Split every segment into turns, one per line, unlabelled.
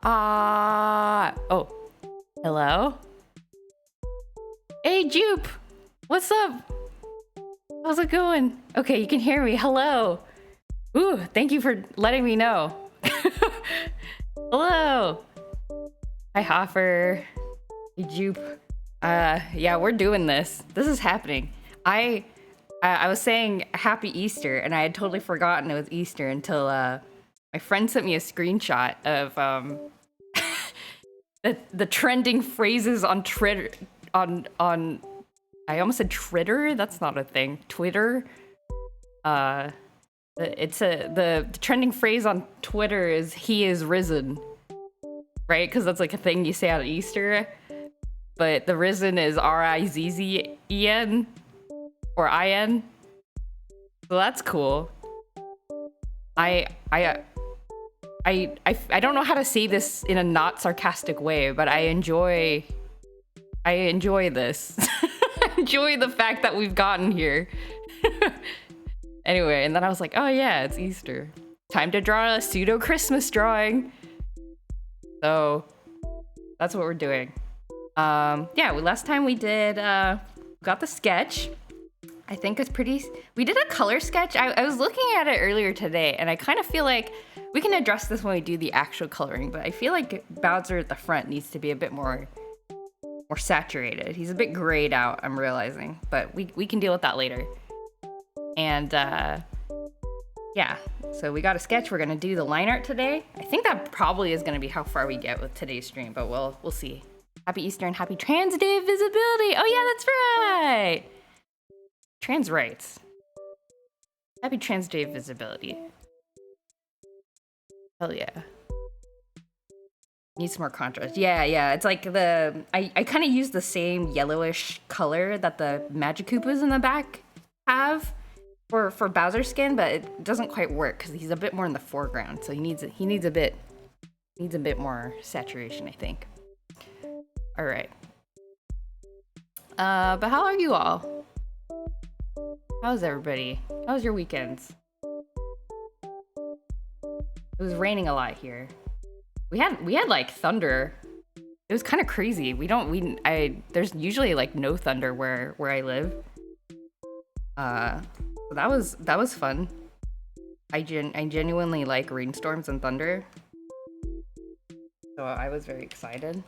Oh, hello? Hey, Jupe! What's up? How's it going? Okay, you can hear me. Hello. Ooh, thank you for letting me know. Hello. Hi, Hoffer. Hey, Jupe. Yeah, we're doing this. This is happening. I was saying Happy Easter, and I had totally forgotten it was Easter until my friend sent me a screenshot of the trending phrases on Twitter on I almost said Twitter. That's not a thing. Twitter. The trending phrase on Twitter is "He is risen," right? Because that's like a thing you say at Easter. But the risen is RIZZEN or IN. So that's cool. I don't know how to say this in a not sarcastic way, but I enjoy this. I enjoy the fact that we've gotten here. Anyway, and then I was like, oh yeah, it's Easter. Time to draw a pseudo Christmas drawing. So that's what we're doing. Yeah, last time we did got the sketch. I think it's pretty. We did a color sketch. I was looking at it earlier today, and I kind of feel like we can address this when we do the actual coloring, but I feel like Bowser at the front needs to be a bit more saturated. He's a bit grayed out, I'm realizing, but we can deal with that later. And yeah, so we got a sketch. We're gonna do the line art today. I think that probably is gonna be how far we get with today's stream, but we'll see. Happy Easter and happy Trans Day of Visibility. Oh yeah, that's right. Trans rights. Happy Trans Day of Visibility. Hell yeah. Need some more contrast. Yeah. It's like I kind of use the same yellowish color that the Magic Koopas in the back have for Bowser's skin, but it doesn't quite work because he's a bit more in the foreground. So he needs a bit more saturation, I think. All right. But how are you all? How's everybody? How's your weekends? It was raining a lot here. We had like thunder. It was kind of crazy. There's usually like no thunder where I live. So that was fun. I genuinely like rainstorms and thunder. So I was very excited.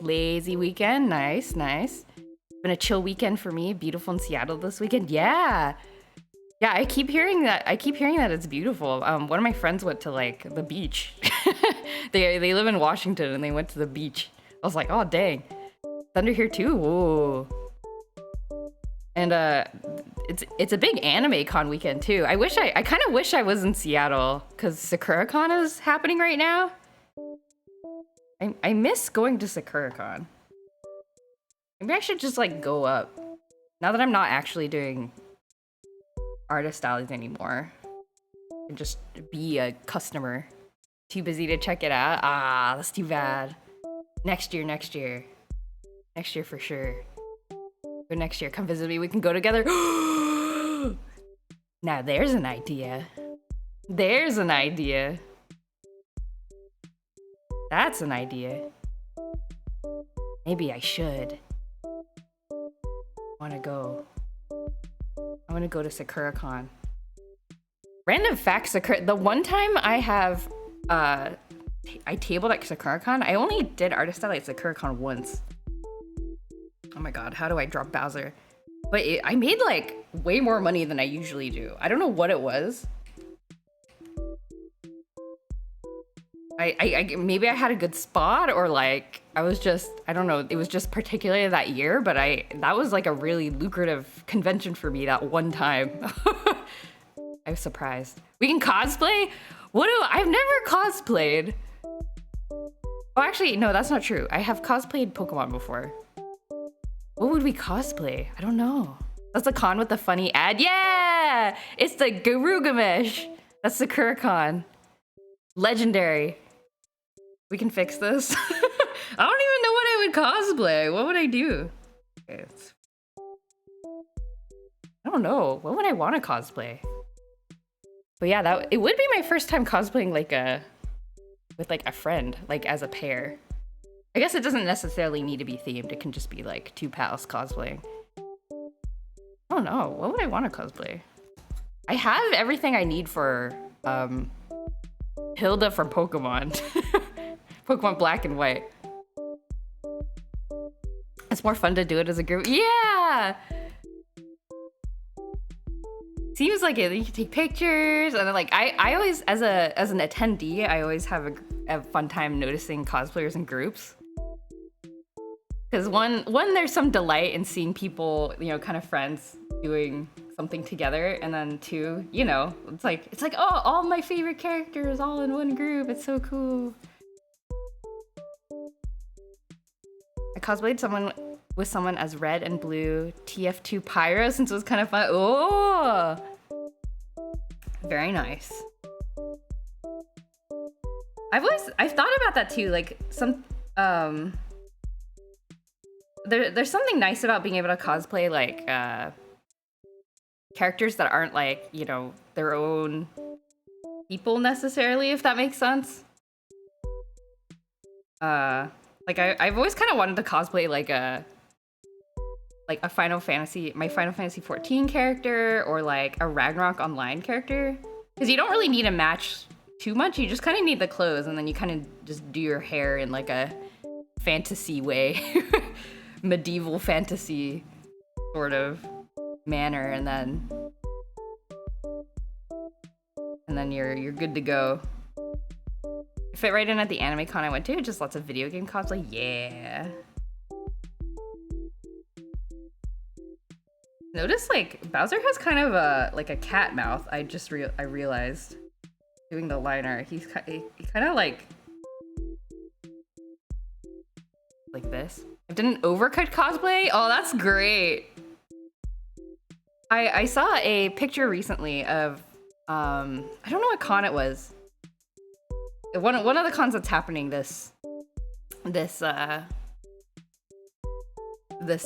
Lazy weekend, nice. Been a chill weekend for me. Beautiful in Seattle this weekend. Yeah, I keep hearing that it's beautiful. One of my friends went to like the beach. they live in Washington and they went to the beach. I was like, oh dang, thunder here too. Whoa. And it's a big anime con weekend too. I kind of wish I was in Seattle because SakuraCon is happening right now. I miss going to SakuraCon. Maybe I should just like go up. Now that I'm not actually doing artist alleys anymore, and just be a customer. Too busy to check it out. That's too bad. Next year for sure. But next year, come visit me. We can go together. Now there's an idea. That's an idea. Maybe I should. I want to go to SakuraCon. Random fact, the one time I tabled at SakuraCon, I only did artist alley at SakuraCon once. Oh my god, how do I drop Bowser? But I made like way more money than I usually do. I don't know what it was. Maybe I had a good spot, or like I don't know, it was just particularly that year, but that was like a really lucrative convention for me that one time. I was surprised. We can cosplay? I've never cosplayed. Oh, actually, no, that's not true. I have cosplayed Pokemon before. What would we cosplay? I don't know. That's the con with the funny ad. Yeah! It's the Garugamesh. That's the Sakura-con. Legendary. We can fix this. I don't even know what I would cosplay. What would I do? Okay, I don't know. What would I want to cosplay? But yeah, it would be my first time cosplaying like a with like a friend, like as a pair. I guess it doesn't necessarily need to be themed. It can just be like two pals cosplaying. I don't know. What would I want to cosplay? I have everything I need for Hilda from Pokemon. Pokemon Black and White. It's more fun to do it as a group. Yeah! Seems like it. You can take pictures, and then like I always, as an attendee, I always have a fun time noticing cosplayers in groups. Because one, there's some delight in seeing people, you know, kind of friends doing something together, and then two, you know, it's like oh, all my favorite characters all in one group. It's so cool. I cosplayed someone as red and blue TF2 Pyro since it was kind of fun. Oh, very nice. I've thought about that too. Like some there's something nice about being able to cosplay like characters that aren't like, you know, their own people necessarily, if that makes sense. Like I've always kind of wanted to cosplay like a Final Fantasy, my Final Fantasy 14 character, or like a Ragnarok Online character, because you don't really need to match too much. You just kind of need the clothes, and then you kind of just do your hair in like a fantasy way, medieval fantasy sort of manner, and then you're good to go. Fit right in at the anime con I went to. Just lots of video game cosplay. Yeah. Notice like Bowser has kind of a cat mouth. I realized doing the liner. He kind of like this. I did an overcut cosplay. Oh, that's great. I saw a picture recently of I don't know what con it was. One of the cons that's happening this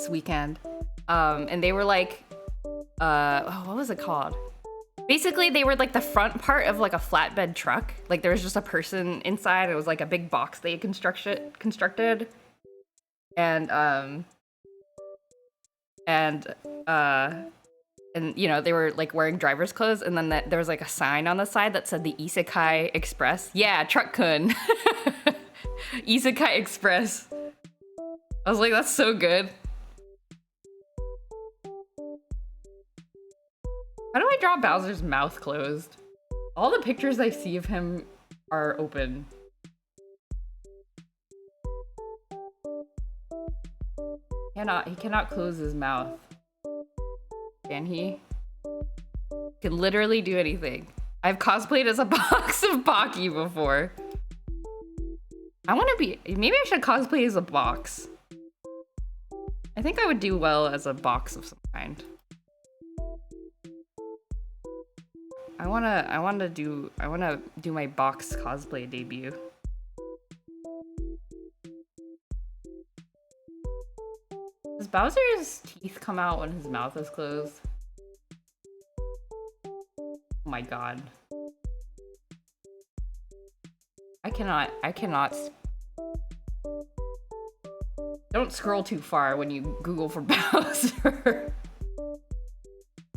weekend. And they were like, what was it called? Basically, they were like the front part of like a flatbed truck. Like there was just a person inside. It was like a big box they had constructed. And you know, they were like wearing driver's clothes, and then there was like a sign on the side that said the Isekai Express. Yeah, Truck-kun. Isekai Express. I was like, that's so good. How do I draw Bowser's mouth closed? All the pictures I see of him are open. He cannot close his mouth. Can he? Can literally do anything. I've cosplayed as a box of Baki before. I want to be... Maybe I should cosplay as a box. I think I would do well as a box of some kind. I wanna do my box cosplay debut. Does Bowser's teeth come out when his mouth is closed? Oh my god. I cannot. Don't scroll too far when you Google for Bowser.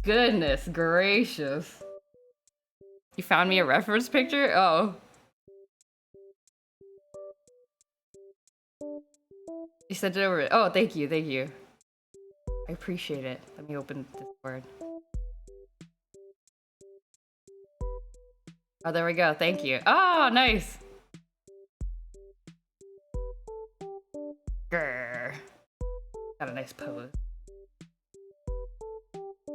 Goodness gracious. You found me a reference picture? Oh. You sent it over. Oh, thank you, thank you. I appreciate it. Let me open Discord. Oh, there we go. Thank you. Oh, nice. Grr. Got a nice pose.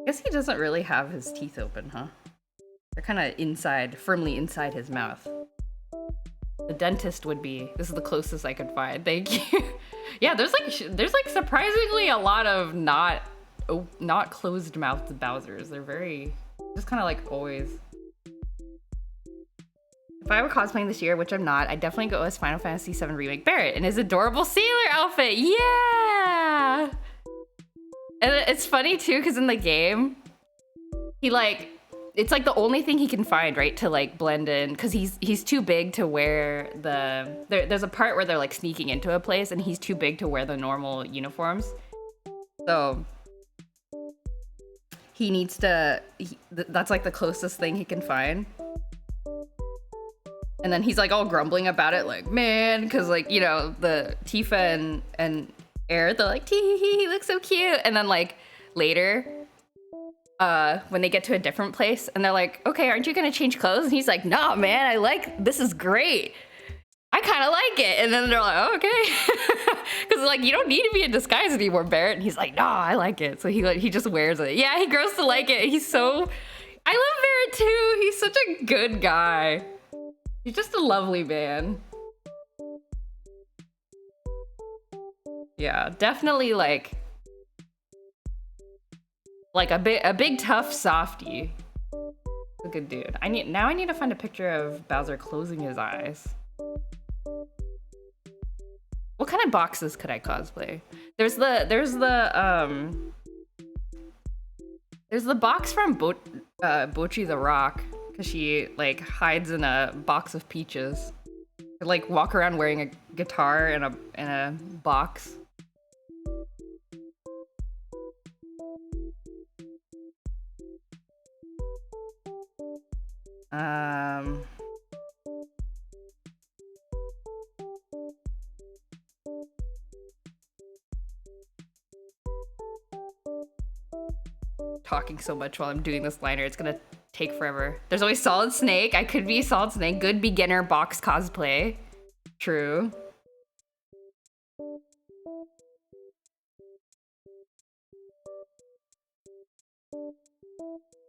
Guess he doesn't really have his teeth open, huh? They're kind of inside, firmly inside his mouth. The dentist would be. This is the closest I could find. Thank you. Yeah, there's like surprisingly a lot of not closed mouthed Bowsers. They're very just kind of like always. If I were cosplaying this year, which I'm not, I'd definitely go as Final Fantasy VII Remake Barret in his adorable sailor outfit. Yeah. And it's funny too, because in the game, he like it's like the only thing he can find, right, to like blend in, because he's too big to wear there's a part where they're like sneaking into a place and he's too big to wear the normal uniforms. So he needs to that's like the closest thing he can find. And then he's like all grumbling about it, like, man, because like, you know, the Tifa and Air, they're like, he looks so cute. And then like later, when they get to a different place and they're like, okay, aren't you gonna change clothes? And he's like, nah, man, this is great. I kind of like it. And then they're like, oh, okay. Because like, you don't need to be in disguise anymore, Barrett. And he's like, nah, I like it. So he just wears it. Yeah, he grows to like it. I love Barrett too. He's such a good guy. He's just a lovely man. Yeah, definitely like a big tough softie. A good dude. I need to find a picture of Bowser closing his eyes. What kind of boxes could I cosplay? There's the box from Bochi the Rock, because she like hides in a box of peaches. Like walk around wearing a guitar in a box. Talking so much while I'm doing this liner, it's gonna take forever. There's always Solid Snake. I could be Solid Snake. Good beginner box cosplay. True.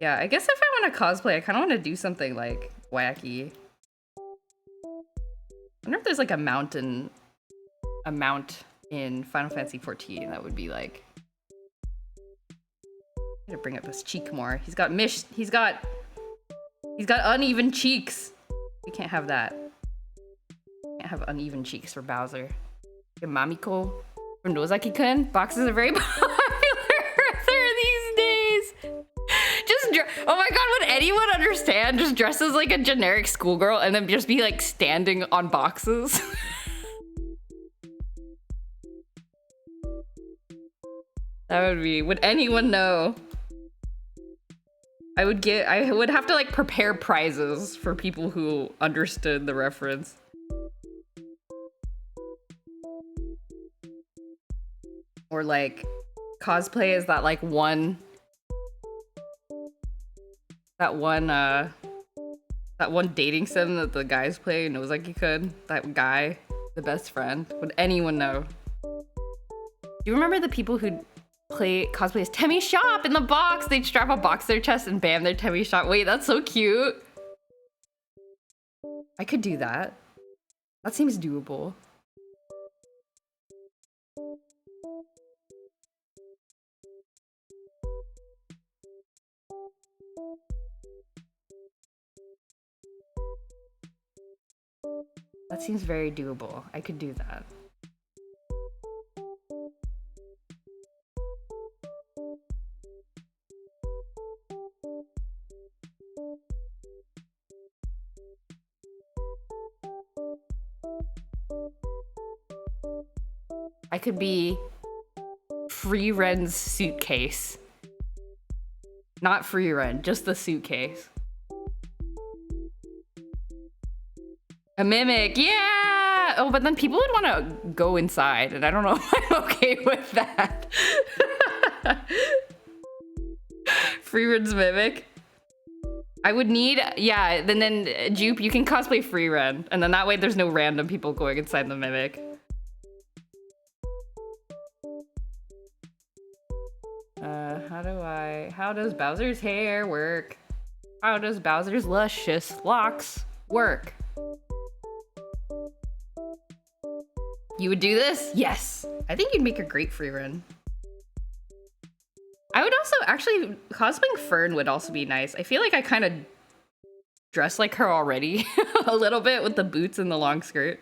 Yeah, I guess if I want to cosplay, I kind of want to do something like wacky. I wonder if there's like a mount in Final Fantasy XIV that would be like. I need to bring up his cheek more. He's got uneven cheeks. You can't have that. Can't have uneven cheeks for Bowser. Mamiko from Nozaki-kun. Boxes are very popular these days. Oh my god, would anyone understand? Just dress as like a generic schoolgirl and then just be like standing on boxes. Would anyone know? I would have to like prepare prizes for people who understood the reference. Or like cosplay is that one dating sim that the guys play knows like you could. That guy, the best friend. Would anyone know? Do you remember the people who cosplay as Temmie Shop in the box? They'd strap a box to their chest and bam, they're Temmie Shop. Wait, that's so cute. I could do that. That seems doable. That seems very doable. I could do that. I could be Free Ren's suitcase. Not Free Ren, just the suitcase. A mimic, yeah! Oh, but then people would want to go inside, and I don't know if I'm okay with that. Free Ren's mimic. I would need, yeah, then Jupe, you can cosplay Free Ren, and then that way there's no random people going inside the mimic. How does Bowser's hair work? How does Bowser's luscious locks work? You would do this? Yes. I think you'd make a great Free Ren. I would also, actually, cosplaying Fern would also be nice. I feel like I kind of dress like her already a little bit with the boots and the long skirt.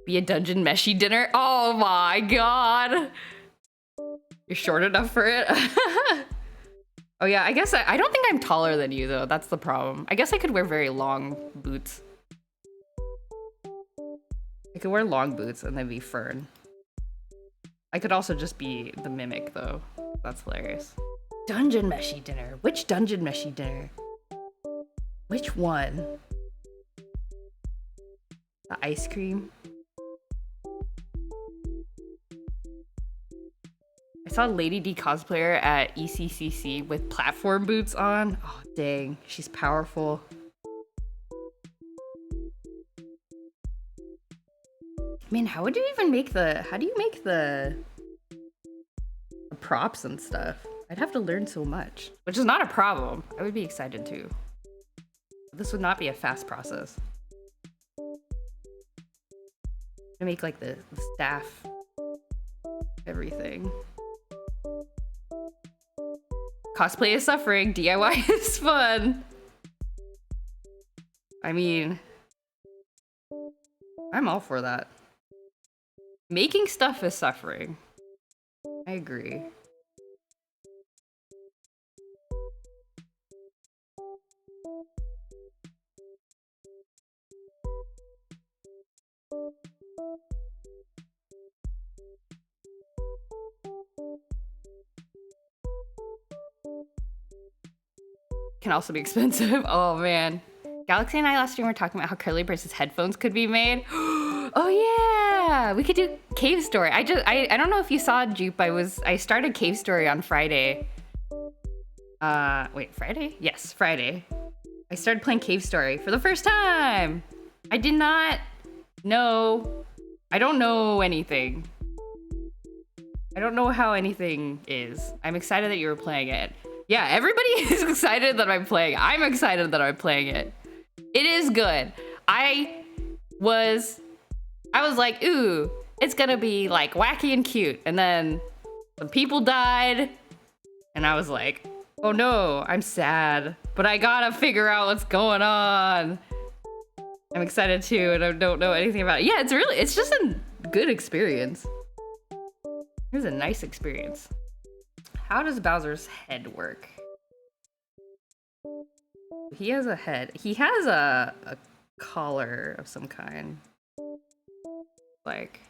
Be a dungeon meshy dinner? Oh my god. You're short enough for it? Oh yeah, I guess I don't think I'm taller than you though. That's the problem. I guess I could wear very long boots. I could wear long boots and then be Fern. I could also just be the mimic though. That's hilarious. Dungeon meshy dinner. Which dungeon meshy dinner? Which one? The ice cream? I saw Lady D cosplayer at ECCC with platform boots on. Oh dang, she's powerful. Man, how would you even make how do you make the props and stuff? I'd have to learn so much, which is not a problem. I would be excited too. This would not be a fast process. I make like the staff, everything. Cosplay is suffering, DIY is fun. I mean, I'm all for that. Making stuff is suffering. I agree. Can also be expensive. Oh man. Galaxy and I last stream were talking about how Curly Burst's headphones could be made. Oh yeah, we could do Cave Story. I don't know if you saw Jupe. I started Cave Story on Friday. Wait, Friday? Yes, Friday. I started playing Cave Story for the first time. I did not know. I don't know anything. I don't know how anything is. I'm excited that you were playing it. Yeah, everybody is excited that I'm playing. I'm excited that I'm playing it. It is good. I was like, ooh, it's gonna be like wacky and cute. And then some people died. And I was like, oh no, I'm sad. But I gotta figure out what's going on. I'm excited too, and I don't know anything about it. Yeah, it's just a good experience. It was a nice experience. How does Bowser's head work? He has a head. He has a collar of some kind. Like,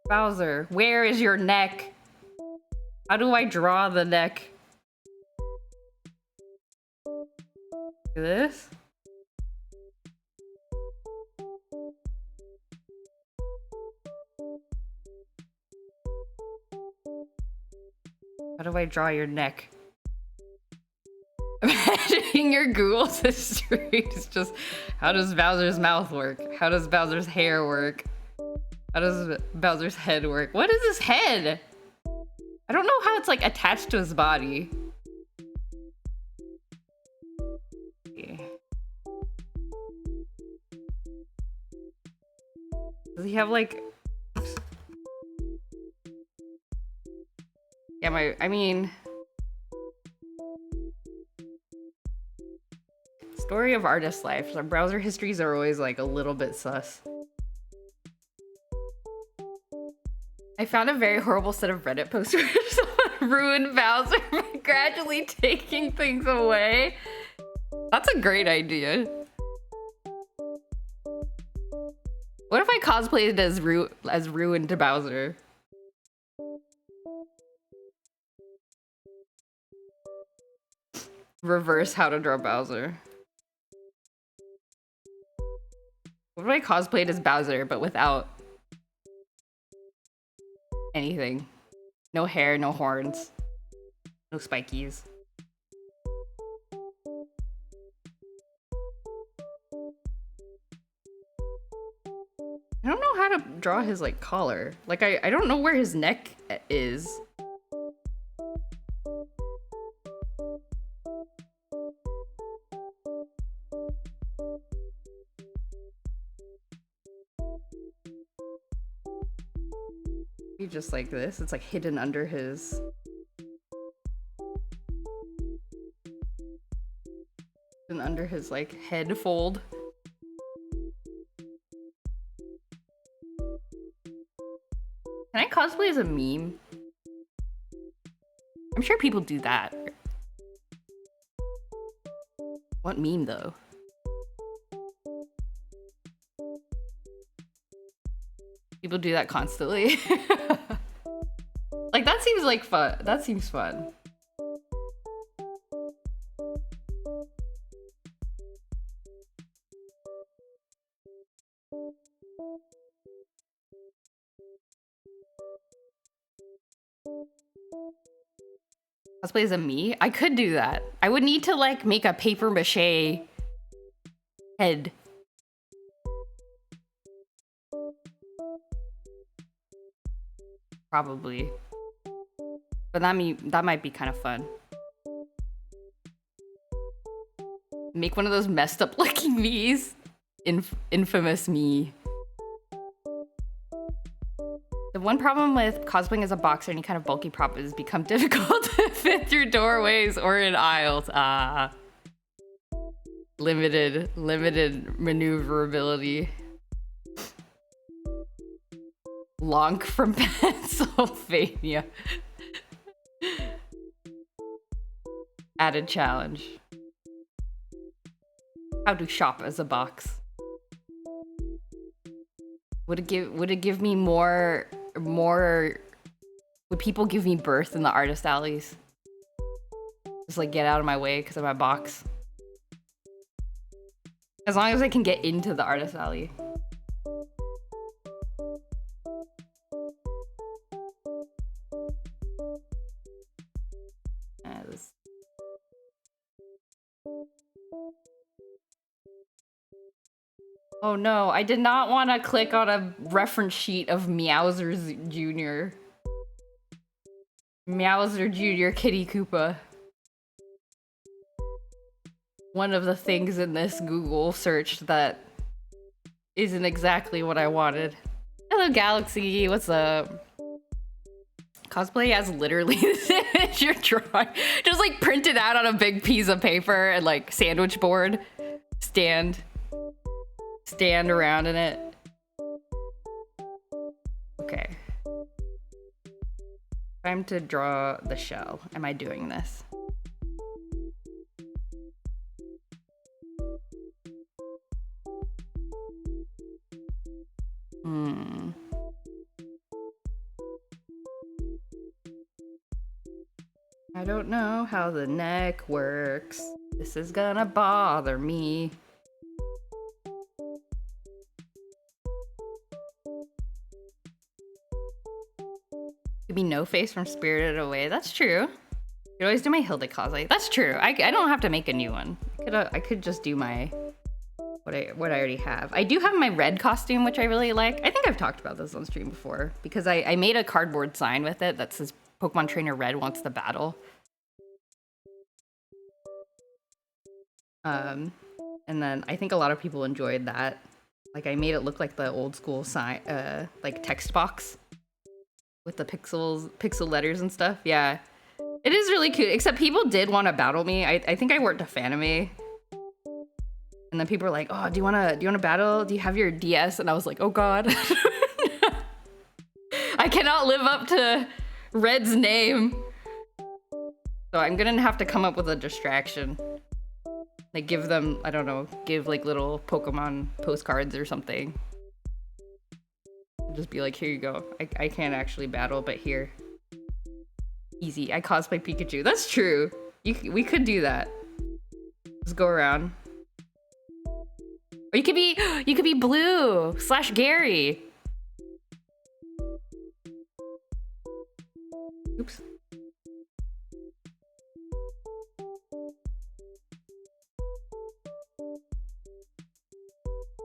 Bowser, where is your neck? How do I draw the neck? This? How do I draw your neck? Imagining your Google's history is just, how does Bowser's mouth work? How does Bowser's hair work? How does Bowser's head work? What is his head? I don't know how it's like attached to his body. Does he have like... Yeah, I mean... Story of artist life. Our browser histories are always like a little bit sus. I found a very horrible set of Reddit posts where someone ruined Bowser by gradually taking things away. That's a great idea. What if I cosplayed as ruined Bowser? Reverse how to draw Bowser. What if I cosplayed as Bowser but without anything? No hair, no horns, no spikies. I don't know how to draw his like collar. Like I don't know where his neck is. Just like this, it's like hidden under his like head fold. Can I cosplay as a meme? I'm sure people do that. What meme though? People do that constantly. Like that seems like fun. That seems fun. Cosplay as a me? I could do that. I would need to like make a paper mache head. Probably. But that might be kind of fun. Make one of those messed up looking me's. Infamous me. The one problem with cosplaying as a box or any kind of bulky prop is become difficult to fit through doorways or in aisles. Limited maneuverability. Lonk from Pennsylvania. Added challenge. How to shop as a box. Would it give me more would people give me berth in the artist alleys? Just like get out of my way because of my box. As long as I can get into the artist alley. Oh no, I did not want to click on a reference sheet of Meowsers Jr. Meowser Jr. Kitty Koopa. One of the things in this Google search that isn't exactly what I wanted. Hello Galaxy, what's up? Cosplay as literally your drawing. Just like print it out on a big piece of paper and like sandwich board. Stand around in it. Okay. Time to draw the shell. Am I doing this? I don't know how the neck works. This is gonna bother me. Could be No Face from Spirited Away. That's true. I could always do my Hilda cosplay. That's true. I don't have to make a new one. I could just do my what I already have. I do have my red costume, which I really like. I think I've talked about this on stream before because I made a cardboard sign with it that says Pokemon Trainer Red wants to battle. And then I think a lot of people enjoyed that. Like I made it look like the old school sign, like text box with the pixel letters and stuff. Yeah, it is really cute. Except people did want to battle me. I think I worked a Fanime, and then people were like, "Oh, do you wanna battle? Do you have your DS?" And I was like, "Oh God, I cannot live up to Red's name." So I'm gonna have to come up with a distraction. Like give them, I don't know, give like little Pokemon postcards or something. Just be like, here you go. I can't actually battle, but here. Easy. I cosplay Pikachu. That's true. We could do that. Let's go around. Or you could be Blue / Gary. Oops.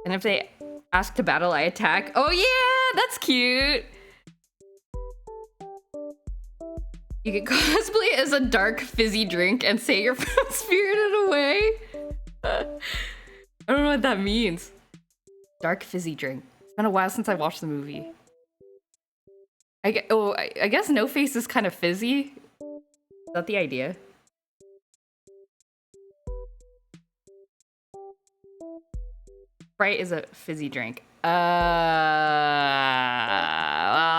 And if they ask to battle, I attack. Oh yeah, that's cute. You can cosplay as a dark fizzy drink and say you're from Spirited Away. I don't know what that means. Dark fizzy drink. It's been a while since I watched the movie. I guess No Face is kind of fizzy. Is that the idea? Sprite is a fizzy drink. Well,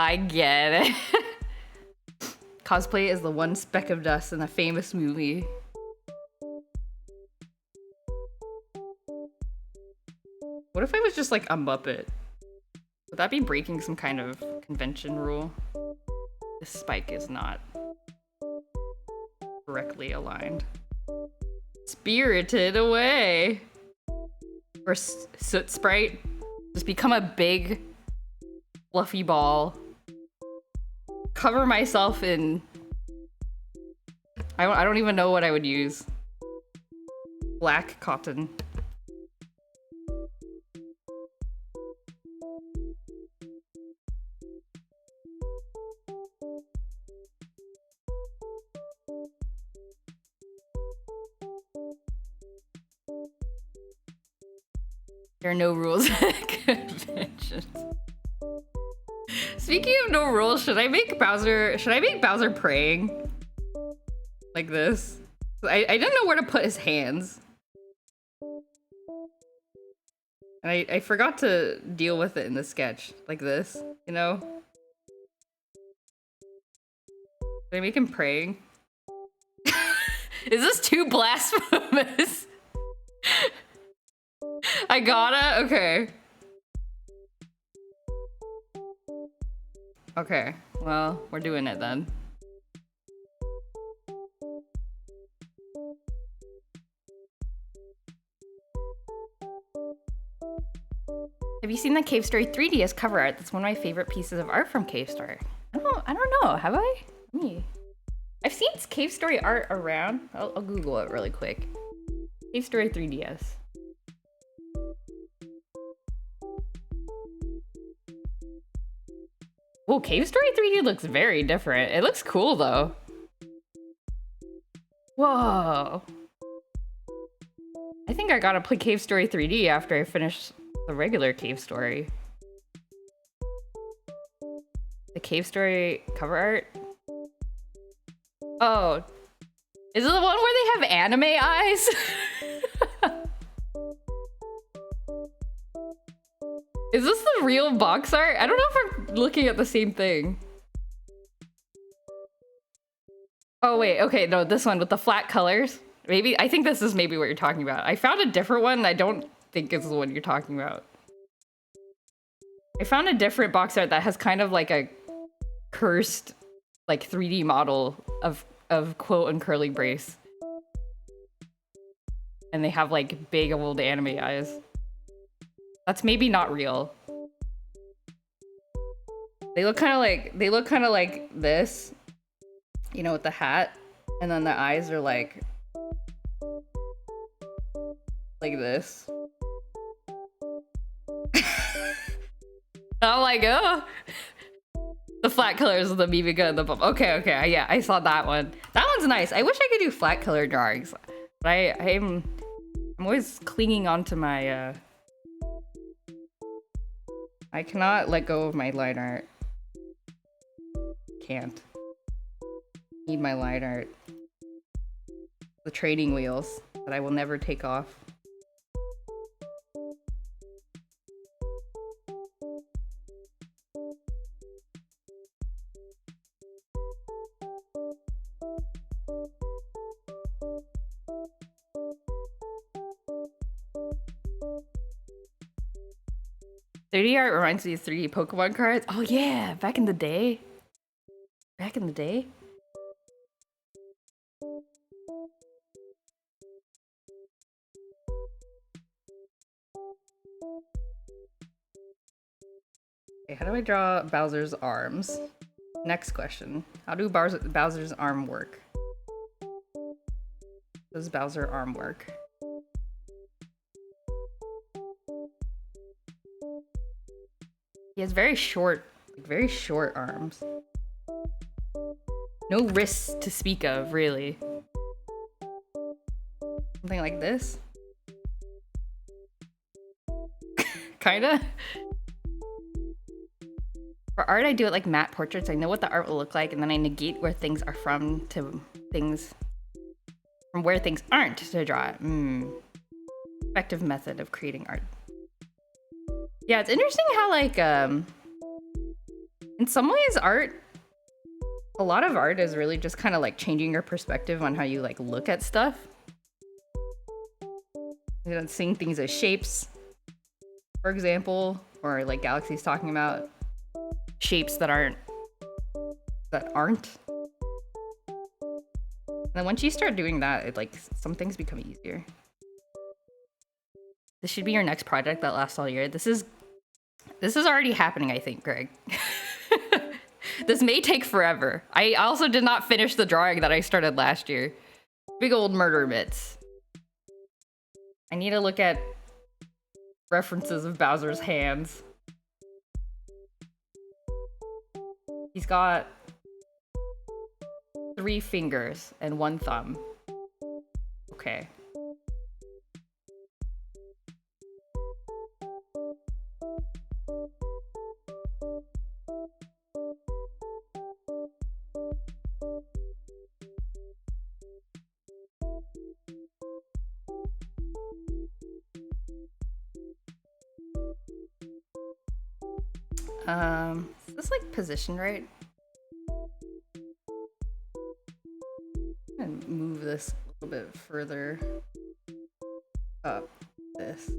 I get it. Cosplay is the one speck of dust in a famous movie. What if I was just like a Muppet? Would that be breaking some kind of convention rule? This spike is not correctly aligned. Spirited Away! Or Soot Sprite. Just become a big, fluffy ball. Cover myself in... I don't even know what I would use. Black cotton. There are no rules at conventions. Speaking of no rules, should I make Bowser praying? Like this? I didn't know where to put his hands. And I forgot to deal with it in the sketch. Like this, you know? Should I make him praying? Is this too blasphemous? I gotta? Okay. Okay, well, we're doing it then. Have you seen the Cave Story 3DS cover art? That's one of my favorite pieces of art from Cave Story. I don't know, have I? I've seen Cave Story art around. I'll Google it really quick. Cave Story 3DS. Oh, Cave Story 3D looks very different. It looks cool though. Whoa. I think I gotta play Cave Story 3D after I finish the regular Cave Story. The Cave Story cover art? Oh. Is it the one where they have anime eyes? Is this the real box art? I don't know if I'm looking at the same thing. Oh wait, okay, no, this one with the flat colors. Maybe, I think this is maybe what you're talking about. I found a different one, I don't think it's the one you're talking about. I found a different box art that has kind of like a cursed, like 3D model of Quote and Curly Brace. And they have like big old anime eyes. That's maybe not real. They look kind of like this, you know, with the hat, and then the eyes are like this. I'm like, oh, the flat colors of the Mimiga and the bump. Okay, yeah, I saw that one. That one's nice. I wish I could do flat color drawings, but I'm always clinging onto my. I cannot let go of my line art. Can't. Need my line art. The training wheels that I will never take off. .3D art reminds me of 3D Pokemon cards. Oh yeah, back in the day. Back in the day. Okay, how do I draw Bowser's arms? Next question. How do Bowser's arm work? Does Bowser arm work? He has very short arms. No wrists to speak of, really. Something like this? Kinda? For art, I do it like matte portraits. I know what the art will look like, and then I negate where things are from to things... from where things aren't to draw it. Effective method of creating art. Yeah, it's interesting how, like, in some ways, art A lot of art is really just kind of like changing your perspective on how you like look at stuff. You know, seeing things as shapes, for example, or like Galaxy's talking about shapes that aren't. And then once you start doing that, it like some things become easier. This should be your next project that lasts all year. This is already happening, I think, Greg. This may take forever. I also did not finish the drawing that I started last year. Big old murder mitts. I need to look at references of Bowser's hands. He's got 3 fingers and 1 thumb. Okay. Is this like positioned right? And move this a little bit further up. This.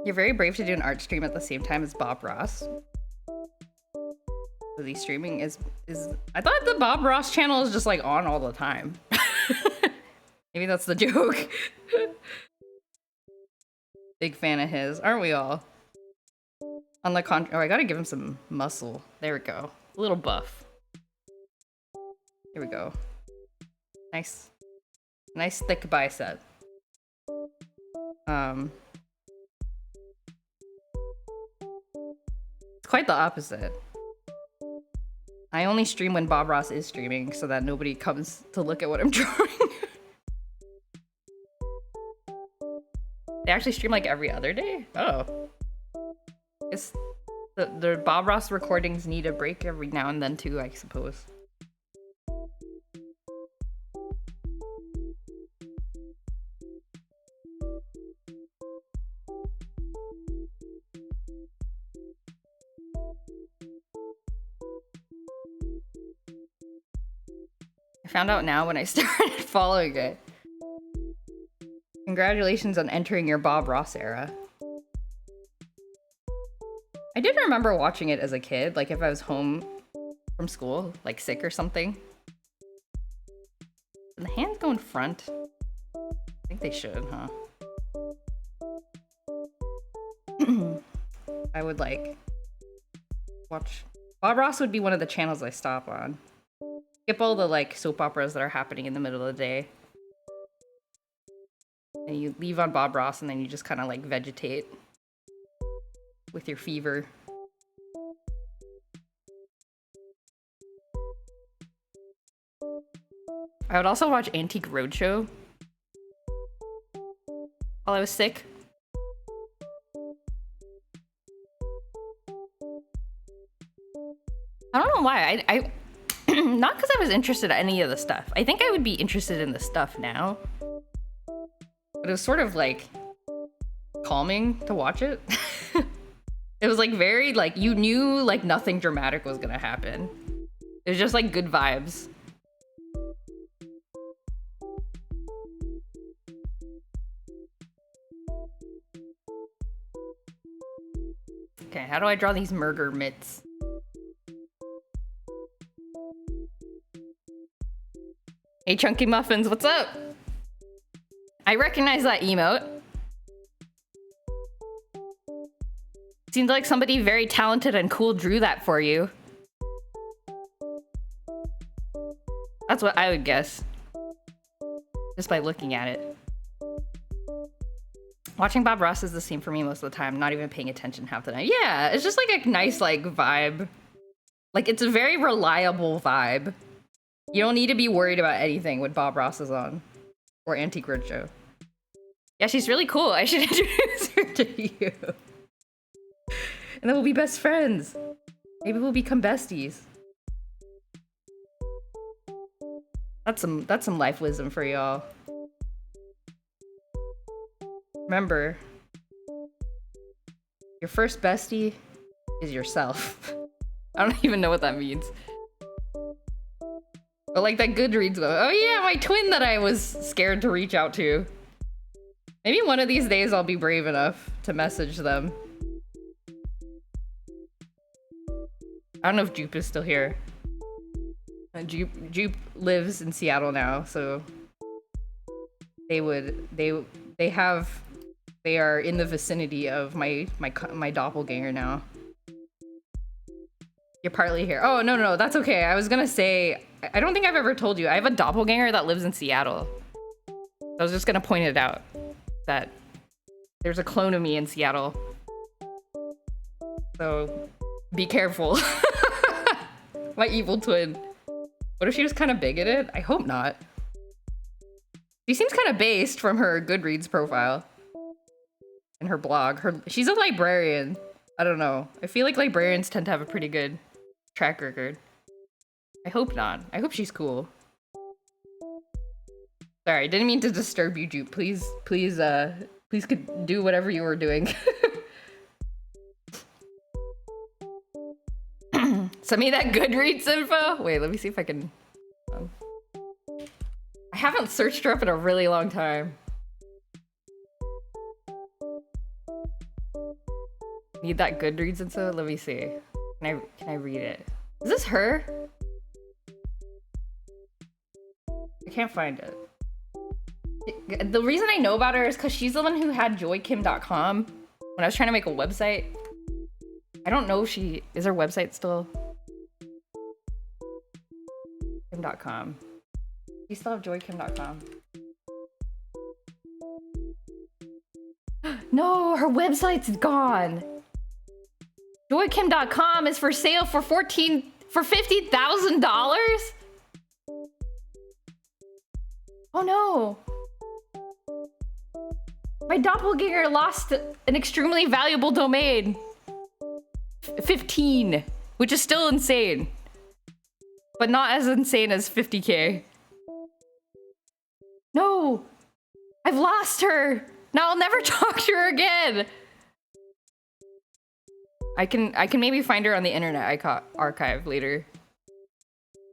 You're very brave to do an art stream at the same time as Bob Ross. So the streaming is I thought the Bob Ross channel is just like on all the time. Maybe that's the joke. Big fan of his, aren't we all? On the oh, I gotta give him some muscle. There we go. A little buff. Here we go. Nice thick bicep. It's quite the opposite. I only stream when Bob Ross is streaming so that nobody comes to look at what I'm drawing. They actually stream like every other day? Oh. It's the Bob Ross recordings need a break every now and then too, I suppose. I found out now when I started following it. Congratulations on entering your Bob Ross era. I did remember watching it as a kid, like if I was home from school, like sick or something. And the hands go in front. I think they should, huh? I would like watch. Bob Ross would be one of the channels I stop on. Skip all the like soap operas that are happening in the middle of the day. And you leave on Bob Ross and then you just kind of like vegetate with your fever. I would also watch Antique Roadshow while I was sick. I don't know why. I not because I was interested in any of the stuff. I think I would be interested in the stuff now. But it was sort of like calming to watch it. It was like very like you knew like nothing dramatic was gonna happen. It was just like good vibes. Okay, how do I draw these murder mitts? Hey Chunky Muffins, what's up? I recognize that emote. Seems like somebody very talented and cool drew that for you. That's what I would guess. Just by looking at it. Watching Bob Ross is the same for me most of the time, not even paying attention half the time. Yeah, it's just like a nice like vibe. Like it's a very reliable vibe. You don't need to be worried about anything when Bob Ross is on. Or Antique Roadshow. Yeah, she's really cool. I should introduce her to you. And then we'll be best friends. Maybe we'll become besties. That's some life wisdom for y'all. Remember, your first bestie is yourself. I don't even know what that means. But like that Goodreads one. Oh yeah, my twin that I was scared to reach out to. Maybe one of these days I'll be brave enough to message them. I don't know if Jupe is still here. Jupe lives in Seattle now, so they are in the vicinity of my doppelganger now. You're partly here. Oh, no, that's okay. I was gonna say, I don't think I've ever told you, I have a doppelganger that lives in Seattle. I was just gonna point it out, that there's a clone of me in Seattle. So, be careful. My evil twin. What if she was kind of bigoted? I hope not. She seems kind of based from her Goodreads profile. And her blog. She's a librarian. I don't know. I feel like librarians tend to have a pretty good track record. I hope not. I hope she's cool. Sorry, I didn't mean to disturb you, Jupe. Please could do whatever you were doing. Send me that Goodreads info. Wait, let me see if I can. I haven't searched her up in a really long time. Need that Goodreads info? Let me see. Can I read it? Is this her? I can't find it. The reason I know about her is because she's the one who had joykim.com when I was trying to make a website. I don't know if is her website still? Kim.com. You still have joykim.com. No, her website's gone. Joykim.com is for sale for $50,000? Oh no. My doppelganger lost an extremely valuable domain. 15, which is still insane. But not as insane as 50K. No! I've lost her! Now I'll never talk to her again! I can maybe find her on the internet archive later.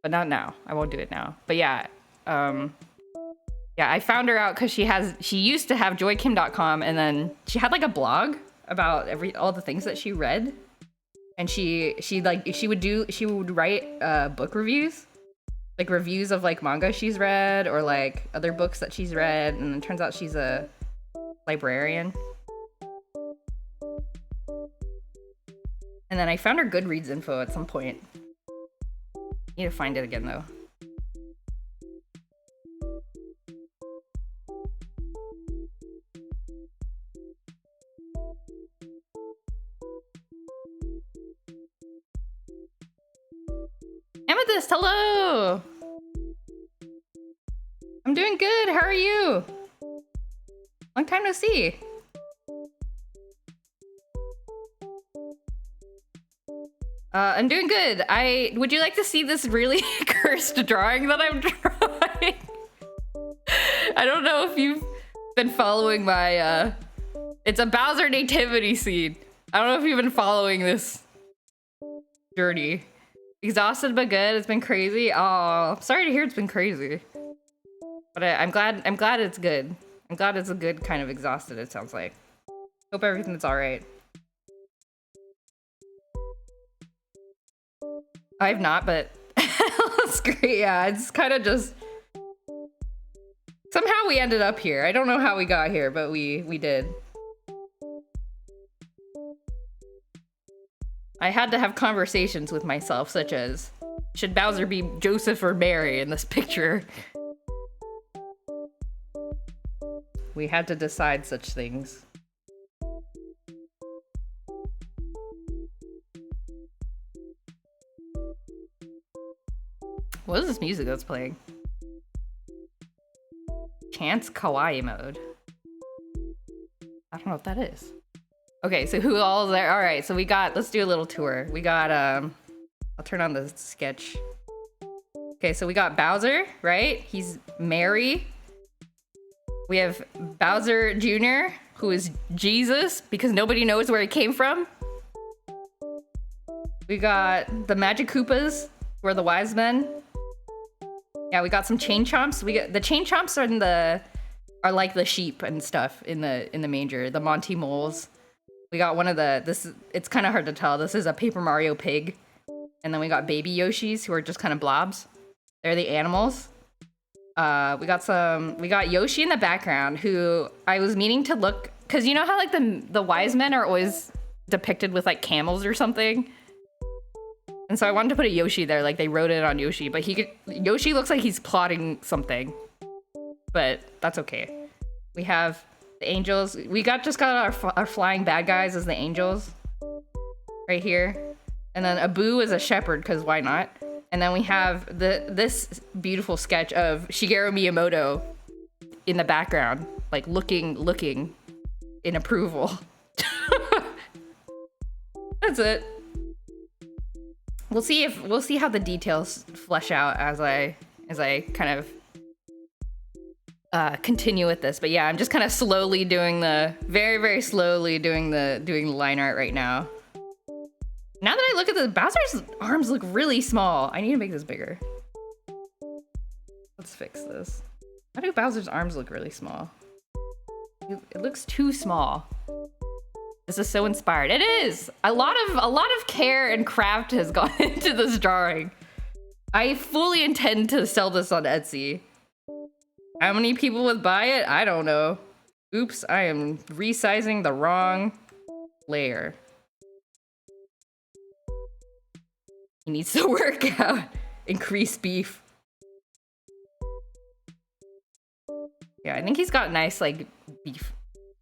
But not now. I won't do it now. But yeah, yeah, I found her out because she used to have joykim.com, and then she had like a blog about all the things that she read. And she would write book reviews, like reviews of like manga she's read or like other books that she's read, and it turns out she's a librarian. And then I found her Goodreads info at some point. Need to find it again though. Amethyst, hello! I'm doing good, how are you? Long time no see. I'm doing good. Would you like to see this really cursed drawing that I'm drawing? I don't know if you've been following my, it's a Bowser nativity scene. I don't know if you've been following this journey. Exhausted but good. It's been crazy. Oh, I'm sorry to hear it's been crazy. But I'm glad it's good. I'm glad it's a good kind of exhausted, it sounds like. Hope everything's alright. I've not, but that's great. Yeah, it's kind of just... Somehow we ended up here. I don't know how we got here, but we did. I had to have conversations with myself, such as, should Bowser be Joseph or Mary in this picture? We had to decide such things. What is this music that's playing? Chance Kawaii mode. I don't know what that is. Okay, so who all is there? All right, so let's do a little tour. We got, I'll turn on the sketch. Okay, so we got Bowser, right? He's Mary. We have Bowser Jr., who is Jesus, because nobody knows where he came from. We got the Magic Koopas, who are the wise men. Yeah, we got some chain chomps. We got the chain chomps are like the sheep and stuff in the manger. The Monty moles. We got one of it's kind of hard to tell. This is a Paper Mario pig. And then we got baby Yoshis who are just kind of blobs. They're the animals. We got Yoshi in the background who I was meaning to look, cause you know how like the wise men are always depicted with like camels or something? And so I wanted to put a Yoshi there, like they wrote it on Yoshi, but Yoshi looks like he's plotting something, but that's okay. We have the angels. We just got our flying bad guys as the angels right here. And then Abu is a shepherd, cause why not? And then we have this beautiful sketch of Shigeru Miyamoto in the background, like looking in approval. That's it. We'll see how the details flesh out as I kind of continue with this. But yeah, I'm just kind of slowly doing very slowly doing the line art right now. Now that I look at the Bowser's arms look really small. I need to make this bigger. Let's fix this. Why do Bowser's arms look really small? It looks too small. This is so inspired. It is! A lot of care and craft has gone into this drawing. I fully intend to sell this on Etsy. How many people would buy it? I don't know. Oops, I am resizing the wrong layer. He needs to work out. Increase beef. Yeah, I think he's got nice, like,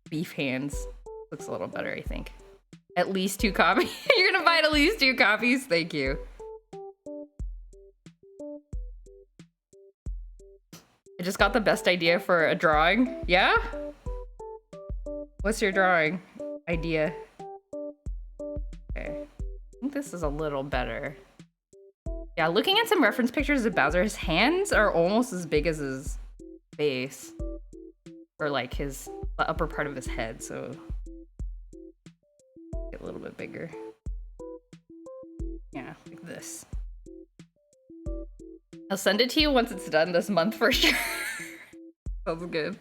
beef hands. Looks a little better, I think. At least 2 copies. You're gonna buy at least 2 copies? Thank you. I just got the best idea for a drawing. Yeah? What's your drawing idea? Okay. I think this is a little better. Yeah, looking at some reference pictures of Bowser, his hands are almost as big as his face. Or like the upper part of his head, so get a little bit bigger. Yeah, like this. I'll send it to you once it's done this month for sure. Sounds good.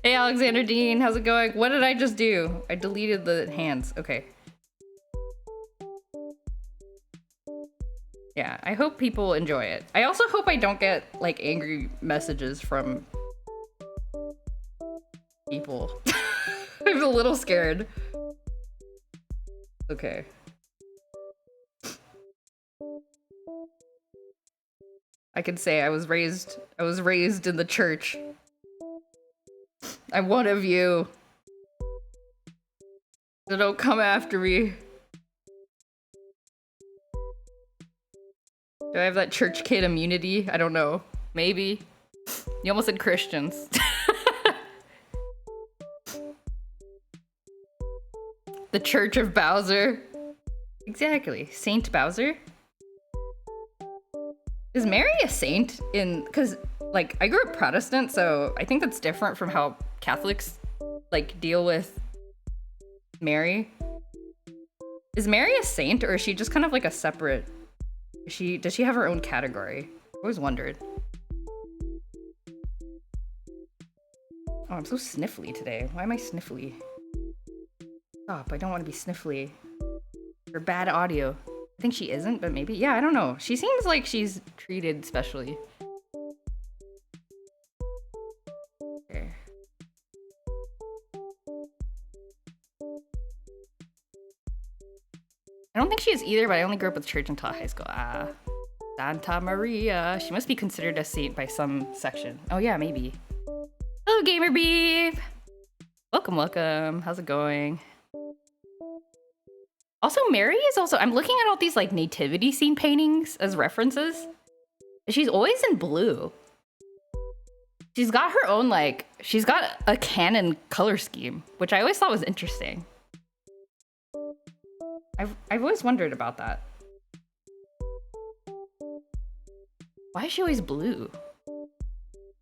Hey Alexander Dean, how's it going? What did I just do? I deleted the hands. Okay. Yeah, I hope people enjoy it. I also hope I don't get like angry messages from people. I'm a little scared. Okay. I can say I was raised in the church. I'm one of you. So don't come after me. Do I have that church kid immunity? I don't know. Maybe. You almost said Christians. The Church of Bowser. Exactly. Saint Bowser. Is Mary a saint cause like I grew up Protestant, so I think that's different from how Catholics like deal with Mary. Is Mary a saint or is she just kind of like a separate, does she have her own category? I always wondered. Oh, I'm so sniffly today. Why am I sniffly? Stop, I don't want to be sniffly. Or bad audio. I think she isn't, but maybe. Yeah, I don't know. She seems like she's treated specially. Okay. I don't think she is either, but I only grew up with church until high school. Ah. Santa Maria. She must be considered a saint by some section. Oh yeah, maybe. Hello, Gamer Beef! Welcome, welcome. How's it going? Also, Mary is also, I'm looking at all these like nativity scene paintings as references. She's always in blue. She's got her own she's got a canon color scheme, which I always thought was interesting. I've always wondered about that. Why is she always blue?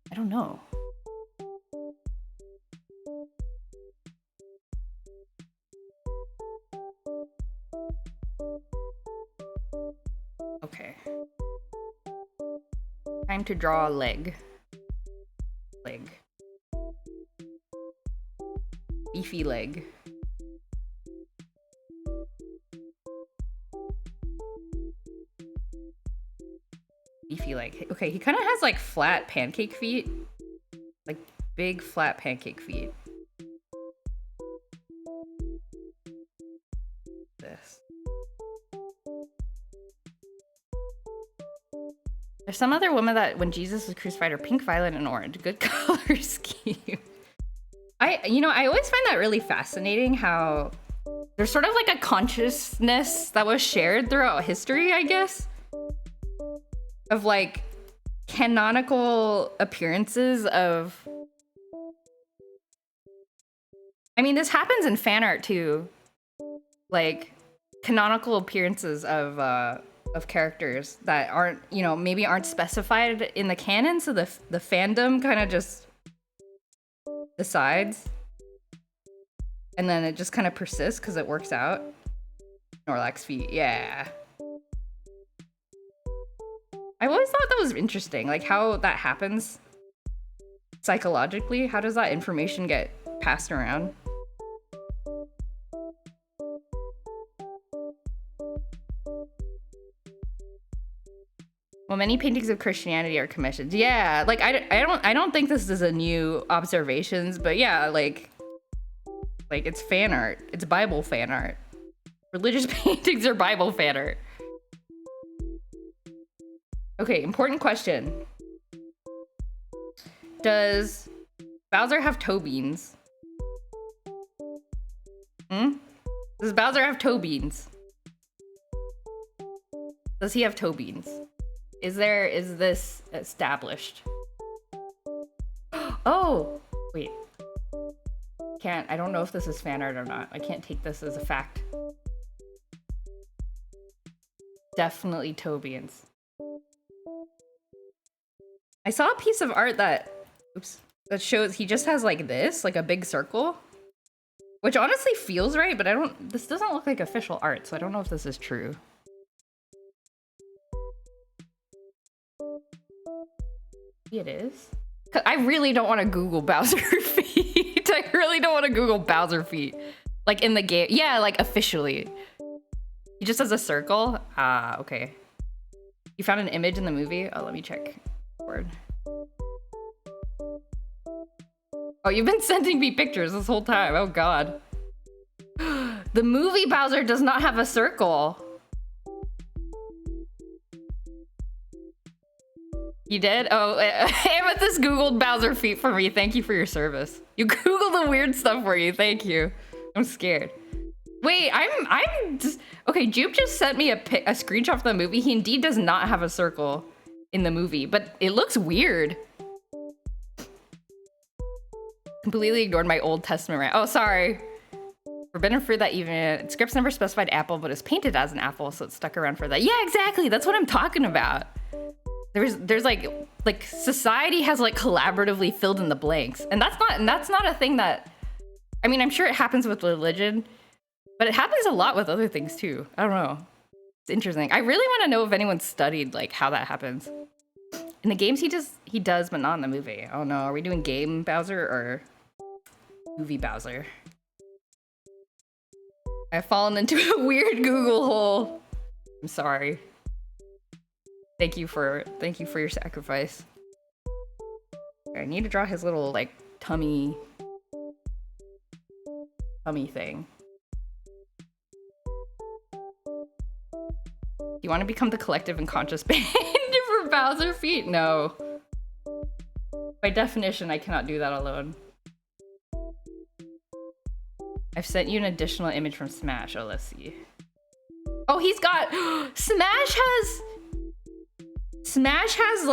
I don't know. Okay. Time to draw a leg. Beefy leg. Beefy leg. Okay, he kind of has like flat pancake feet. Like big flat pancake feet. This. There's some other woman that when Jesus was crucified are pink, violet, and orange. Good color scheme. I always find that really fascinating how there's sort of like a consciousness that was shared throughout history, I guess, of like canonical appearances of. I mean, this happens in fan art too, like canonical appearances of characters that aren't, maybe aren't specified in the canon, so the fandom kind of just decides, and then it just kind of persists because it works out. Snorlax feet, yeah. I've always thought that was interesting, like how that happens psychologically. How does that information get passed around? Well, many paintings of Christianity are commissioned. Yeah, like I don't think this is a new observations, but yeah, like it's fan art. It's Bible fan art. Religious paintings are Bible fan art. Okay, important question. Does Bowser have toe beans? Does Bowser have toe beans? Does he have toe beans? Is this established? Oh, wait. I don't know if this is fan art or not. I can't take this as a fact. Definitely toe beans. I saw a piece of art that shows he just has like this, like a big circle, which honestly feels right, but this doesn't look like official art, so I don't know if this is true. It is. I really don't want to Google Bowser feet. I really don't want to Google Bowser feet. Like in the game. Yeah, like officially. He just has a circle. Ah, okay. You found an image in the movie? Oh, let me check. Word. Oh, you've been sending me pictures this whole time. Oh, God. The movie Bowser does not have a circle. You did? Oh, Amethyst Googled Bowser feet for me. Thank you for your service. You Googled the weird stuff for you. Thank you. I'm scared. Wait, I'm just... Okay, Jupe just sent me a screenshot of the movie. He indeed does not have a circle in the movie, but it looks weird. Completely ignored my Old Testament rant. Oh, sorry. Forbidden fruit that even... Scripts never specified apple, but it's painted as an apple, so it's stuck around for that. Yeah, exactly. That's what I'm talking about. There's like society has like collaboratively filled in the blanks, and that's not a thing that, I mean, I'm sure it happens with religion, but it happens a lot with other things too. I don't know. It's interesting. I really want to know if anyone studied like how that happens. In the games he does, but not in the movie. Oh no, are we doing game Bowser or movie Bowser? I've fallen into a weird Google hole. I'm sorry. Thank you for your sacrifice. Okay, I need to draw his little like tummy thing. Do you want to become the collective and conscious band for Bowser feet? No. By definition, I cannot do that alone. I've sent you an additional image from Smash. Oh, let's see. Oh, he's got Smash has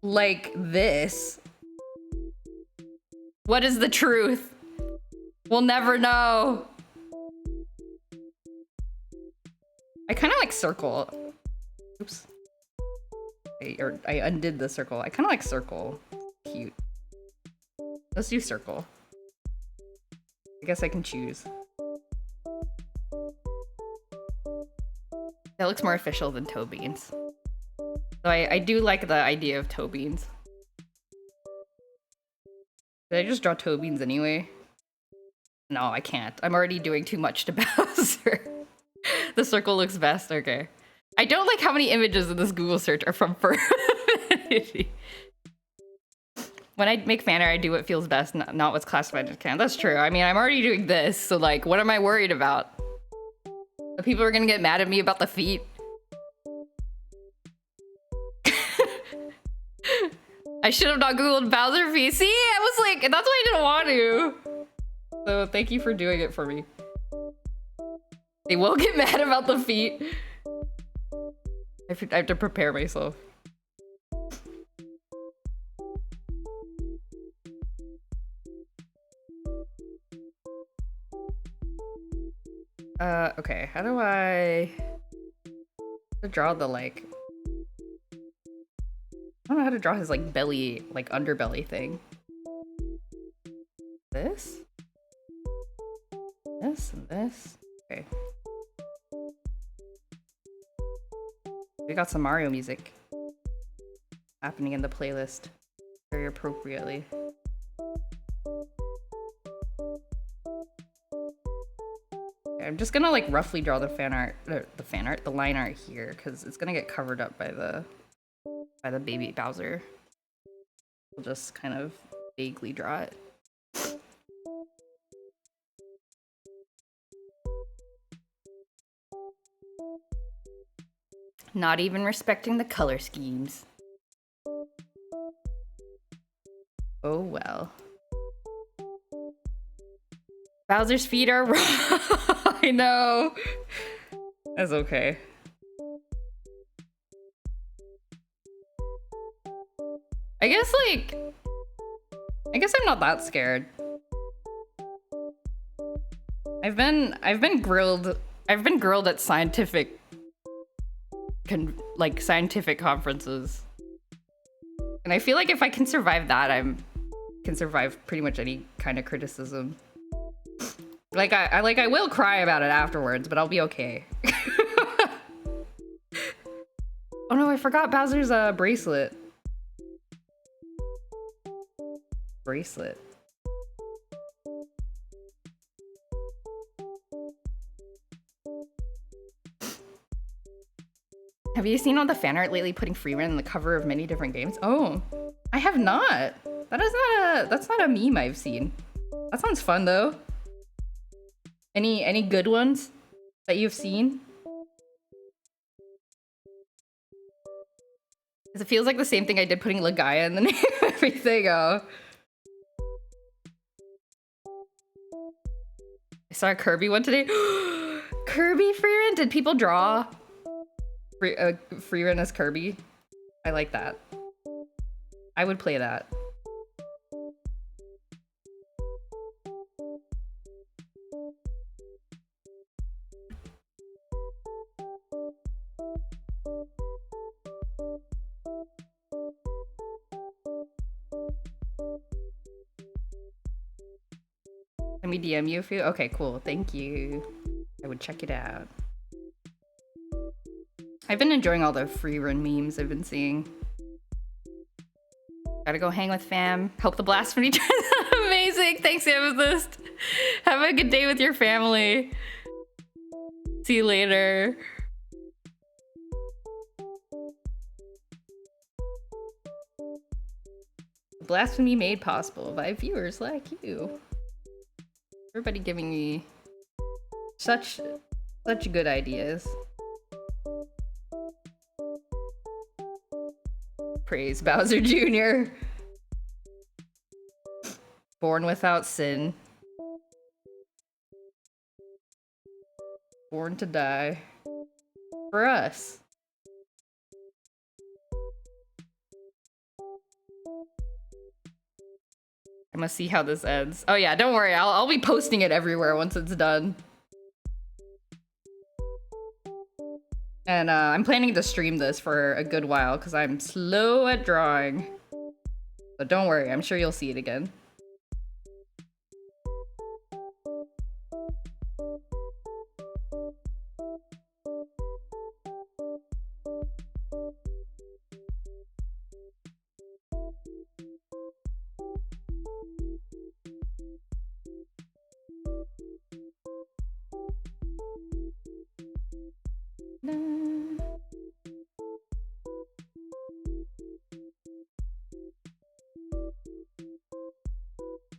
like this. What is the truth? We'll never know. I kind of like circle. Oops. I undid the circle. I kind of like circle. Cute. Let's do circle. I guess I can choose. That looks more official than toe beans. So I do like the idea of toe beans. Did I just draw toe beans anyway? No, I can't. I'm already doing too much to Bowser. The circle looks best. Okay. I don't like how many images in this Google search are from Infinity. When I make fan art, I do what feels best, not what's classified as canon. That's true. I mean, I'm already doing this, so like, what am I worried about? The people are gonna get mad at me about the feet. I should have not Googled Bowser feet. See, I was like, that's why I didn't want to. So thank you for doing it for me. They will get mad about the feet. I have to prepare myself. Okay, how do I draw the, like... I don't know how to draw his, like, belly, like, underbelly thing. This? This and this? Okay. We got some Mario music happening in the playlist very appropriately. I'm just gonna like roughly draw the the line art here because it's gonna get covered up by the baby Bowser. We'll just kind of vaguely draw it. Not even respecting the color schemes. Oh well. Bowser's feet are raw. I know. That's okay. I guess I'm not that scared. I've been grilled at scientific conferences. And I feel like if I can survive that, I can survive pretty much any kind of criticism. Like I will cry about it afterwards, but I'll be okay. Oh no, I forgot Bowser's bracelet. Have you seen all the fan art lately putting Freeman on the cover of many different games? Oh, I have not. That's not a meme I've seen. That sounds fun though. Any good ones that you've seen? Because it feels like the same thing I did putting Legaia in the name of everything. Oh. I saw a Kirby one today. Kirby Freeman? Did people draw Freeman as Kirby? I like that. I would play that. Let me DM you if you... Okay, cool. Thank you. I would check it out. I've been enjoying all the free run memes I've been seeing. Gotta go hang with fam. Hope the blasphemy turns out amazing. Thanks, Amethyst. Have a good day with your family. See you later. Blasphemy made possible by viewers like you. Everybody giving me such good ideas. Praise Bowser Jr. Born without sin. Born to die. For us. I must see how this ends. Oh yeah, don't worry. I'll be posting it everywhere once it's done. And I'm planning to stream this for a good while because I'm slow at drawing. But don't worry, I'm sure you'll see it again.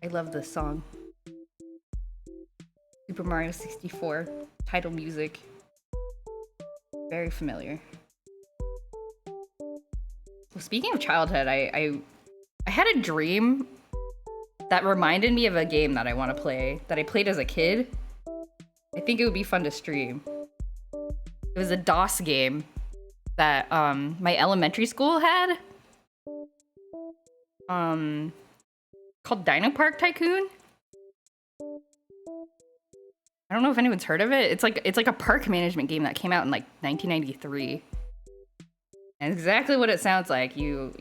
I love this song. Super Mario 64 title music. Very familiar. Well, speaking of childhood, I had a dream that reminded me of a game that I want to play that I played as a kid. I think it would be fun to stream. It was a DOS game that my elementary school had. Called Dino Park Tycoon. I don't know if anyone's heard of it. It's like a park management game that came out in like 1993. And exactly what it sounds like. You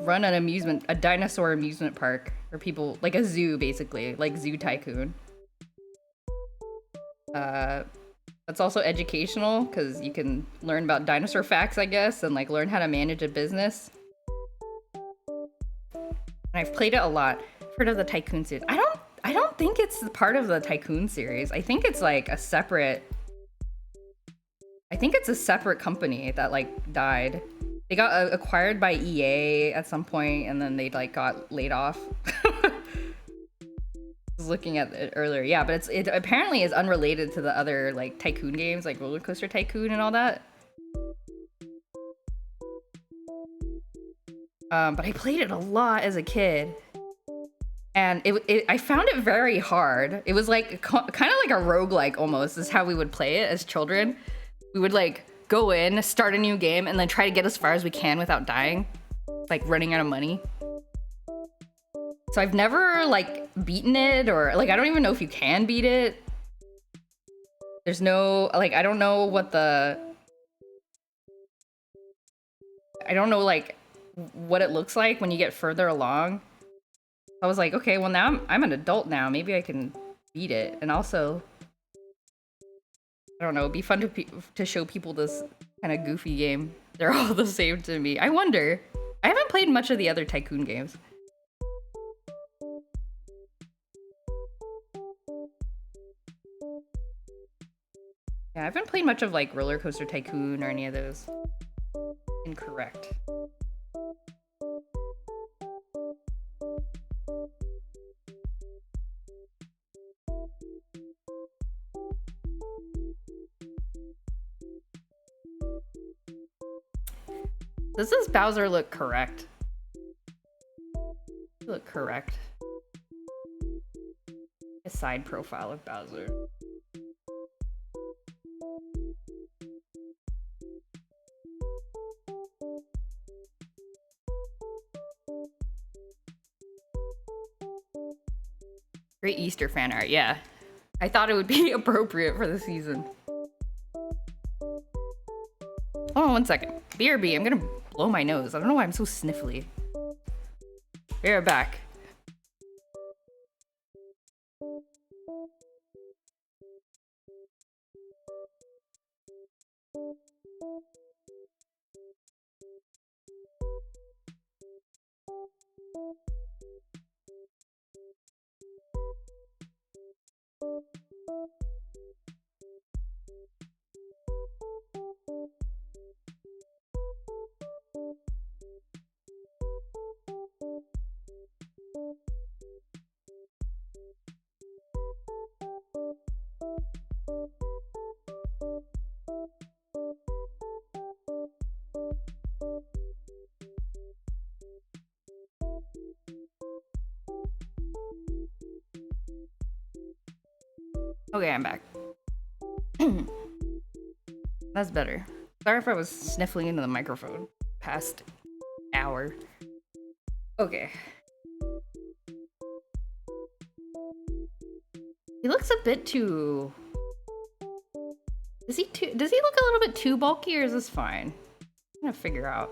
run a dinosaur amusement park for people, like a zoo basically, like Zoo Tycoon. That's also educational because you can learn about dinosaur facts, I guess, and like learn how to manage a business. And I've played it a lot. I've heard of the Tycoon series. I don't think it's part of the Tycoon series. I think it's like a separate company that like died. They got acquired by EA at some point and then they like got laid off. I was looking at it earlier. Yeah, but it apparently is unrelated to the other like Tycoon games like Roller Coaster Tycoon and all that. But I played it a lot as a kid. And I found it very hard. It was like kind of like a roguelike almost is how we would play it as children. We would like go in, start a new game, and then try to get as far as we can without dying. Like running out of money. So I've never like beaten it or like I don't even know if you can beat it. There's no like I don't know like what it looks like when you get further along. I was like, okay, well now I'm an adult now. Maybe I can beat it. And also, I don't know, it'd be fun to show people this kind of goofy game. They're all the same to me. I wonder. I haven't played much of the other Tycoon games. Yeah, I haven't played much of like Roller Coaster Tycoon or any of those. Incorrect. Does this Bowser look correct? Look correct. A side profile of Bowser. Great Easter fan art, yeah. I thought it would be appropriate for the season. Hold on one second. BRB, I'm gonna blow my nose. I don't know why I'm so sniffly. Be right back. Okay, I'm back. That's better. Sorry if I was sniffling into the microphone past hour. Okay. He looks a bit too Does he look a little bit too bulky, or is this fine? I'm gonna figure out.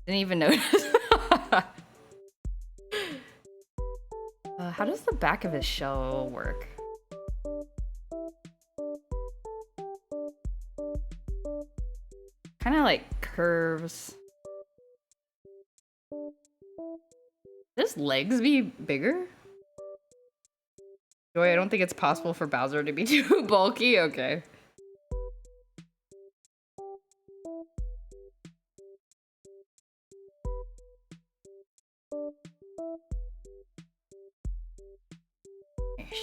Didn't even notice. How does the back of his shell work? Kind of like curves. Does legs be bigger? Joy, I don't think it's possible for Bowser to be too bulky. Okay.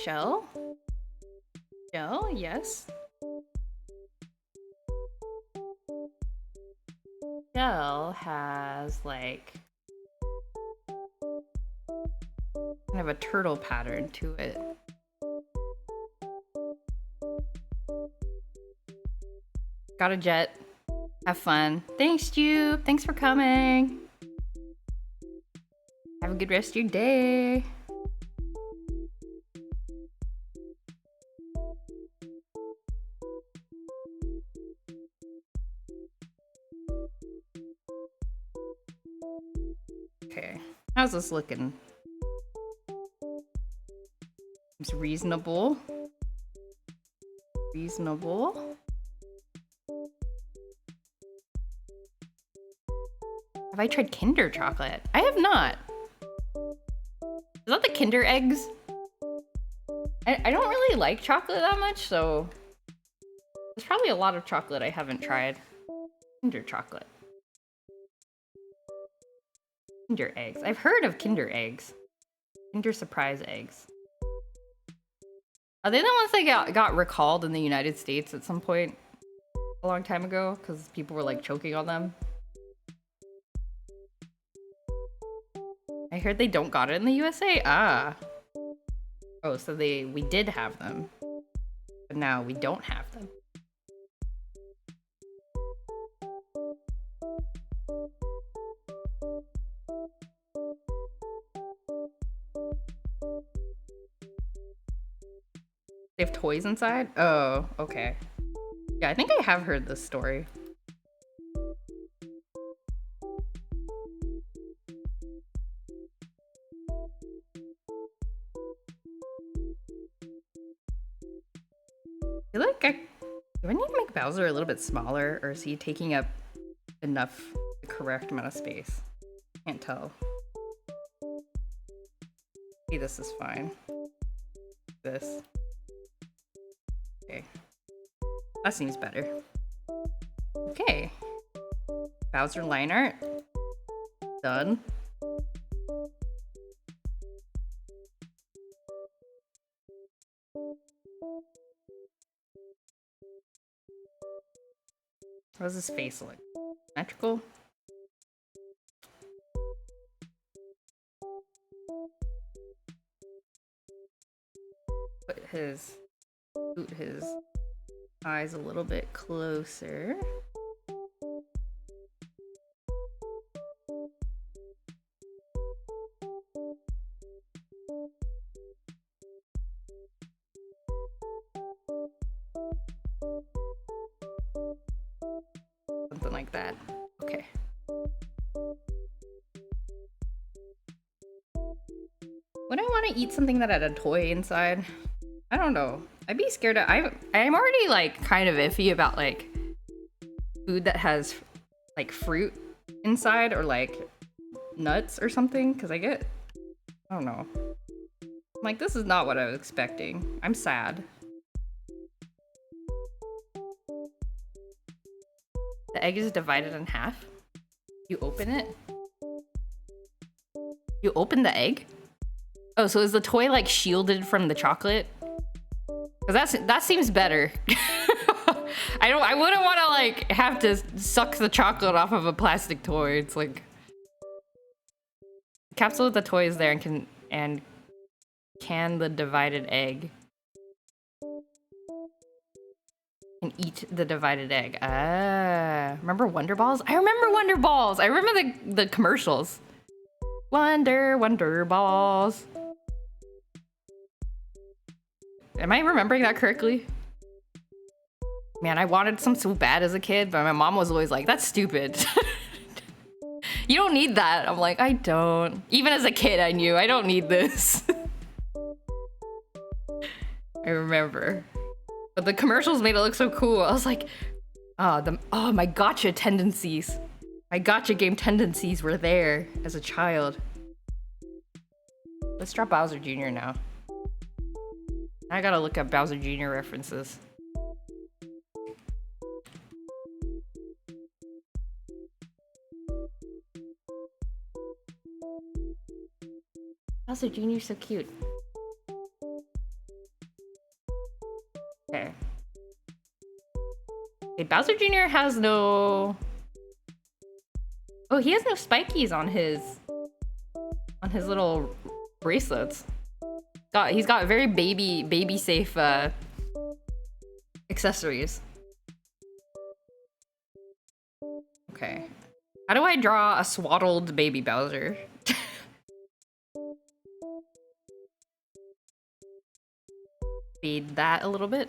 Shell? Shell, yes. Shell has like kind of a turtle pattern to it. Got a jet. Have fun. Thanks, Jupe. Thanks for coming. Have a good rest of your day. Okay, how's this looking? It's reasonable. Reasonable. Have I tried Kinder chocolate? I have not. Is that the Kinder eggs? I don't really like chocolate that much, so there's probably a lot of chocolate I haven't tried. Kinder chocolate. Kinder eggs. I've heard of Kinder eggs. Kinder surprise eggs. Are they the ones that got recalled in the United States at some point a long time ago? Because people were like choking on them. I heard they don't got it in the USA. Ah. Oh, so we did have them. But now we don't have them. They have toys inside? Oh, okay. Yeah, I think I have heard this story. I feel like do I need to make Bowser a little bit smaller, or is he taking up enough, the correct amount of space? Can't tell. See, this is fine. This. Okay. That seems better. Okay. Bowser line art. Done. How does his face look? Symmetrical? Put his eyes a little bit closer. Something like that. Okay. Would I want to eat something that had a toy inside? I don't know. I'd be scared of. I'm already like kind of iffy about like food that has like fruit inside or like nuts or something, because I don't know. I'm like, this is not what I was expecting. I'm sad. The egg is divided in half. You open it. You open the egg? Oh, so is the toy like shielded from the chocolate? Because that seems better. I wouldn't want to like have to suck the chocolate off of a plastic toy. It's like the capsule with the toy is there and can the divided egg and eat the divided egg. Ah, remember Wonder Balls? I remember Wonder Balls. I remember the commercials. Wonder Balls. Am I remembering that correctly? Man, I wanted some so bad as a kid, but my mom was always like, that's stupid. You don't need that. I'm like, I don't. Even as a kid, I knew I don't need this. I remember. But the commercials made it look so cool. I was like, oh, my gotcha tendencies. My gotcha game tendencies were there as a child. Let's drop Bowser Jr. now. I gotta look up Bowser Jr. references. Bowser Jr. is so cute. Okay. Okay, Bowser Jr. has no... Oh, he has no spikies on his little bracelets. He's got very baby safe accessories. Okay. How do I draw a swaddled baby Bowser? Fade that a little bit.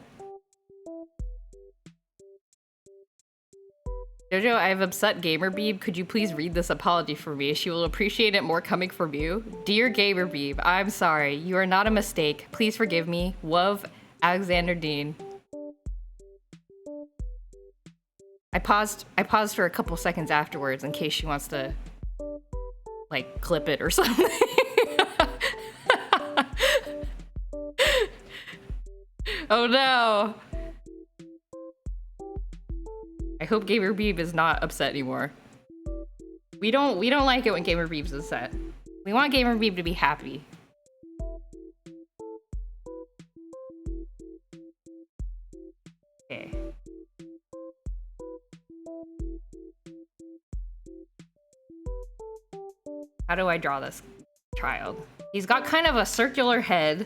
Jojo, I have upset Gamer Beeb. Could you please read this apology for me? She will appreciate it more coming from you. Dear Gamer Beeb, I'm sorry. You are not a mistake. Please forgive me. Love, Alexander Dean. I paused for a couple seconds afterwards in case she wants to, like, clip it or something. Oh no! I hope Gamer Beeb is not upset anymore. We don't like it when Gamer Beeb's upset. We want Gamer Beeb to be happy. Okay. How do I draw this child? He's got kind of a circular head.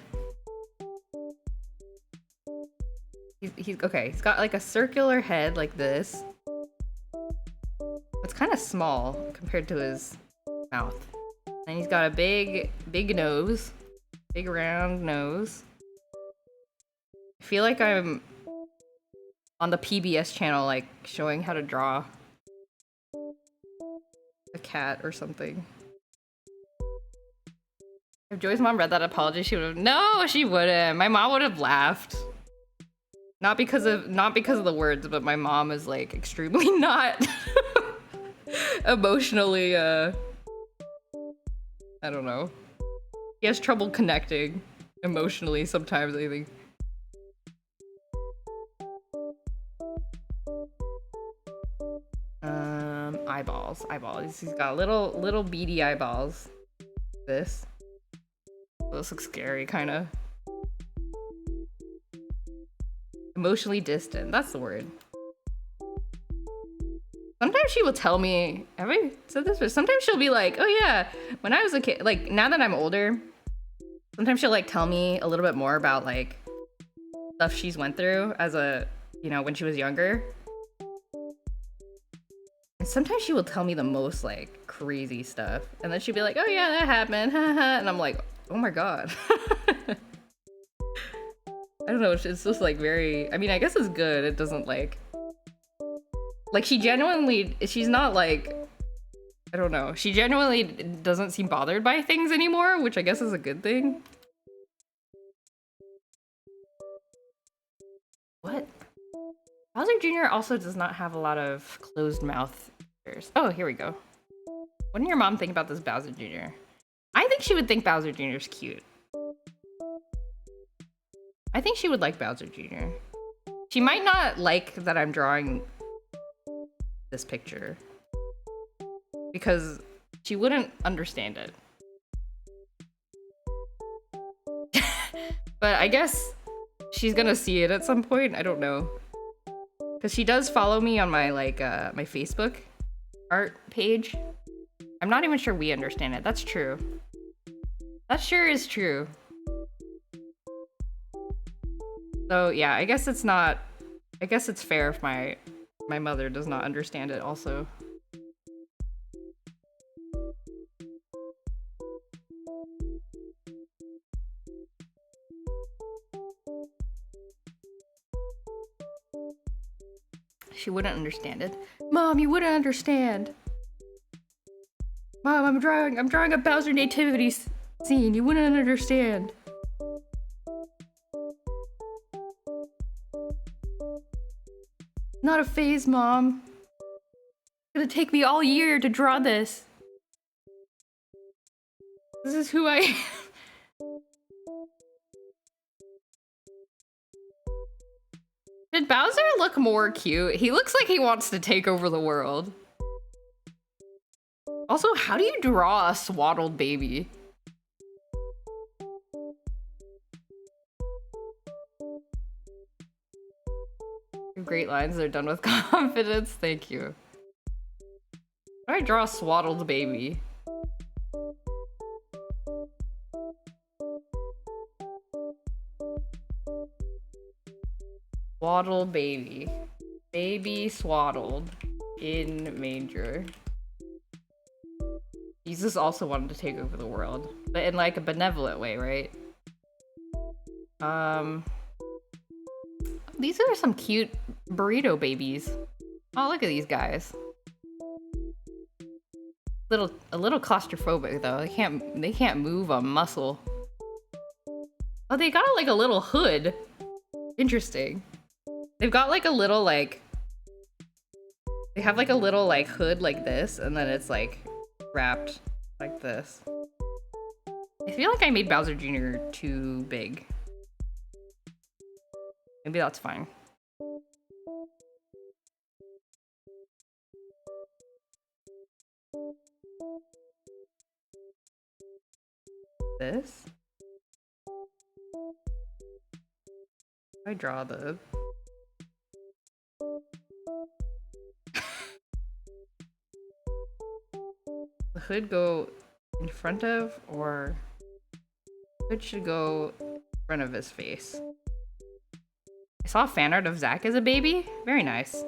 He's okay. He's got like a circular head like this. It's kind of small compared to his mouth. And he's got a big nose. Big round nose. I feel like I'm on the PBS channel, like showing how to draw a cat or something. If Joy's mom read that apology, she would have... No, she wouldn't. My mom would have laughed. Not because of the words, but my mom is like extremely not emotionally, I don't know. He has trouble connecting emotionally sometimes, I think. Eyeballs. He's got little beady eyeballs. This looks scary, kind of. Emotionally distant. That's the word. Sometimes she will tell me. Have I said this? But sometimes she'll be like, "Oh yeah, when I was a kid." Like now that I'm older, sometimes she'll like tell me a little bit more about like stuff she's went through as a, you know, when she was younger. And sometimes she will tell me the most like crazy stuff, and then she'll be like, "Oh yeah, that happened," and I'm like, "Oh my god." I don't know, it's just like very, I mean, I guess it's good. It doesn't like she's not like, I don't know. She genuinely doesn't seem bothered by things anymore, which I guess is a good thing. What? Bowser Jr. also does not have a lot of closed mouth features. Oh, here we go. What did your mom think about this Bowser Jr.? I think she would think Bowser Jr. is cute. I think she would like Bowser Jr. She might not like that I'm drawing this picture because she wouldn't understand it. But I guess she's gonna see it at some point. I don't know. Because she does follow me on my like my Facebook art page. I'm not even sure we understand it. That's true. That sure is true. So yeah, I guess it's not, I guess it's fair if my mother does not understand it also. She wouldn't understand it. Mom, you wouldn't understand. Mom, I'm drawing a Bowser nativity scene. You wouldn't understand. Not a phase, Mom. It's gonna take me all year to draw this. This is who I am. Did Bowser look more cute? He looks like he wants to take over the world. Also, how do you draw a swaddled baby? Great lines, they're done with confidence. Thank you. How do I draw a swaddled baby? Swaddled baby. Baby swaddled in manger. Jesus also wanted to take over the world, but in like a benevolent way, right? These are some cute burrito babies. Oh, look at these guys. A little claustrophobic though. They can't move a muscle. Oh, they got like a little hood. Interesting. They've got like a little like they have like a little like hood like this, and then it's like wrapped like this. I feel like I made Bowser Jr. too big. Maybe that's fine. This? I draw the... the hood go in front of, or... the hood should go in front of his face. I saw fan art of Zach as a baby. Very nice.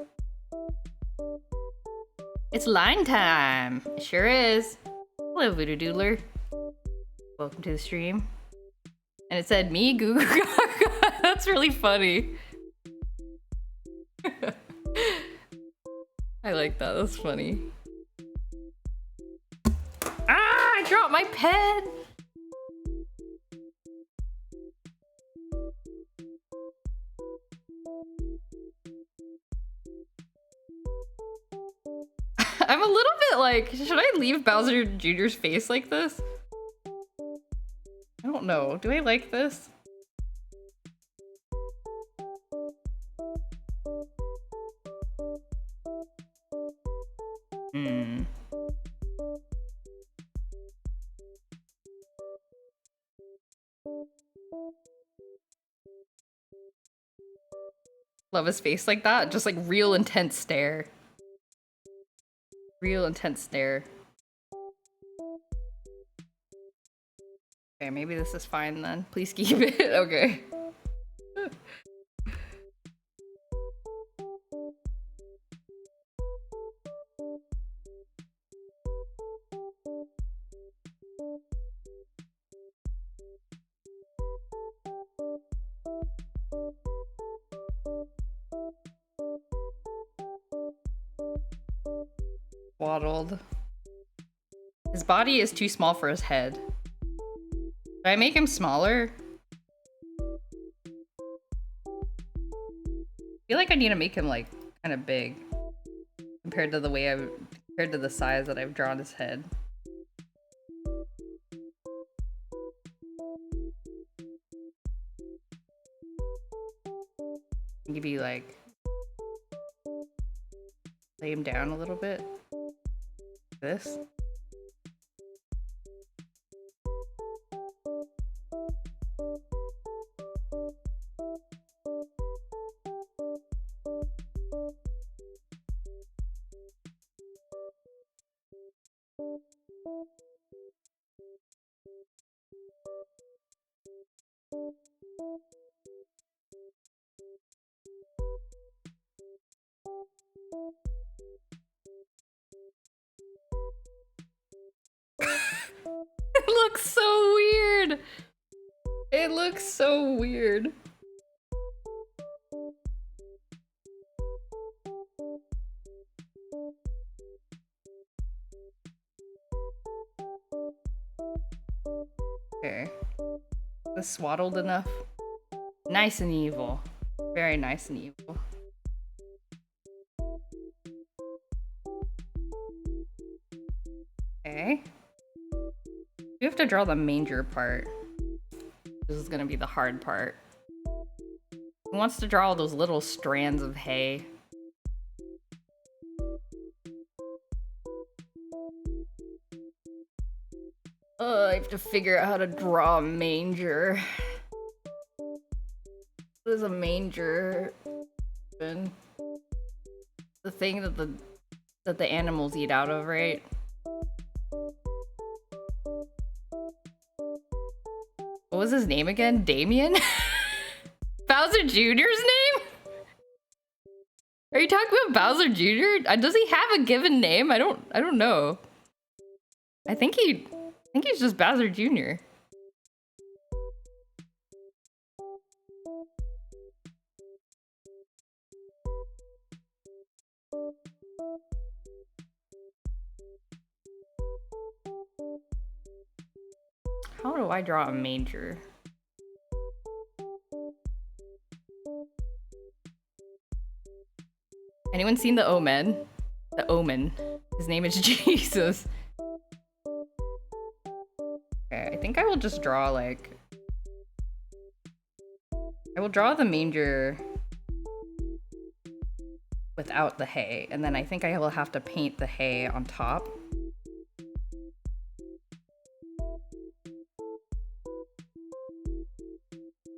It's line time! It sure is. Hello, Voodoo Doodler. Welcome to the stream. And it said me, Goo Goo Gaga. That's really funny. I like that. That's funny. Ah! I dropped my pen! I'm a little bit like, should I leave Bowser Jr.'s face like this? I don't know. Do I like this? Love his face like that. Just like real intense stare. Real intense stare. Okay, maybe this is fine then. Please keep it. Okay. Waddled. His body is too small for his head. Should I make him smaller? I feel like I need to make him like kind of big compared to the way compared to the size that I've drawn his head. Maybe like lay him down a little bit. This. It looks so weird. It looks so weird. Okay. This swaddled enough. Nice and evil. Very nice and evil. Okay. We have to draw the manger part. This is gonna be the hard part. He wants to draw all those little strands of hay. I have to figure out how to draw a manger. What is a manger? The thing that the animals eat out of, right? What was his name again? Damien? Bowser Jr.'s name? Are you talking about Bowser Jr.? Does he have a given name? I don't know. I think he's just Bowser Jr. How do I draw a manger? Anyone seen The Omen? The Omen. His name is Jesus. Okay, I think I will just draw like... I will draw the manger without the hay, and then I think I will have to paint the hay on top.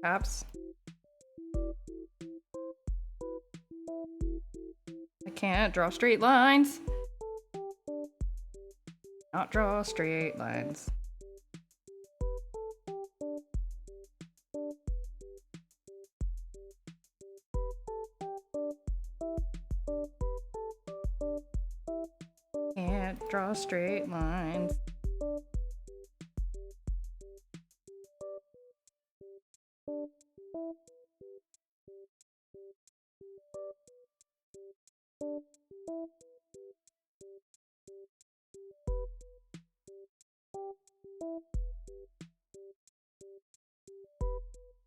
Perhaps. I can't draw straight lines. Not draw straight lines. Can't draw straight lines.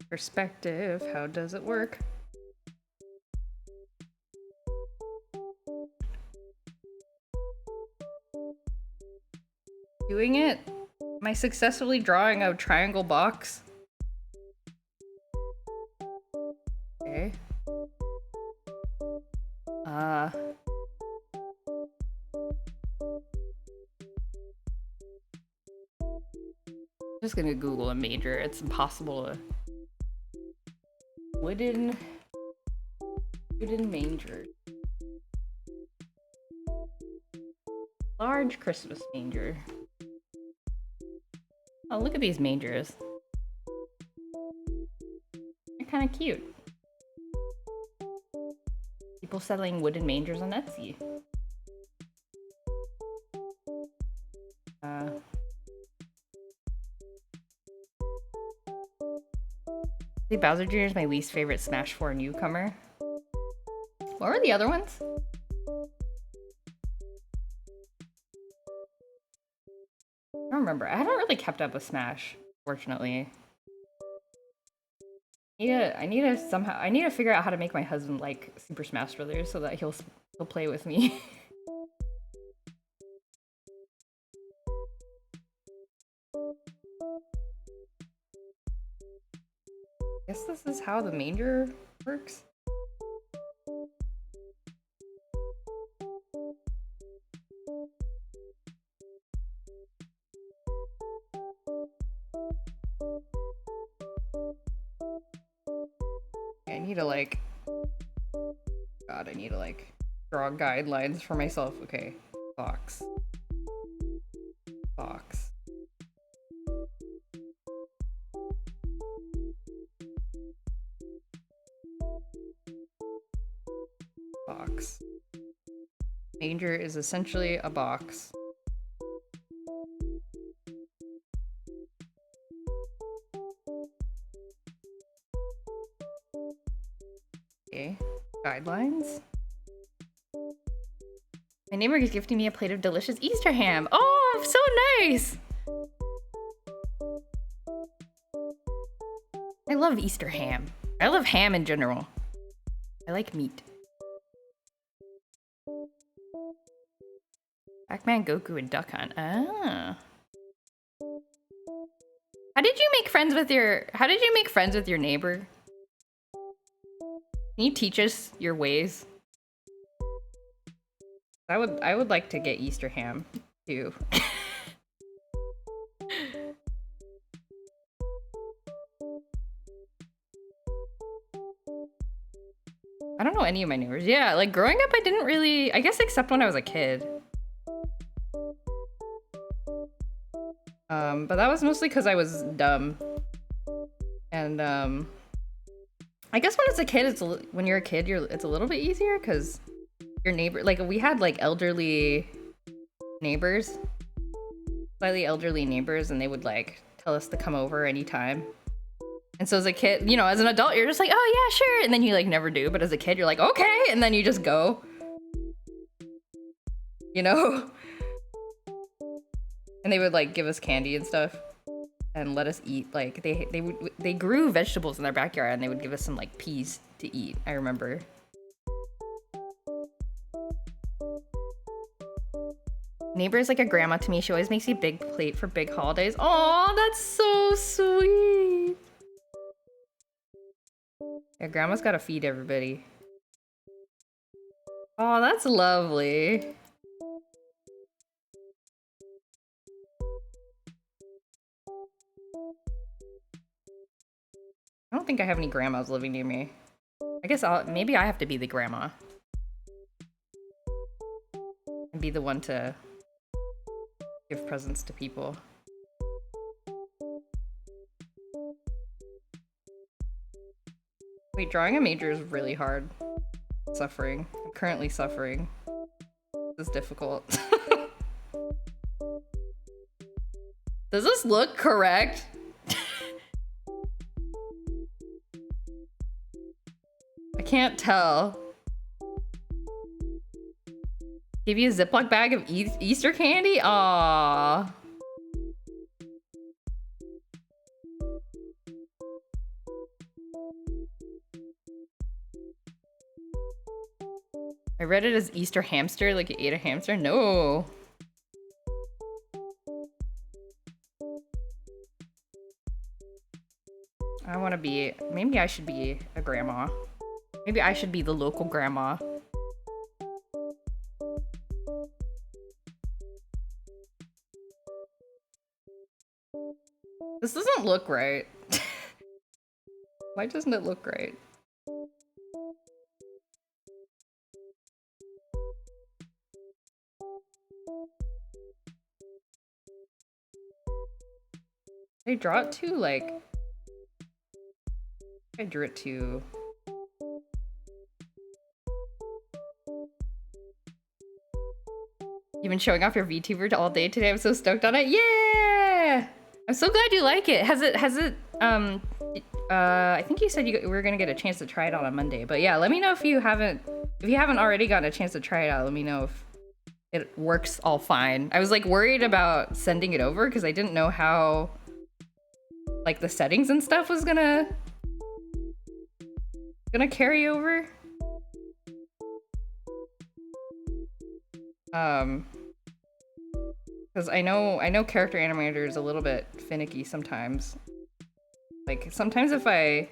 Perspective, how does it work? Doing it? Am I successfully drawing a triangle box? Okay. Just gonna Google a manger. It's impossible to... Wooden manger. Large Christmas manger. Oh, look at these mangers. They're kind of cute. People selling wooden mangers on Etsy. I think Bowser Jr. is my least favorite Smash 4 newcomer. What were the other ones? I don't remember. I haven't really kept up with Smash, fortunately. I need to figure out how to make my husband like Super Smash Brothers so that he'll play with me. Guess this is how the manger works. I need to like... God, I need to like draw guidelines for myself. Okay, box. Box. Box. Manger is essentially a box. Okay, guidelines. My neighbor is gifting me a plate of delicious Easter ham. Oh, so nice! I love Easter ham. I love ham in general. I like meat. Pac-Man, Goku, and Duck Hunt. Ah. How did you make friends with your neighbor? Can you teach us your ways? I would like to get Easter ham too. I don't know any of my neighbors. Yeah, like growing up I didn't really, I guess except when I was a kid. But that was mostly because I was dumb. And I guess when it's a kid, when you're a kid, it's a little bit easier because your neighbor, like we had like elderly neighbors, slightly elderly neighbors, and they would like tell us to come over anytime. And so as a kid, you know, as an adult, you're just like, oh yeah, sure, and then you like never do. But as a kid, you're like, okay, and then you just go. You know. And they would like give us candy and stuff and let us eat. Like they grew vegetables in their backyard and they would give us some like peas to eat. I remember. Neighbor is like a grandma to me. She always makes me a big plate for big holidays. Oh, that's so sweet. Yeah, grandma's gotta feed everybody. Oh, that's lovely. I don't think I have any grandmas living near me. I guess maybe I have to be the grandma. And be the one to give presents to people. Wait, drawing a major is really hard. Suffering. I'm currently suffering. This is difficult. Does this look correct? I can't tell. Give you a Ziploc bag of Easter candy? Aww. I read it as Easter hamster, like you ate a hamster? No. I want to be, maybe I should be a grandma. Maybe I should be the local grandma. This doesn't look right. Why doesn't it look right? They draw it too, like... I drew it too... You've been showing off your VTuber all day today. I'm so stoked on it. Yeah! I'm so glad you like it. Has it, I think you said we were gonna get a chance to try it out on Monday. But yeah, let me know if you haven't already gotten a chance to try it out. Let me know if it works all fine. I was like worried about sending it over because I didn't know how, like the settings and stuff was gonna carry over. Because I know character animator is a little bit finicky sometimes. Like sometimes if I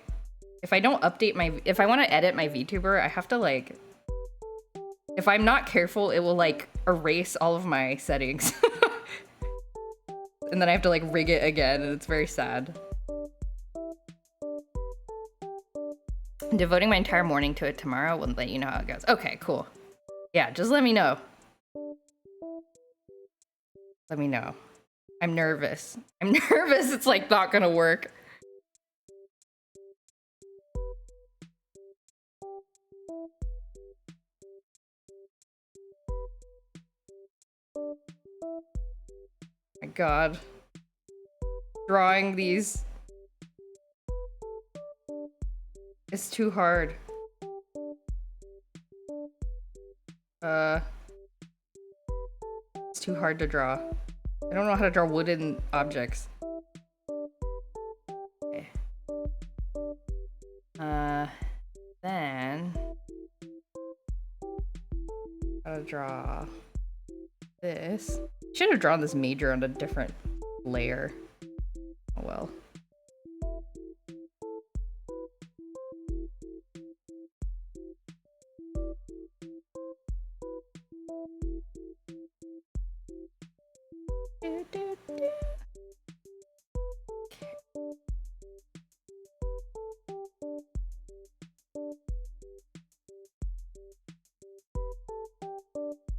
don't update if I want to edit my VTuber, I have to like, if I'm not careful, it will like erase all of my settings. And then I have to like rig it again, and it's very sad. I'm devoting my entire morning to it tomorrow. We'll let you know how it goes. Okay, cool. Yeah, just let me know. Let me know. I'm nervous. I'm nervous it's like not gonna work. My God. Drawing these is too hard. It's too hard to draw. I don't know how to draw wooden objects. Okay. Then gotta draw this. Should have drawn this major on a different layer. Oh well.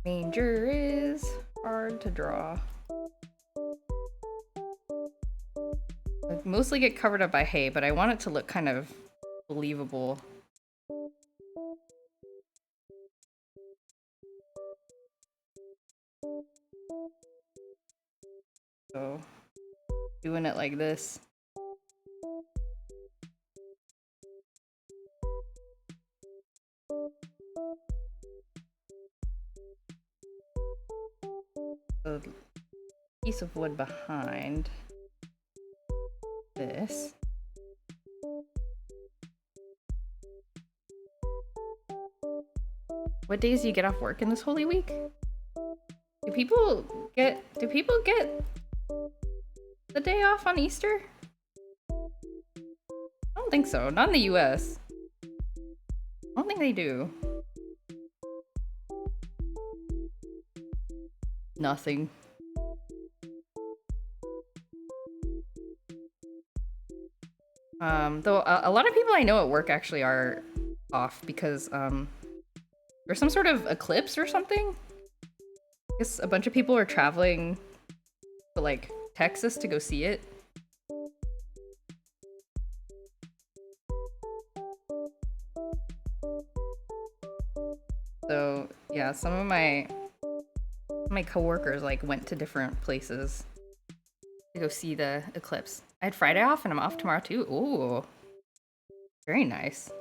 Manger is hard to draw. I mostly get covered up by hay, but I want it to look kind of believable. So, doing it like this. The piece of wood behind this. What days do you get off work in this Holy Week? Do people get the day off on Easter? I don't think so. Not in the US. I don't think they do. Nothing. Though a lot of people I know at work actually are off because there's some sort of eclipse or something. I guess a bunch of people are traveling to like Texas to go see it. So yeah, some of my coworkers like went to different places to go see the eclipse. I had Friday off and I'm off tomorrow too. Ooh, very nice.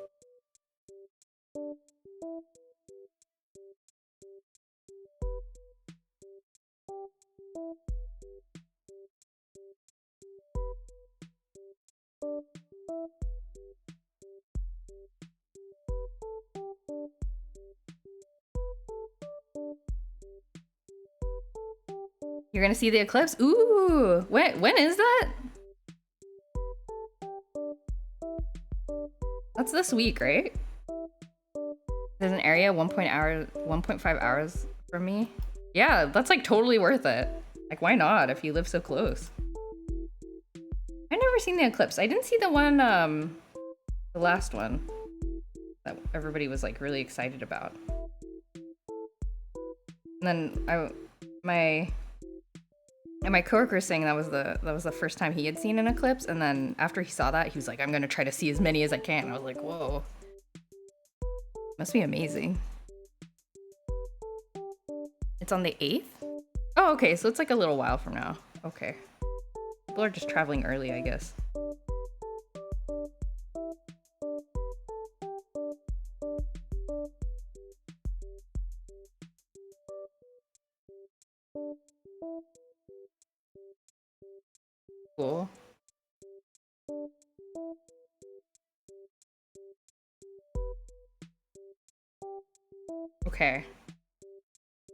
You're gonna see the eclipse? Ooh, when is that? That's this week, right? There's an area 1.5 hours from me. Yeah, that's like totally worth it. Like, why not if you live so close? I've never seen the eclipse. I didn't see the one, the last one that everybody was like really excited about. And then my coworker was saying that was the first time he had seen an eclipse, and then after he saw that, he was like, I'm gonna try to see as many as I can. And I was like, whoa. Must be amazing. It's on the 8th? Oh, okay, so it's like a little while from now. Okay. People are just traveling early, I guess. Cool. Okay.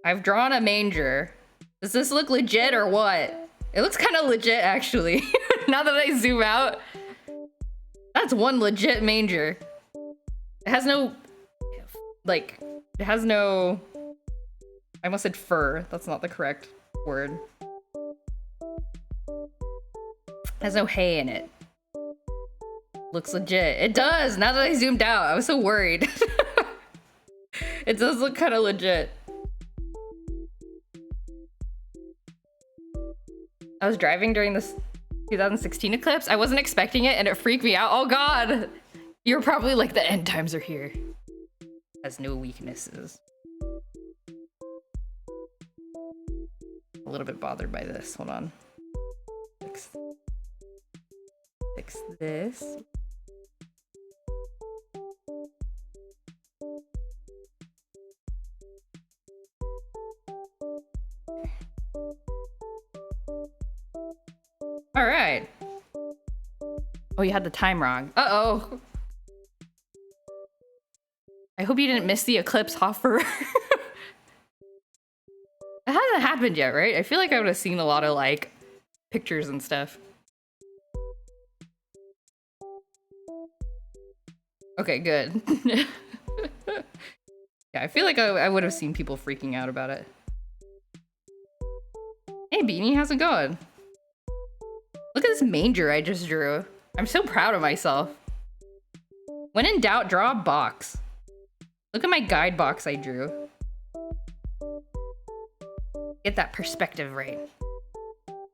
I've drawn a manger. Does this look legit or what? It looks kind of legit, actually. Now that I zoom out. That's one legit manger. It has no... Like, it has no... I almost said fur. That's not the correct word. It has no hay in it. Looks legit. It does! Now that I zoomed out, I was so worried. It does look kind of legit. I was driving during this 2016 eclipse. I wasn't expecting it and it freaked me out. Oh god! You're probably like, the end times are here. Has no weaknesses. A little bit bothered by this. Hold on. Fix this. All right. Oh, you had the time wrong. Uh-oh. I hope you didn't miss the eclipse, Hoffer. It hasn't happened yet, right? I feel like I would have seen a lot of, like, pictures and stuff. Okay, good. Yeah, I feel like I would have seen people freaking out about it. Hey, Beanie, how's it going? Look at this manger I just drew. I'm so proud of myself. When in doubt, draw a box. Look at my guide box I drew. Get that perspective right.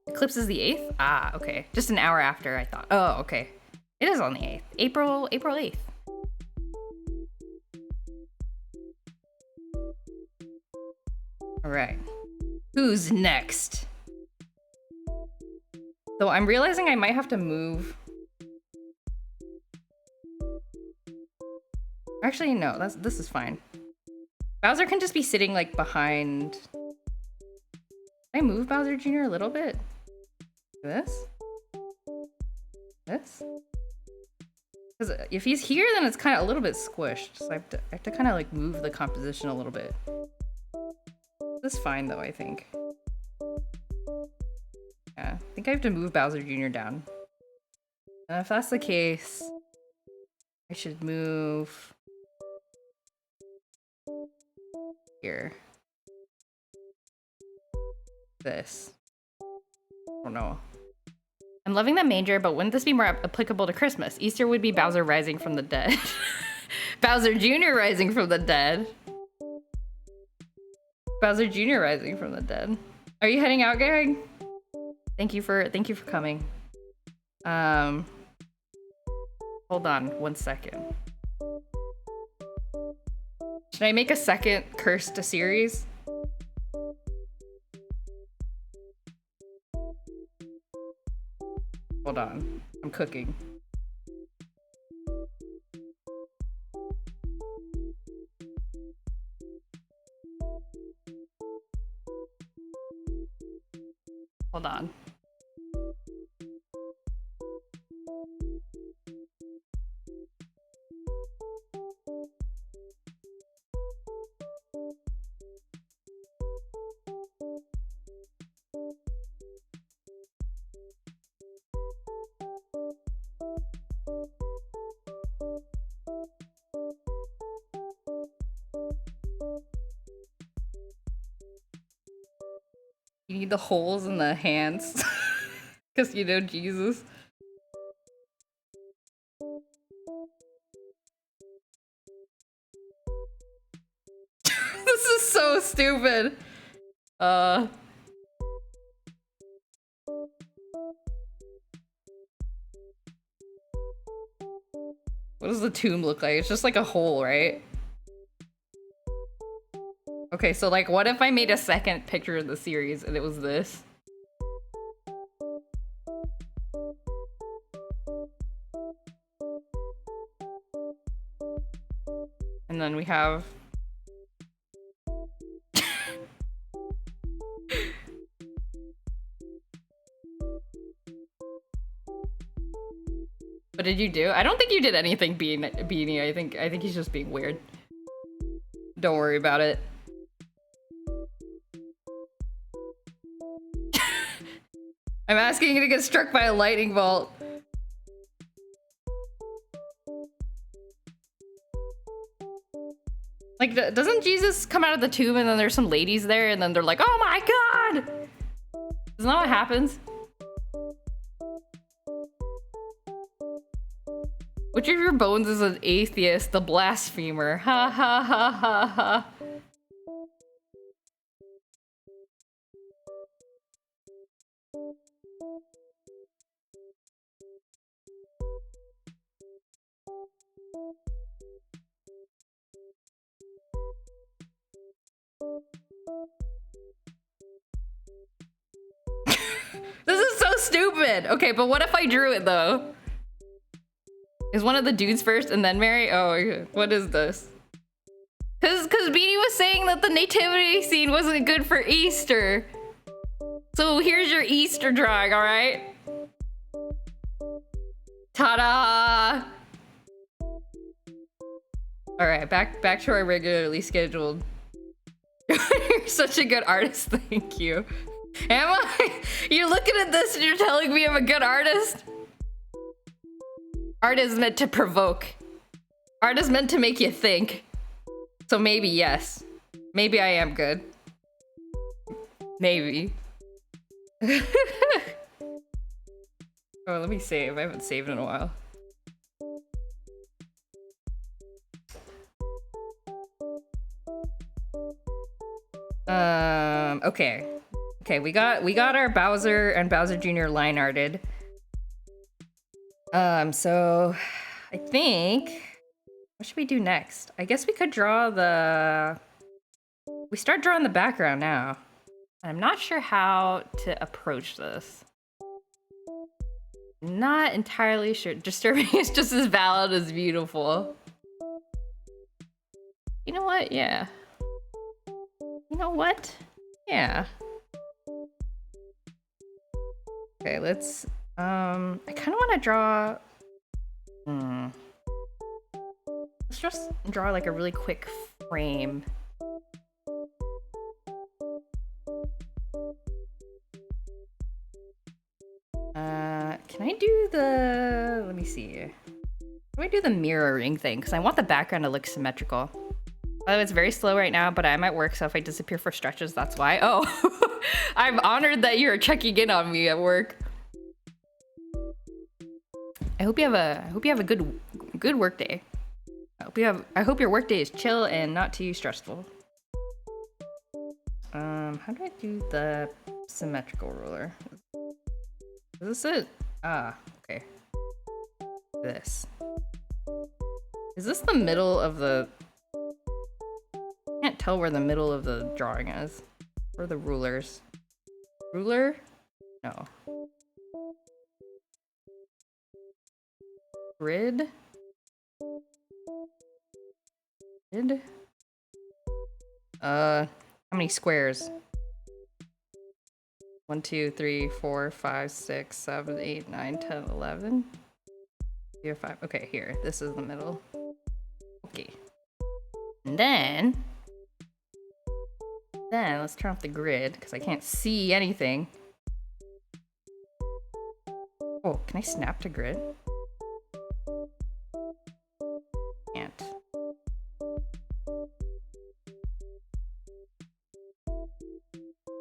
Eclipse is the 8th? Ah, okay. Just an hour after, I thought. Oh, okay. It is on the 8th. April 8th. All right. Who's next? So I'm realizing I might have to move. Actually, no, this is fine. Bowser can just be sitting like behind. Can I move Bowser Jr. a little bit? This? This? Because if he's here, then it's kind of a little bit squished. So I have to kind of like move the composition a little bit. This is fine though, I think. Yeah, I think I have to move Bowser Jr. down. And if that's the case, I should move here. This. Oh no. I'm loving that manger, but wouldn't this be more applicable to Christmas? Easter would be Bowser rising from the dead. Bowser Jr. rising from the dead. Bowser Jr. rising from the dead. Are you heading out, gang? Thank you for coming. Hold on 1 second. Should I make a second Cursed series? Hold on. I'm cooking. Hold on. You need the holes in the hands. Because you know Jesus. This is so stupid. What does the tomb look like? It's just like a hole, right? Okay, so like what if I made a second picture of the series and it was this? And then we have What did you do? I don't think you did anything, Beanie. I think he's just being weird. Don't worry about it. I'm asking you to get struck by a lightning bolt. Like, doesn't Jesus come out of the tomb and then there's some ladies there and then they're like, oh my god! Isn't that what happens? Which of your bones is an atheist, the blasphemer? Ha ha ha ha ha. This is so stupid! Okay, but what if I drew it though? Is one of the dudes first and then Mary? Oh, okay. What is this? Cause Beanie was saying that the nativity scene wasn't good for Easter. So here's your Easter drawing, alright? Ta-da! All right, back to our regularly scheduled. You're such a good artist. Thank you. Am I? You're looking at this and you're telling me I'm a good artist? Art is meant to provoke. Art is meant to make you think. So maybe yes. Maybe I am good. Maybe. Oh, let me save. I haven't saved in a while. Okay. Okay, we got our Bowser and Bowser Jr. line arted. So I think what should we do next? I guess we could draw we start drawing the background now. I'm not sure how to approach this. Not entirely sure. Disturbing is just as valid as beautiful. You know what? Yeah. You know what? Yeah. Okay, let's I kind of want to draw let's just draw like a really quick frame. Can I do let me see. Can I do the mirroring thing? Because I want the background to look symmetrical. Oh, it's very slow right now, but I'm at work, so if I disappear for stretches, that's why. Oh, I'm honored that you're checking in on me at work. I hope you have a good work day. I hope your work day is chill and not too stressful. How do I do the symmetrical ruler? Is this it? Ah, okay. This. Is this the middle of the... I can't tell where the middle of the drawing is. Where are the rulers? Ruler? No. Grid? Grid? How many squares? 1, 2, 3, 4, 5, 6, 7, 8, 9, 10, 11. Here, 5. Okay, here. This is the middle. Okay. And then let's turn off the grid because I can't see anything. Oh, can I snap to grid? Can't.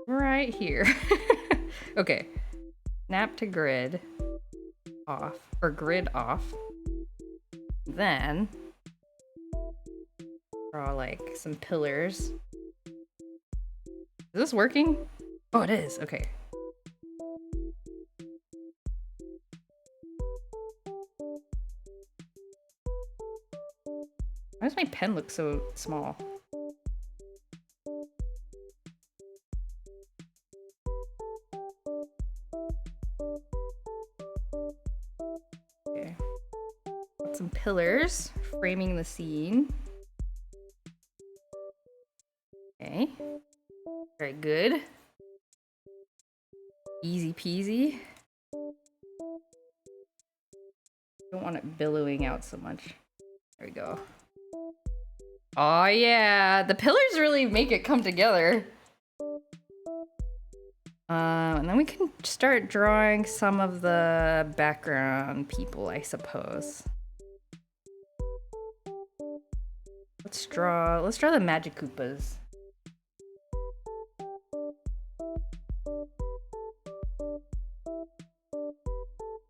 Right here. Okay. Snap to grid off, or grid off. Then draw like some pillars. Is this working? Oh, it is. Okay. Why does my pen look so small? Okay. Got some pillars framing the scene. Okay. Very good. Easy peasy. Don't want it billowing out so much. There we go. Oh yeah, the pillars really make it come together. And then we can start drawing some of the background people, I suppose. Let's draw the Magic Koopas.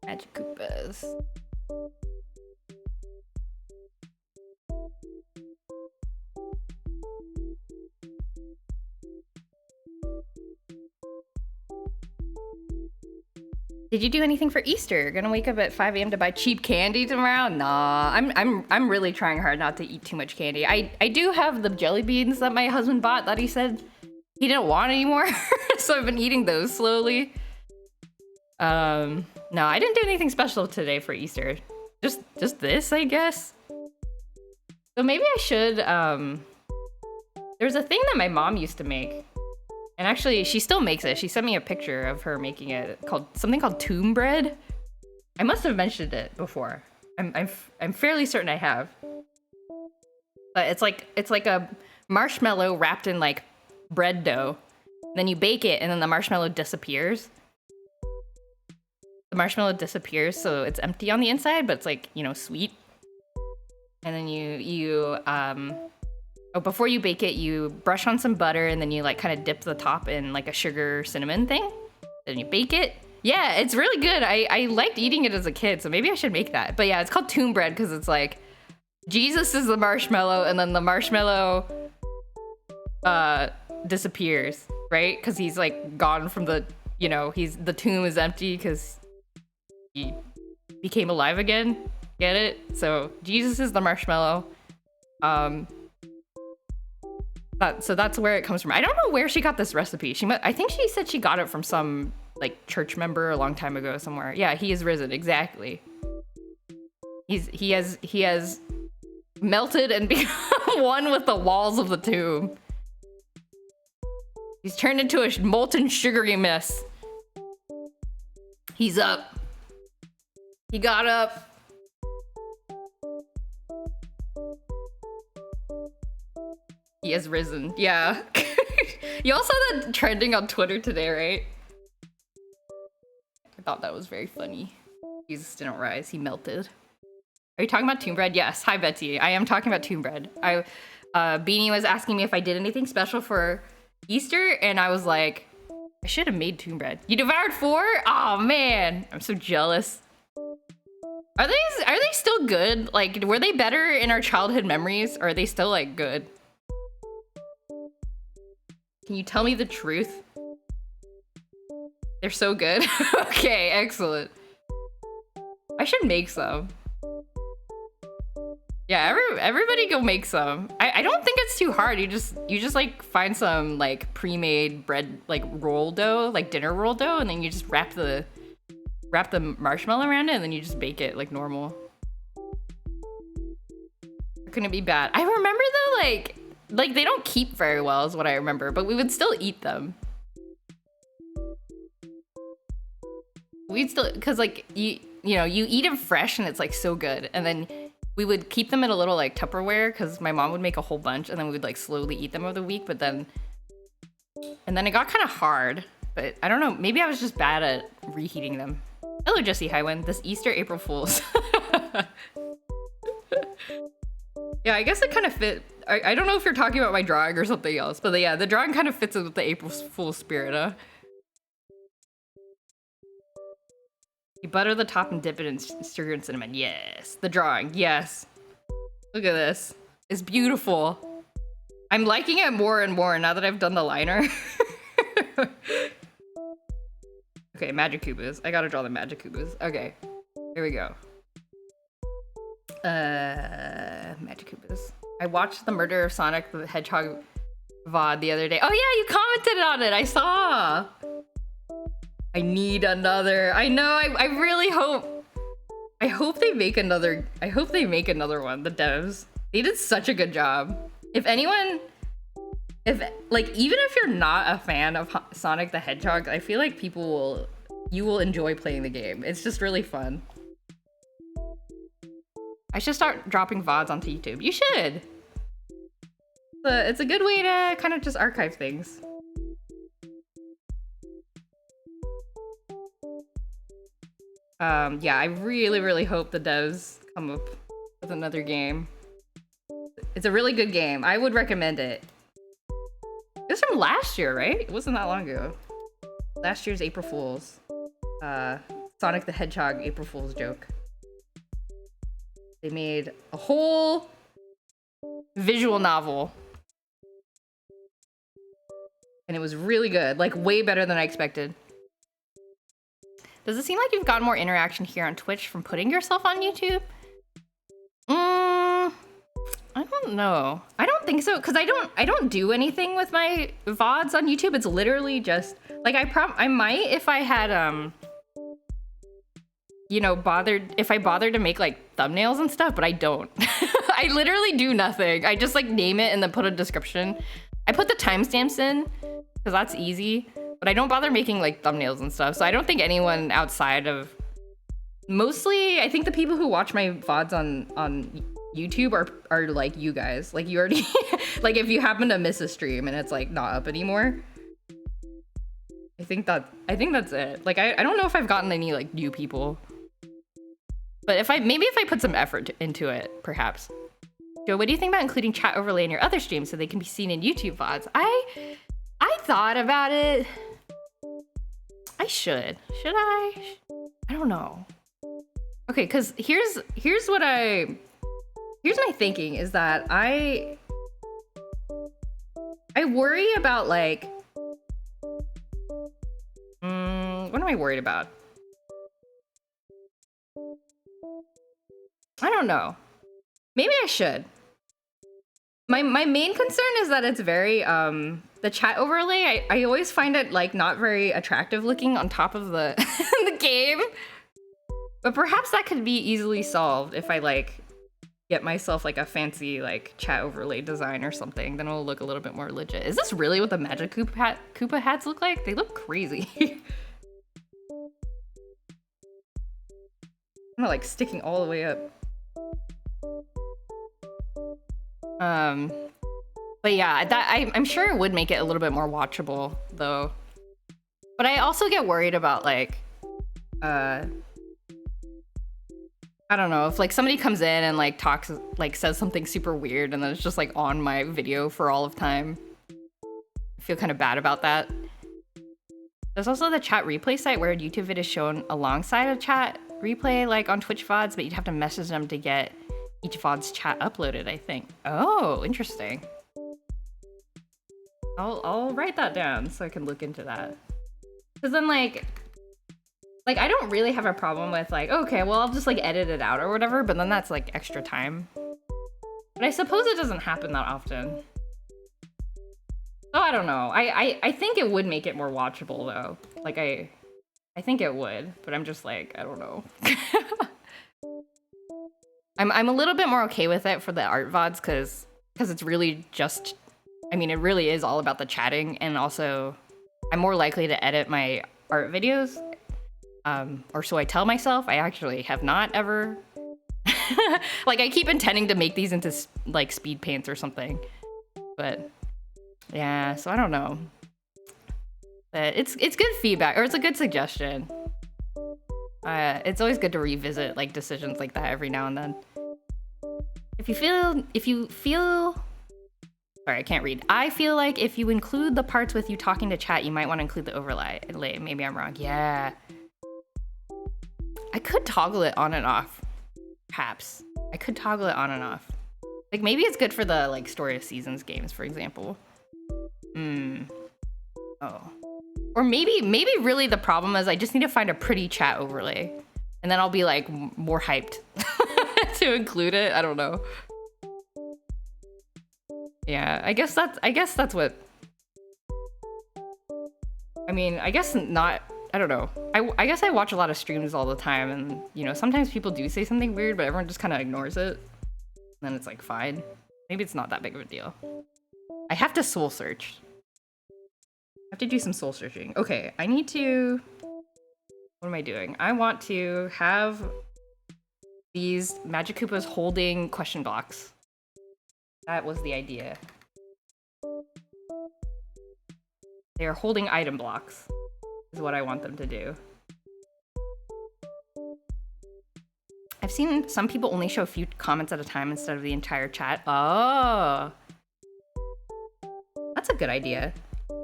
Magic Koopas. Did you do anything for Easter? Gonna wake up at 5 a.m. to buy cheap candy tomorrow? Nah, I'm really trying hard not to eat too much candy. I do have the jelly beans that my husband bought that he said he didn't want anymore, so I've been eating those slowly. No, I didn't do anything special today for Easter. Just this, I guess. So maybe I should. There's a thing that my mom used to make. And actually, she still makes it. She sent me a picture of her making it, something called tomb bread. I must have mentioned it before. I'm fairly certain I have. But it's like a marshmallow wrapped in like bread dough. Then you bake it, and then the marshmallow disappears. The marshmallow disappears, so it's empty on the inside, but it's like, you know, sweet. And then before you bake it, you brush on some butter, and then you like kind of dip the top in like a sugar cinnamon thing. Then you bake it. Yeah, it's really good. I liked eating it as a kid, so maybe I should make that. But yeah, it's called tomb bread because it's like Jesus is the marshmallow, and then the marshmallow disappears, right? Because he's like gone from the, you know, the tomb is empty because he became alive again. Get it? So Jesus is the marshmallow. So that's where it comes from. I don't know where she got this recipe. I think she said she got it from some like church member a long time ago somewhere. Yeah, he is risen, exactly. He has melted and become one with the walls of the tomb. He's turned into a molten sugary mess. He's up. He got up. He has risen. Yeah. You all saw that trending on Twitter today, right? I thought that was very funny. Jesus didn't rise. He melted. Are you talking about tomb bread? Yes. Hi, Betsy. I am talking about tomb bread. Beanie was asking me if I did anything special for Easter, and I was like, I should have made tomb bread. You devoured 4? Oh man, I'm so jealous. Are they still good? Like, were they better in our childhood memories, or are they still like good? Can you tell me the truth? They're so good. Okay, excellent. I should make some. Yeah, everybody go make some. I don't think it's too hard. You just like find some like pre-made bread, like roll dough, like dinner roll dough, and then you just wrap the marshmallow around it, and then you just bake it like normal. It couldn't be bad. I remember though, like they don't keep very well is what I remember, but we would still eat them. We'd still, cause like you know, you eat them fresh and it's like so good, and then we would keep them in a little like Tupperware because my mom would make a whole bunch, and then we would like slowly eat them over the week. But then it got kind of hard. But I don't know. Maybe I was just bad at reheating them. Hello, Jesse Highwind. This Easter April Fools. Yeah, I guess it kind of fit. I don't know if you're talking about my drawing or something else, but yeah, the drawing kind of fits with the April Fool's spirit, huh? You butter the top and dip it in sugar and cinnamon. Yes. The drawing. Yes. Look at this. It's beautiful. I'm liking it more and more now that I've done the liner. Okay, Magic Kubas. I gotta draw the Magic Kubas. Okay. Here we go. Magic Kubas. I watched the Murder of Sonic the Hedgehog VOD the other day. Oh yeah, you commented on it. I saw. I need another. I know. I really hope. I hope they make another. I hope they make another one. The devs. They did such a good job. If anyone, even if you're not a fan of Sonic the Hedgehog, I feel like you will enjoy playing the game. It's just really fun. I should start dropping VODs onto YouTube. You should. It's a good way to kind of just archive things. Yeah, I really, really hope the devs come up with another game. It's a really good game. I would recommend it. It was from last year, right? It wasn't that long ago. Last year's April Fool's. Sonic the Hedgehog April Fool's joke. They made a whole visual novel. And it was really good. Like, way better than I expected. Does it seem like you've gotten more interaction here on Twitch from putting yourself on YouTube? I don't know. I don't think so, because I don't do anything with my VODs on YouTube. It's literally just like I might if I had you know, if I bothered to make like thumbnails and stuff, but I don't. I literally do nothing. I just like name it and then put a description. I put the timestamps in because that's easy. But I don't bother making like thumbnails and stuff. So I don't think anyone outside of, mostly I think the people who watch my VODs on YouTube are like you guys. Like you already like if you happen to miss a stream and it's like not up anymore. I think that's it. Like I don't know if I've gotten any like new people. But if I put some effort into it, perhaps. Joe, what do you think about including chat overlay in your other streams so they can be seen in YouTube VODs? I thought about it. I should. Should I? I don't know. Okay, because here's my thinking is that I worry about like what am I worried about? I don't know. Maybe I should. My main concern is that it's very the chat overlay. I always find it like not very attractive looking on top of the the game. But perhaps that could be easily solved if I like get myself like a fancy like chat overlay design or something. Then it'll look a little bit more legit. Is this really what the Magic Koopa hats look like? They look crazy. I'm like sticking all the way up. But yeah, I'm sure it would make it a little bit more watchable though. But I also get worried about like, I don't know, if like somebody comes in and like talks, like says something super weird and then it's just like on my video for all of time. I feel kind of bad about that. There's also the chat replay site where a YouTube vid is shown alongside a chat replay like on Twitch VODs, but you'd have to message them to get each VOD's chat uploaded, I think. Oh, interesting. I'll write that down so I can look into that. Cause then like I don't really have a problem with like, okay, well I'll just like edit it out or whatever, but then that's like extra time. But I suppose it doesn't happen that often. So I don't know. I think it would make it more watchable though. Like I think it would, but I'm just like, I don't know. I'm a little bit more okay with it for the art VODs because it's really just, I mean, it really is all about the chatting, and also I'm more likely to edit my art videos, or so I tell myself. I actually have not ever, like I keep intending to make these into like speed paints or something, but yeah, so I don't know. But it's good feedback, or it's a good suggestion. It's always good to revisit like decisions like that every now and then. If you feel, sorry, I can't read. I feel like if you include the parts with you talking to chat, you might want to include the overlay. Maybe I'm wrong. Yeah. I could toggle it on and off. Perhaps. I could toggle it on and off. Like maybe it's good for the like Story of Seasons games, for example. Oh. Or maybe really the problem is I just need to find a pretty chat overlay. And then I'll be like more hyped to include it. I don't know. Yeah, I guess that's what, I mean, I guess not, I don't know. I guess I watch a lot of streams all the time, and you know, sometimes people do say something weird, but everyone just kind of ignores it. And then it's like, fine. Maybe it's not that big of a deal. I have to soul search. I have to do some soul searching. Okay, I need to, what am I doing? I want to have these Magic Koopas holding question blocks. That was the idea. They are holding item blocks, is what I want them to do. I've seen some people only show a few comments at a time instead of the entire chat. Oh, that's a good idea.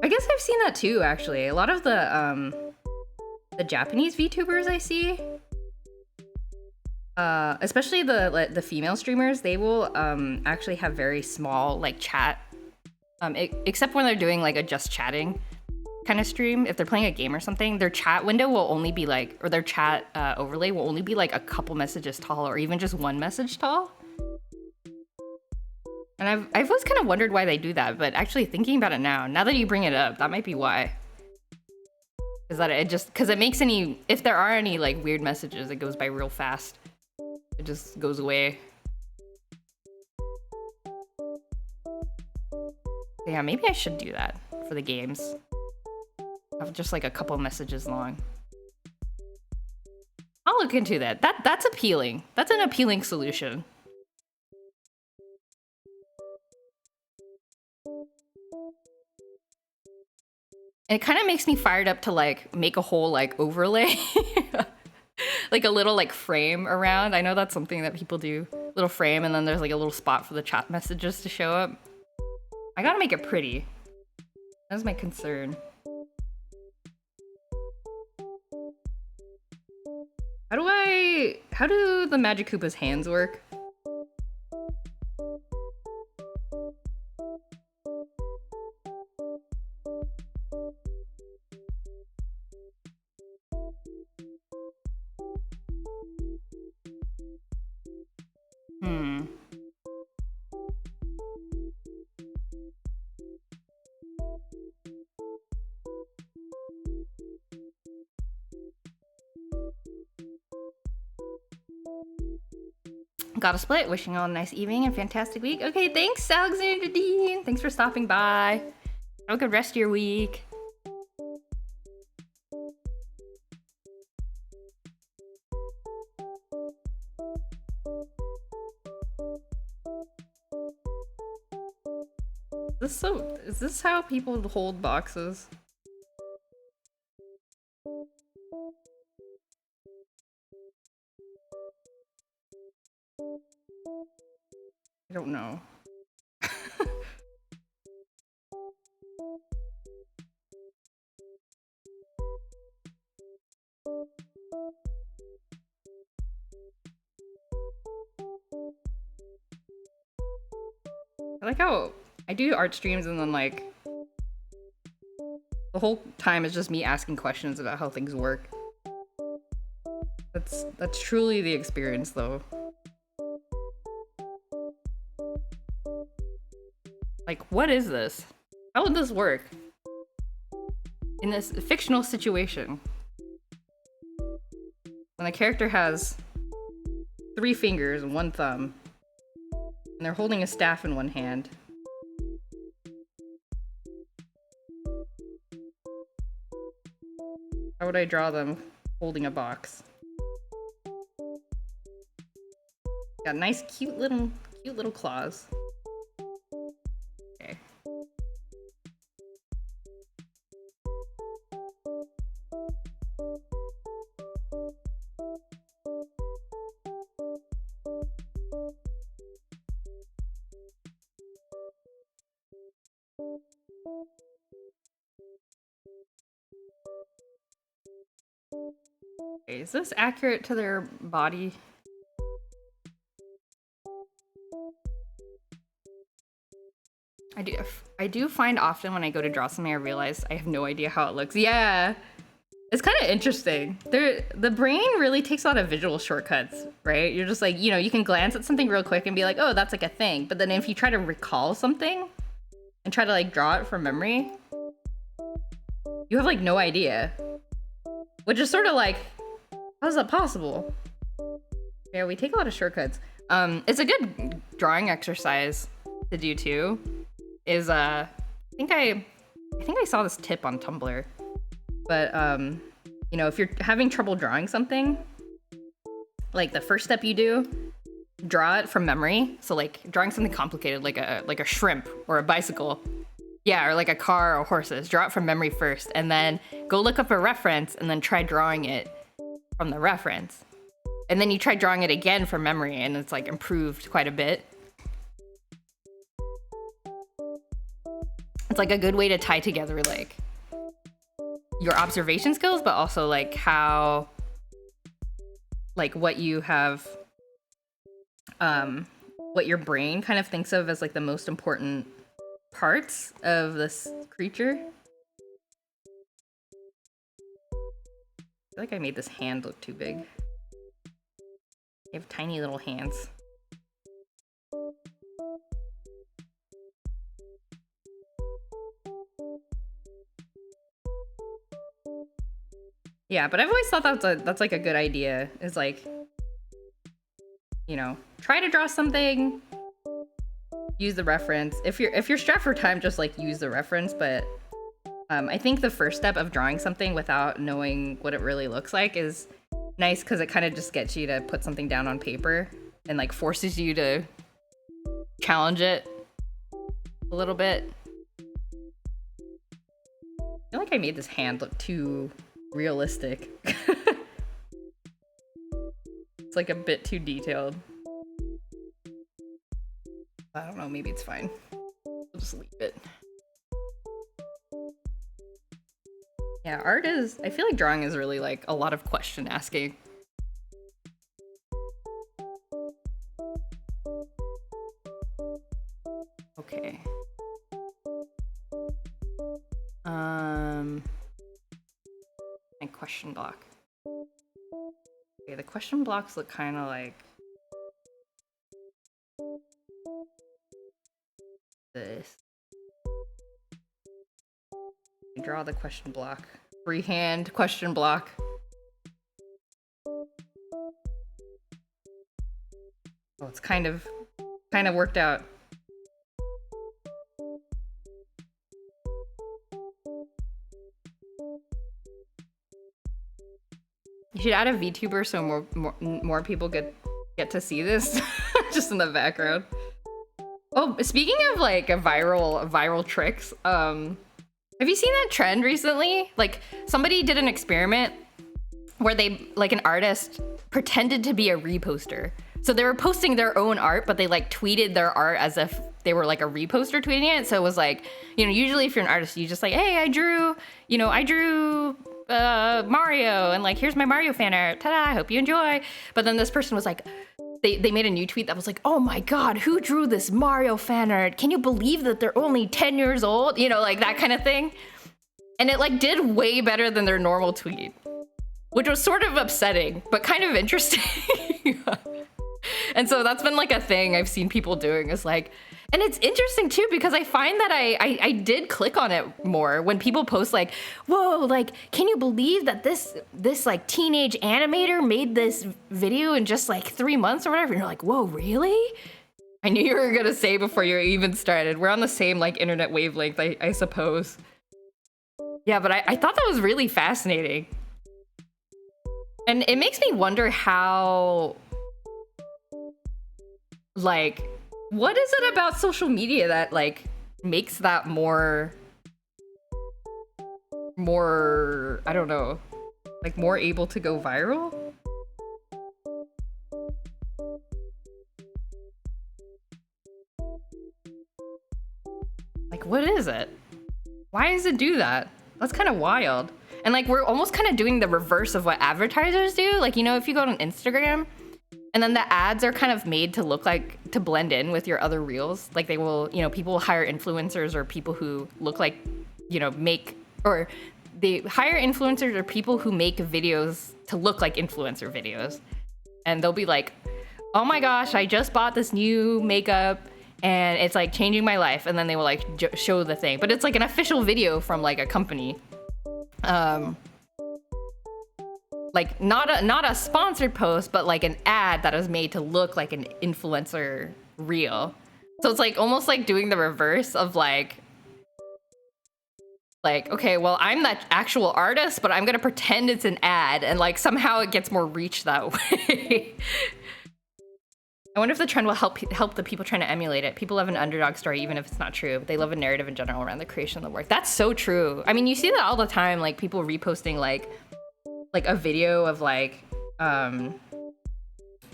I guess I've seen that too, actually. A lot of the Japanese VTubers I see, especially the female streamers, they will actually have very small like chat, except when they're doing like a just chatting kind of stream. If they're playing a game or something, their chat window will only be like, or their chat overlay will only be like a couple messages tall, or even just one message tall. And I've always kind of wondered why they do that, but actually thinking about it now that you bring it up, that might be why. Is that because it makes if there are any like weird messages, it goes by real fast. It just goes away. Yeah, maybe I should do that for the games. Have just like a couple messages long. I'll look into that. That's appealing. That's an appealing solution. And it kind of makes me fired up to like make a whole like overlay, like a little like frame around. I know that's something that people do, little frame, and then there's like a little spot for the chat messages to show up. I gotta make it pretty. That's my concern. How do the Magic Koopa's hands work? Got a split. Wishing you all a nice evening and fantastic week. Okay, thanks, Alexander Dean. Thanks for stopping by. Have a good rest of your week. Is this how people hold boxes? I don't know. I like how I do art streams and then like the whole time is just me asking questions about how things work. That's truly the experience though. Like, what is this? How would this work? In this fictional situation. When the character has 3 fingers and 1 thumb, and they're holding a staff in one hand. How would I draw them holding a box? Got nice, cute little claws. Okay. Okay, is this accurate to their body? I do find often when I go to draw something, I realize I have no idea how it looks. Yeah, it's kind of interesting. The brain really takes a lot of visual shortcuts, right? You're just like, you know, you can glance at something real quick and be like, oh, that's like a thing. But then if you try to recall something and try to like draw it from memory, you have like no idea. Which is sort of like, how is that possible? Yeah, we take a lot of shortcuts. It's a good drawing exercise to do too. I think I saw this tip on Tumblr, but you know, if you're having trouble drawing something, like the first step you do, draw it from memory. So like drawing something complicated, like a shrimp or a bicycle, yeah, or like a car or horses. Draw it from memory first, and then go look up a reference, and then try drawing it from the reference, and then you try drawing it again from memory, and it's like improved quite a bit. It's like a good way to tie together like your observation skills, but also like how, like what you have, what your brain kind of thinks of as like the most important parts of this creature. I feel like I made this hand look too big. They have tiny little hands. Yeah, but I've always thought that's like a good idea. Is like, you know, try to draw something, use the reference. If you're strapped for time, just like use the reference. But I think the first step of drawing something without knowing what it really looks like is nice, because it kind of just gets you to put something down on paper and like forces you to challenge it a little bit. I feel like think I made this hand look too realistic. It's like a bit too detailed. I don't know, maybe it's fine. We'll just leave it. Yeah, art is, I feel like drawing is really like a lot of question asking. Okay. And question block. Okay, the question blocks look kind of like this. I draw the question block. Freehand question block. Oh, it's kind of worked out. You should add a VTuber so more people get to see this just in the background. Oh, speaking of like viral tricks, have you seen that trend recently? Like somebody did an experiment where they, like an artist, pretended to be a reposter. So they were posting their own art, but they like tweeted their art as if they were like a reposter tweeting it. So it was like, you know, usually if you're an artist, you just like, hey, I drew Mario, and like, here's my Mario fan art. Ta-da, I hope you enjoy. But then this person was like, they made a new tweet that was like, oh my God, who drew this Mario fan art? Can you believe that they're only 10 years old? You know, like that kind of thing. And it like did way better than their normal tweet, which was sort of upsetting, but kind of interesting. And so that's been like a thing I've seen people doing, is like, and it's interesting too, because I find that I did click on it more when people post like, whoa, like, can you believe that this like teenage animator made this video in just like 3 months or whatever? And you're like, whoa, really? I knew you were gonna say before you even started. We're on the same like internet wavelength, I suppose. Yeah, but I thought that was really fascinating. And it makes me wonder how, like, what is it about social media that like makes that more, I don't know, like more able to go viral? Like, what is it? Why does it do that? That's kind of wild. And like, we're almost kind of doing the reverse of what advertisers do. Like, you know, if you go on Instagram, and then the ads are kind of made to look like, to blend in with your other reels. Like they will, you know, people will hire influencers or people who look like, you know, they hire influencers or people who make videos to look like influencer videos. And they'll be like, oh my gosh, I just bought this new makeup and it's like changing my life. And then they will like show the thing, but it's like an official video from like a company. Like not a sponsored post, but like an ad that is made to look like an influencer reel. So it's like almost like doing the reverse of like, okay, well, I'm that actual artist, but I'm gonna pretend it's an ad, and like somehow it gets more reach that way. I wonder if the trend will help the people trying to emulate it. People love an underdog story, even if it's not true. But they love a narrative in general around the creation of the work. That's so true. I mean, you see that all the time, like people reposting like a video of like,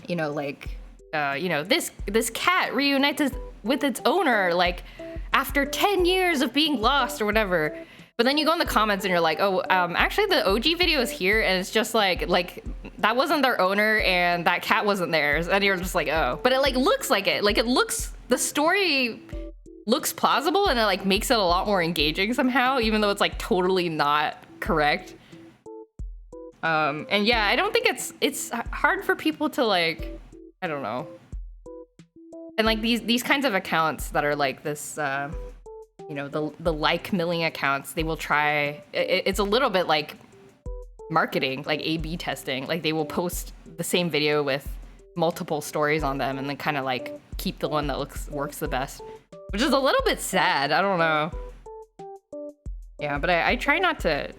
you know, like, you know, this cat reunites with its owner, like after 10 years of being lost or whatever. But then you go in the comments and you're like, oh, actually the OG video is here, and it's just like that wasn't their owner and that cat wasn't theirs. And you're just like, oh, but it like looks like it. Like it looks, the story looks plausible, and it like makes it a lot more engaging somehow, even though it's like totally not correct. And yeah, I don't think it's hard for people to like, I don't know. And like these kinds of accounts that are like this, you know, the like milling accounts, they will try, it's a little bit like marketing, like A/B testing. Like they will post the same video with multiple stories on them and then kind of like keep the one that works the best, which is a little bit sad. I don't know. Yeah, but I try not to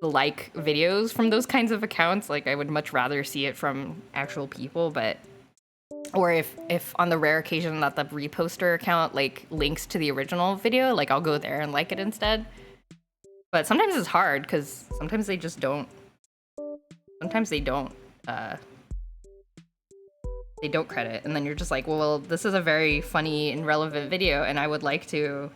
like videos from those kinds of accounts. Like I would much rather see it from actual people, but Or if on the rare occasion that the reposter account like links to the original video, like I'll go there and like it instead. But sometimes it's hard because sometimes they just don't. Sometimes they don't credit, and then you're just like, well, this is a very funny and relevant video, and I would like to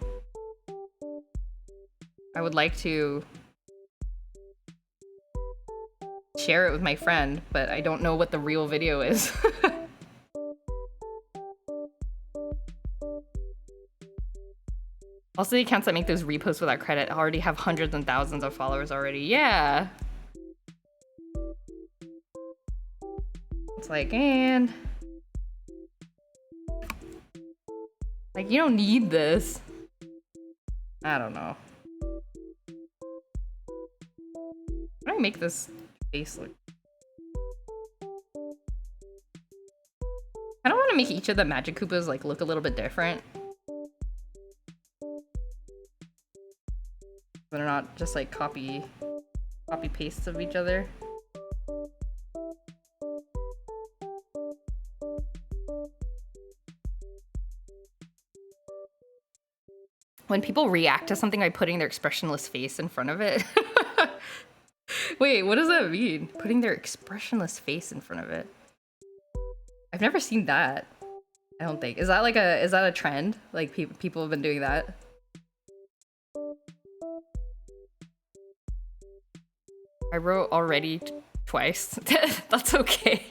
share it with my friend, but I don't know what the real video is. Also, the accounts that make those reposts without credit already have hundreds and thousands of followers already. Yeah. It's like, and like, you don't need this. I don't know. How do I make this face look? I don't want to make each of the Magic Koopas like look a little bit different. They're not just like copy pastes of each other. When people react to something by putting their expressionless face in front of it. Wait, what does that mean? Putting their expressionless face in front of it. I've never seen that. I don't think. Is that a trend? Like people have been doing that? I wrote already twice. That's okay.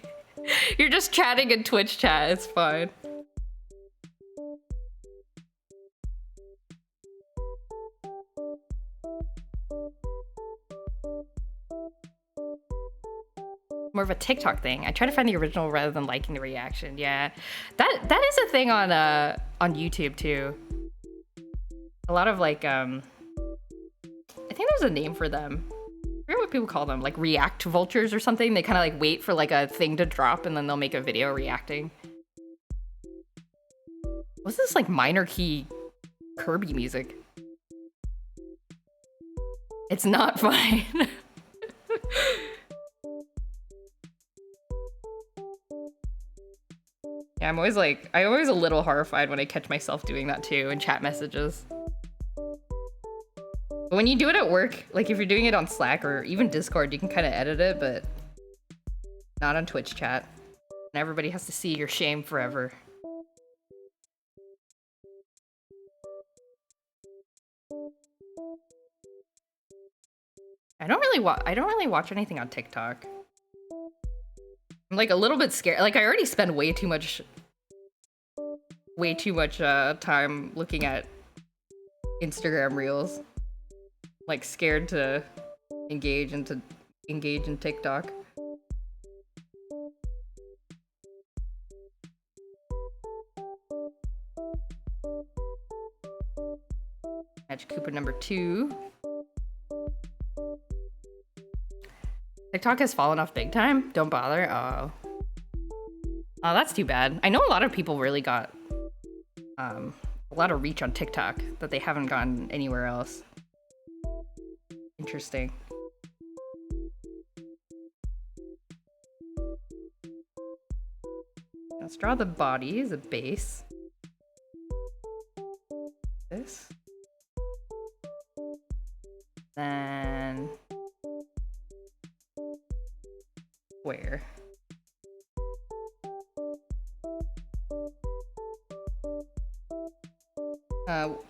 You're just chatting in Twitch chat. It's fine. More of a TikTok thing. I try to find the original rather than liking the reaction. Yeah, that is a thing on YouTube too. A lot of like I think there's a name for them. I forget what people call them, like react vultures or something. They kind of like wait for like a thing to drop and then they'll make a video reacting. What's this like minor key Kirby music? It's not fine. Yeah, I'm always a little horrified when I catch myself doing that too in chat messages. But when you do it at work, like if you're doing it on Slack or even Discord, you can kind of edit it, but not on Twitch chat. And everybody has to see your shame forever. I don't really watch anything on TikTok. I'm like a little bit scared. Like I already spend way too much time looking at Instagram reels. Like scared to engage in TikTok. Magic Koopa number 2. TikTok has fallen off big time. Don't bother. Oh, that's too bad. I know a lot of people really got a lot of reach on TikTok that they haven't gotten anywhere else. Interesting. Let's draw the body as a base. This. Then where?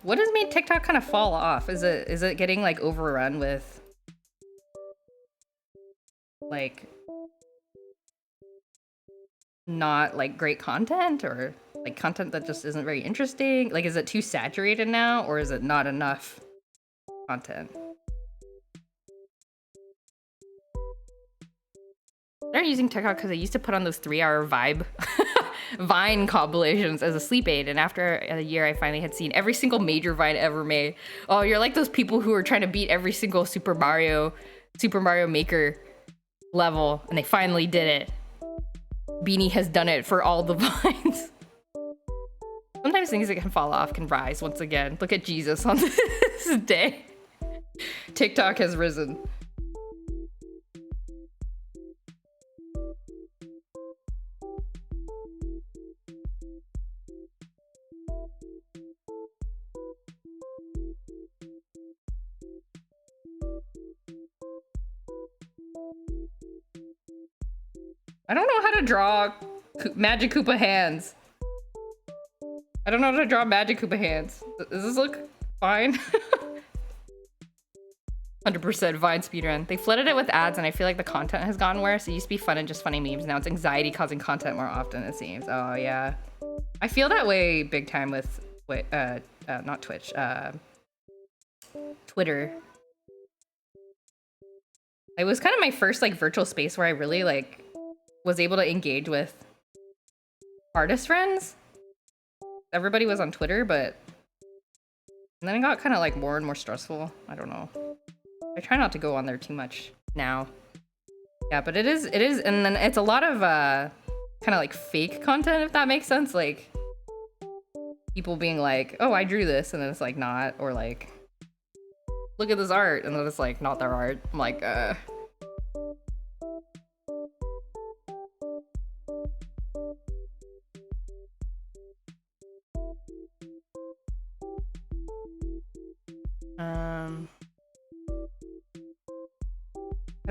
What has made TikTok kind of fall off? Is it getting like overrun with like not like great content, or like content that just isn't very interesting? Like, is it too saturated now, or is it not enough content? They're using TikTok because I used to put on those 3-hour Vine compilations as a sleep aid, and after a year I finally had seen every single major Vine ever made. Oh, you're like those people who are trying to beat every single Super Mario Maker level, and they finally did it. Beanie has done it for all the Vines. Sometimes things that can fall off can rise once again. Look at Jesus on this day. TikTok has risen. I don't know how to draw Magic Koopa hands. I don't know how to draw Magic Koopa hands. Does this look fine? 100% Vine speedrun. They flooded it with ads, and I feel like the content has gotten worse. It used to be fun and just funny memes. Now it's anxiety-causing content more often, it seems. Oh, yeah. I feel that way big time with not Twitch, Twitter. It was kind of my first, like, virtual space where I really, like, was able to engage with artist friends. Everybody was on Twitter, but... And then it got kind of, like, more and more stressful. I don't know. I try not to go on there too much now. Yeah, but it is, and then it's a lot of, kind of, like, fake content, if that makes sense. Like, people being like, oh, I drew this, and then it's, like, not. Or, like, look at this art, and then it's, like, not their art. I'm like, I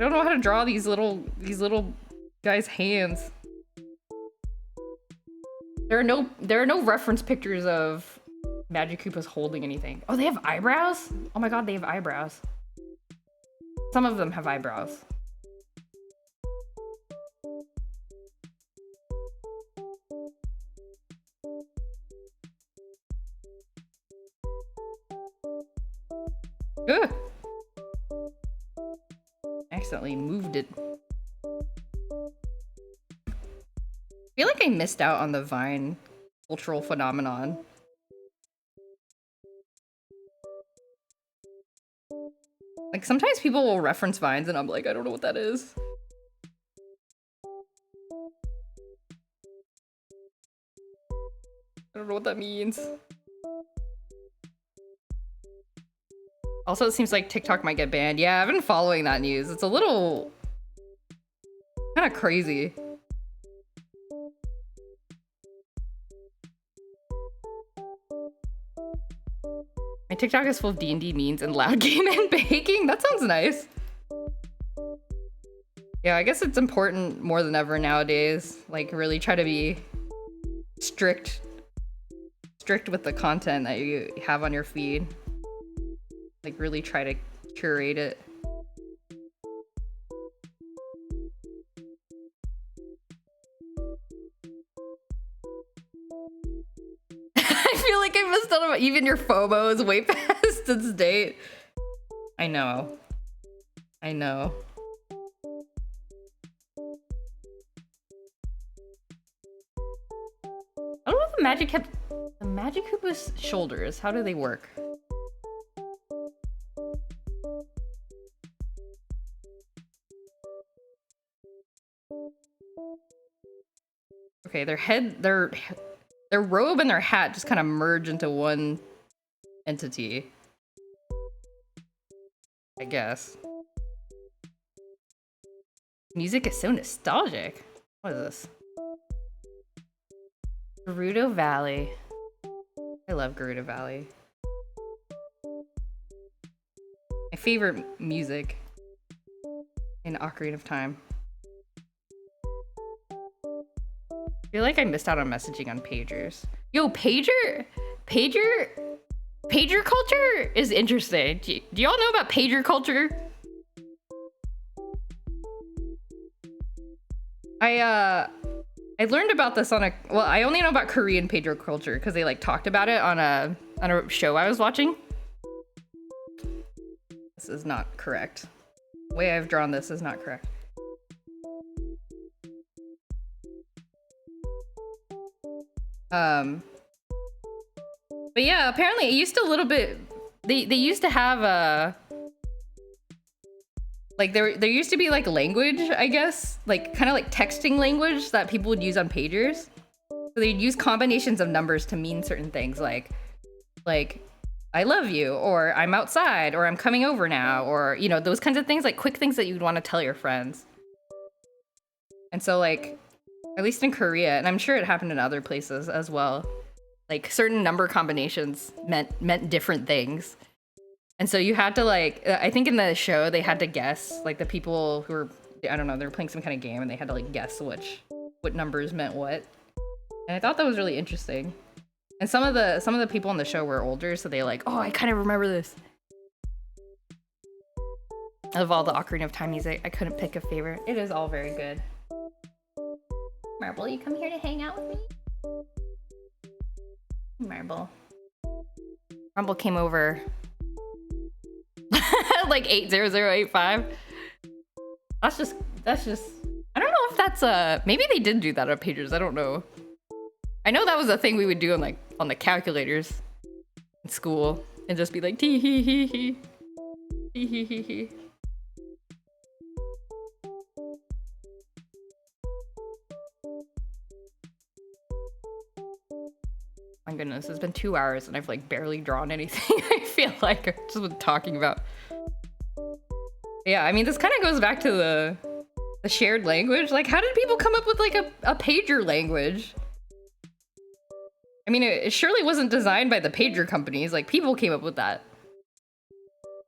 don't know how to draw these little guys' hands. There are no reference pictures of Magic Koopas holding anything. Oh, they have eyebrows? Oh my god, they have eyebrows. Some of them have eyebrows. Ugh. Accidentally moved it. I feel like I missed out on the Vine cultural phenomenon. Like, sometimes people will reference Vines and I'm like, I don't know what that is. I don't know what that means. Also, it seems like TikTok might get banned. Yeah, I've been following that news. It's a little... kind of crazy. My TikTok is full of D&D memes and loud game and baking. That sounds nice. Yeah, I guess it's important more than ever nowadays. Like, really try to be strict with the content that you have on your feed. Like, really try to curate it. I feel like I missed out on even your FOMO is way past its date. I know. I know. I don't know if the Magic Koopa's shoulders, how do they work? Okay, their robe and their hat just kind of merge into one entity. I guess. Music is so nostalgic. What is this? Gerudo Valley. I love Gerudo Valley. My favorite music in Ocarina of Time. I feel like I missed out on messaging on pagers. Yo, pager culture is interesting. Do y'all know about pager culture? I learned about this on I only know about Korean pager culture because they like talked about it on a show I was watching. This is not correct. The way I've drawn this is not correct. But yeah, apparently it used to a little bit, they used to have a, like there used to be like language, I guess, like kind of like texting language that people would use on pagers. So they'd use combinations of numbers to mean certain things like I love you, or I'm outside, or I'm coming over now, or, you know, those kinds of things, like quick things that you'd want to tell your friends. And so like, at least in Korea, and I'm sure it happened in other places as well, like certain number combinations meant different things. And so you had to like, I think in the show they had to guess, like the people who were I don't know, they were playing some kind of game and they had to like guess what numbers meant what. And I thought that was really interesting. And some of the people on the show were older, so they like, oh, I kind of remember this. Of all the Ocarina of Time music, I couldn't pick a favorite. It is all very good. Marble, you come here to hang out with me? Marble. Rumble came over like 80085. That's just I don't know if that's maybe they did do that on pagers, I don't know. I know that was a thing we would do on the calculators in school and just be like tee hee hee hee tee hee hee hee. My goodness, it's been 2 hours and I've like barely drawn anything. I feel like I've just been talking about. Yeah, I mean, this kind of goes back to the shared language. Like, how did people come up with like a pager language? I mean, it surely wasn't designed by the pager companies. Like, people came up with that.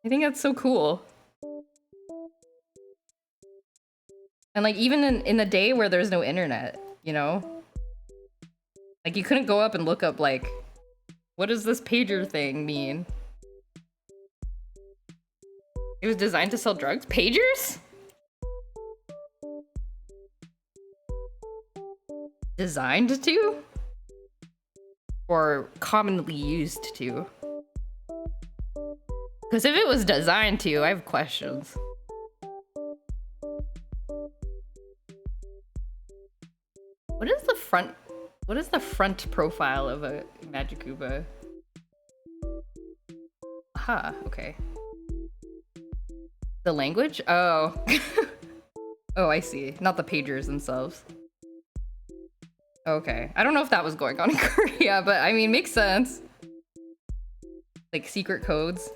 I think that's so cool. And like, even in the day where there's no internet, you know? Like, you couldn't go up and look up, like, what does this pager thing mean? It was designed to sell drugs? Pagers? Designed to? Or commonly used to? Because if it was designed to, I have questions. What is the front profile of a Magikuba? Aha, okay. The language? Oh. Oh, I see. Not the pagers themselves. Okay. I don't know if that was going on in Korea, but I mean, makes sense. Like secret codes.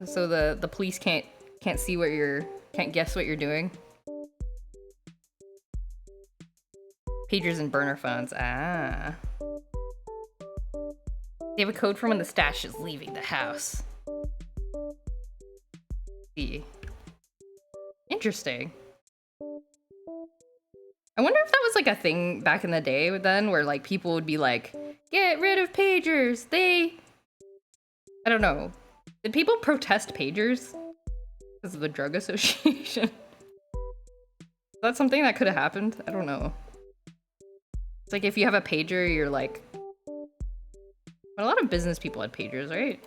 So the police can't see what can't guess what you're doing. Pagers and burner phones. Ah. They have a code for when the stash is leaving the house. See. Interesting. I wonder if that was like a thing back in the day then, where like people would be like, get rid of pagers. I don't know. Did people protest pagers? Because of the drug association? Is that something that could have happened? I don't know. It's like if you have a pager, you're like... But a lot of business people had pagers, right?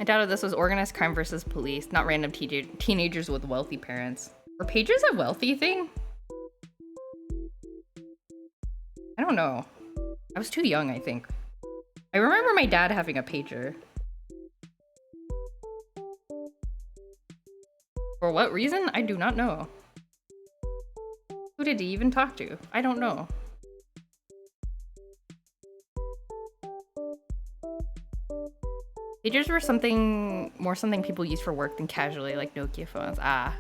I doubted this was organized crime versus police, not random teenagers with wealthy parents. Were pagers a wealthy thing? I don't know. I was too young, I think. I remember my dad having a pager. For what reason? I do not know. Who did he even talk to? I don't know. Pagers were something people used for work than casually, like Nokia phones. Ah.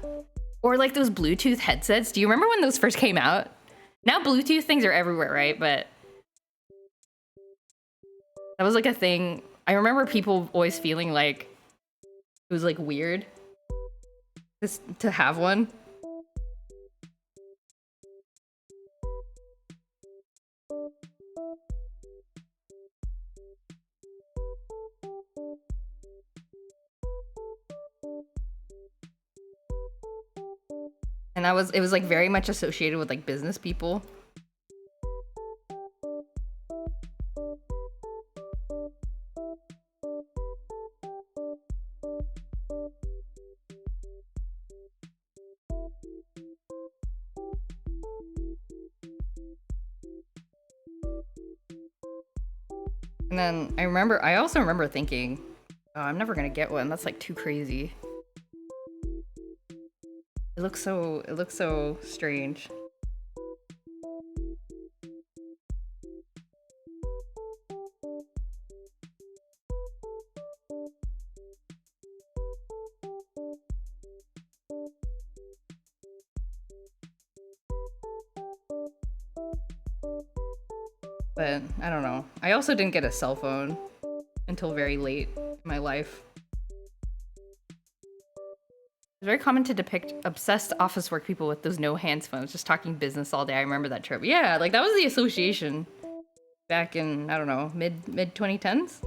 Or like those Bluetooth headsets. Do you remember when those first came out? Now Bluetooth things are everywhere, right? But that was like a thing. I remember people always feeling like it was like weird to have one. And it was like very much associated with like business people. And then I also remember thinking, oh, I'm never gonna get one. That's like too crazy. It looks so strange. But I don't know. I also didn't get a cell phone until very late in my life. It's very common to depict obsessed office work people with those no hands phones, just talking business all day. I remember that trip. Yeah, like that was the association back in, I don't know, mid 2010s?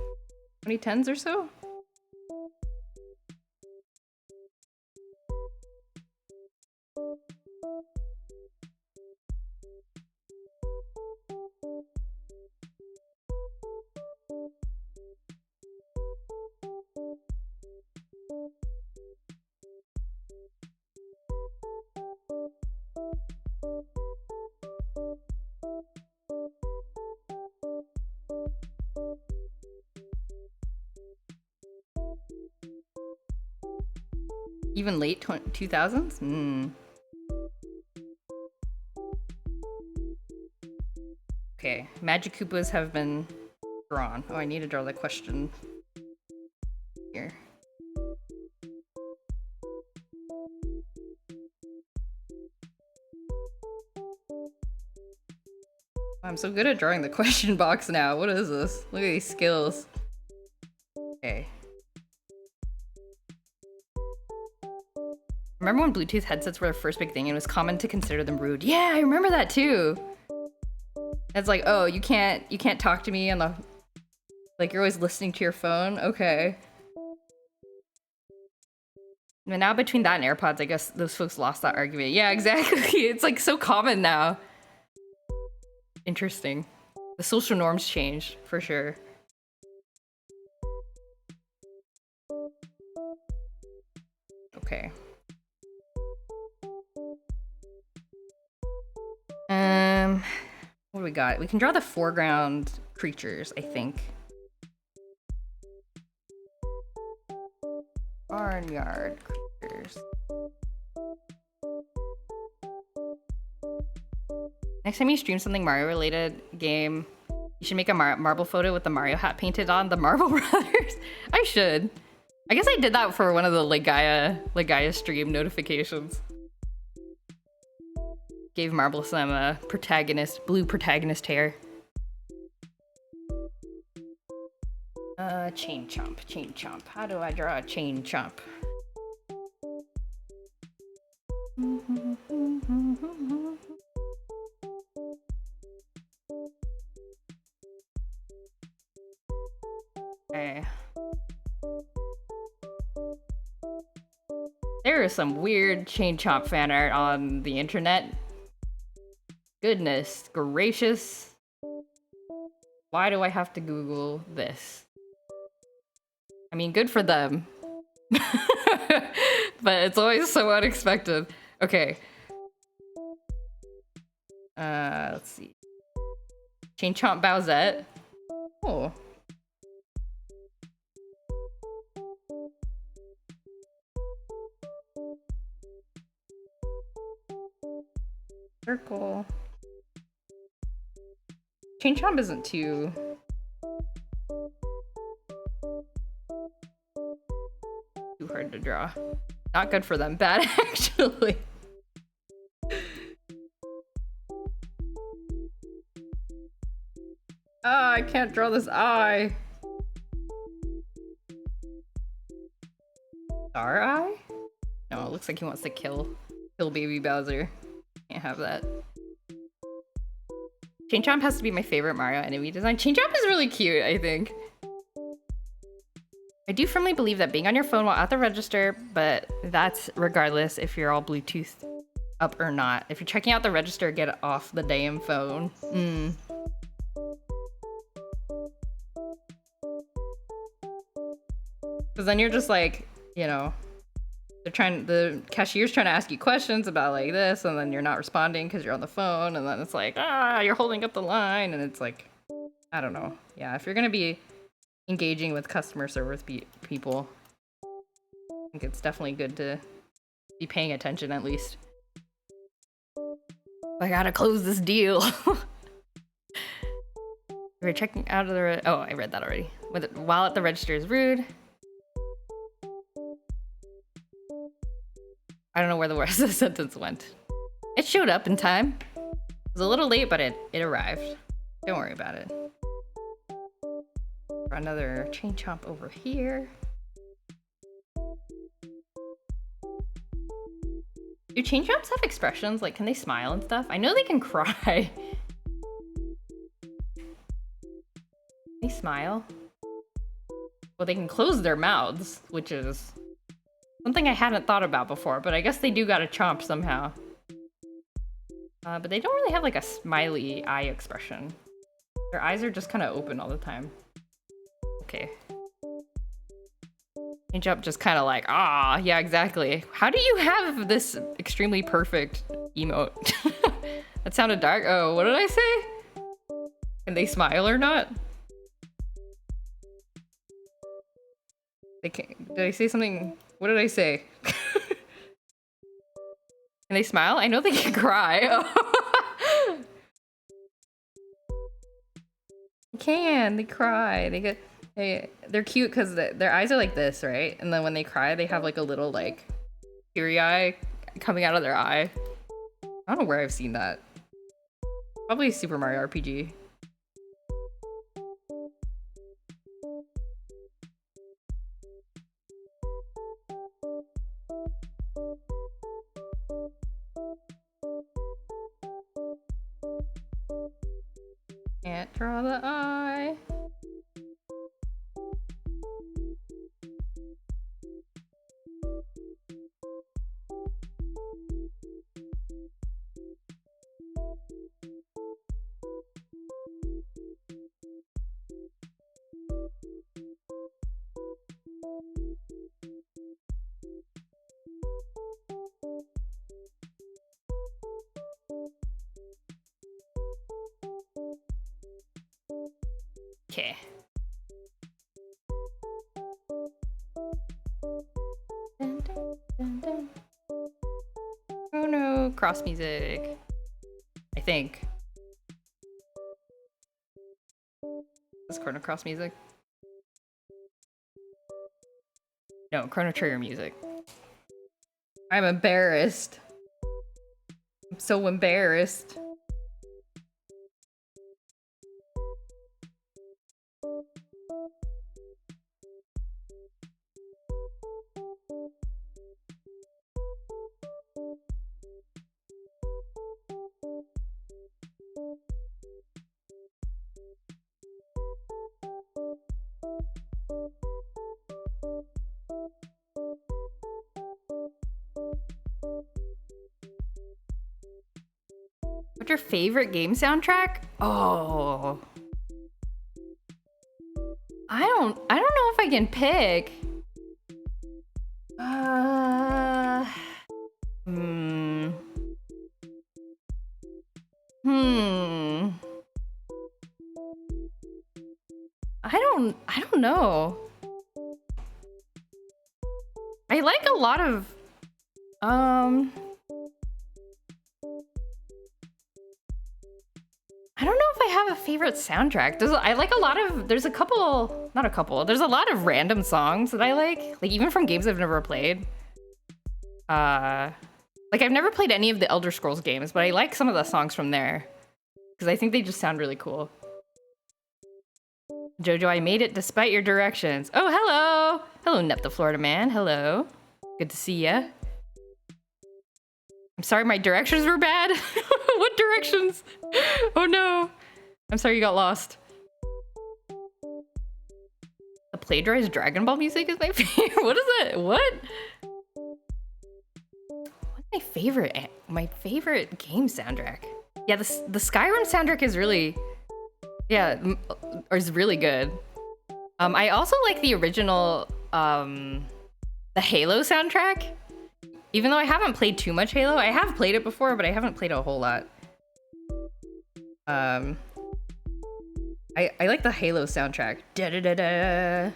2010s or so? Even late 2000s? Okay, Magic Koopas have been drawn. Oh, I need to draw the question here. I'm so good at drawing the question box now. What is this? Look at these skills. Okay. Remember when Bluetooth headsets were the first big thing and it was common to consider them rude? Yeah, I remember that too. It's like, oh, you can't talk to me on the, like you're always listening to your phone. Okay. But now between that and AirPods, I guess those folks lost that argument. Yeah, exactly. It's like so common now. Interesting. The social norms changed for sure. Okay. What do we got? We can draw the foreground creatures, I think. Barnyard creatures. Next time you stream something Mario related game, you should make a marble photo with the Mario hat painted on the Marble Brothers. I should. I guess I did that for one of the Legaia stream notifications. Gave Marble some blue protagonist hair. Chain chomp. How do I draw a chain chomp? Okay. There is some weird chain chomp fan art on the internet. Goodness gracious. Why do I have to Google this? I mean, good for them. But it's always so unexpected. Okay. Let's see. Chain Chomp Bowsette. Oh. Circle. Chain Chomp isn't too hard to draw. Not good for them. Bad, actually. Ah, I can't draw this eye. Star Eye? No, it looks like he wants to kill baby Bowser. Can't have that. Chain Chomp has to be my favorite Mario enemy design. Chain Chomp is really cute, I think. I do firmly believe that being on your phone while at the register, but that's regardless if you're all Bluetooth up or not. If you're checking out the register, get off the damn phone. Because then you're just like, you know, the cashier's trying to ask you questions about like this, and then you're not responding because you're on the phone, and then it's like, you're holding up the line, and it's like, I don't know. Yeah, if you're gonna be engaging with customer service people, I think it's definitely good to be paying attention at least. I gotta close this deal. We're checking out of the oh, I read that already. While at the register is rude. I don't know where the rest of the sentence went. It showed up in time. was a little late, but it arrived. Don't worry about it. Another chain chomp over here. Do chain chomps have expressions? Like, can they smile and stuff? I know they can cry. They smile. Well, they can close their mouths, which is something I hadn't thought about before, but I guess they do gotta chomp somehow. But they don't really have like a smiley eye expression. Their eyes are just kind of open all the time. Okay. Change up just kind of like, ah, yeah, exactly. How do you have this extremely perfect emote? That sounded dark. Oh, what did I say? Can they smile or not? They can't. Did I say something? What did I say? Can they smile? I know they can cry. They can. They cry. They get. They're cute because their eyes are like this, right? And then when they cry, they have like a little like teary eye coming out of their eye. I don't know where I've seen that. Probably Super Mario RPG. Can't draw the eye. Okay. Dun, dun, dun, dun. Oh no, cross music. I think. Is Chrono Cross music? No, Chrono Trigger music. I'm embarrassed. I'm so embarrassed. What's your favorite game soundtrack? Oh. I don't know if I can pick. I don't know. I like a lot of I don't know if I have a favorite soundtrack. There's a couple, not a couple. There's a lot of random songs that I like even from games I've never played. Like I've never played any of the Elder Scrolls games, but I like some of the songs from there because I think they just sound really cool. Jojo, I made it despite your directions. Oh, hello. Hello, Nep the Florida man. Hello. Good to see ya. I'm sorry my directions were bad. What directions? Oh no. I'm sorry you got lost. The plagiarized Dragon Ball music is my favorite. What is it? What? What's my favorite? My favorite game soundtrack? Yeah, the Skyrim soundtrack is really... Yeah, is really good. I also like the original, the Halo soundtrack. Even though I haven't played too much Halo, I have played it before, but I haven't played a whole lot. I like the Halo soundtrack. Da da da da,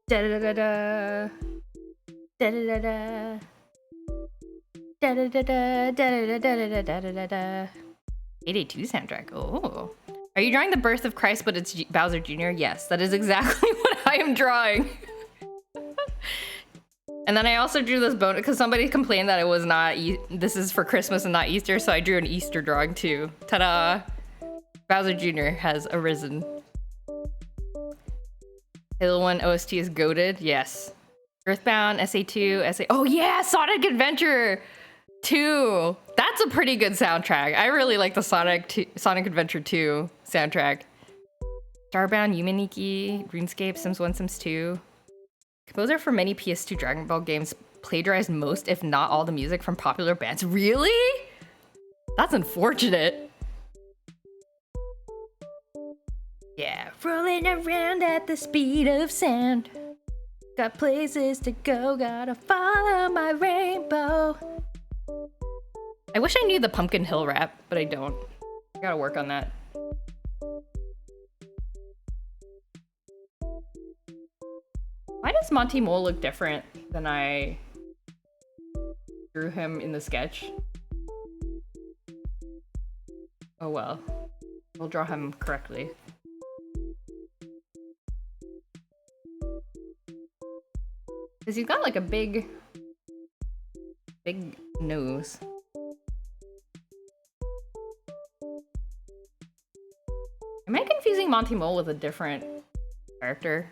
da da da da, da da da da, da da da da, da da da da da da da. 882 soundtrack. Oh. Are you drawing the birth of Christ, but it's Bowser Jr.? Yes, that is exactly what I am drawing. And then I also drew this bonus because somebody complained that it was not, this is for Christmas and not Easter, so I drew an Easter drawing too. Ta-da! Bowser Jr. has arisen. Halo 1 OST is goated, yes. Earthbound, SA2, SA... Oh yeah, Sonic Adventure 2! That's a pretty good soundtrack. I really like the Sonic Adventure 2 soundtrack. Starbound, Yuminiki, RuneScape, Sims 1, Sims 2. Composer for many PS2 Dragon Ball games plagiarized most, if not all, the music from popular bands. Really? That's unfortunate. Yeah, rolling around at the speed of sound. Got places to go, gotta follow my rainbow. I wish I knew the Pumpkin Hill rap, but I don't. I gotta work on that. Why does Monty Mole look different than I drew him in the sketch? Oh well. We'll draw him correctly. Because he's got like a big nose. Am I confusing Monty Mole with a different character?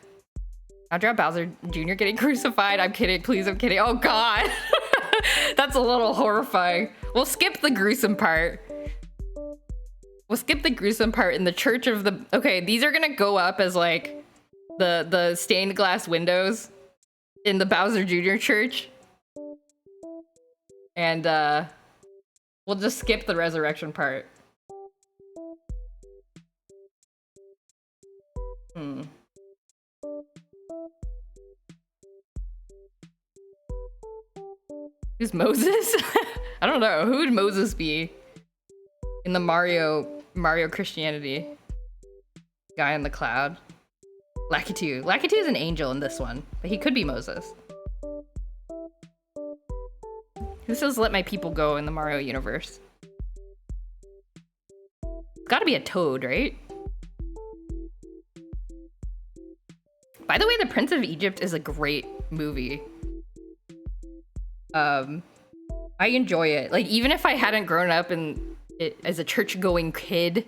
I'll draw Bowser Jr. getting crucified. I'm kidding, please, I'm kidding. Oh god! That's a little horrifying. We'll skip the gruesome part. We'll skip the gruesome part in the Church of the... Okay, these are gonna go up as like the stained glass windows in the Bowser Jr. church. And we'll just skip the resurrection part. Who's Moses? I don't know. Who would Moses be in the Mario Christianity? Guy in the cloud. Lakitu. Lakitu is an angel in this one, but he could be Moses. Who says let my people go in the Mario universe? It's gotta be a toad, right? By the way, The Prince of Egypt is a great movie. I enjoy it. Like, even if I hadn't grown up in it as a church-going kid,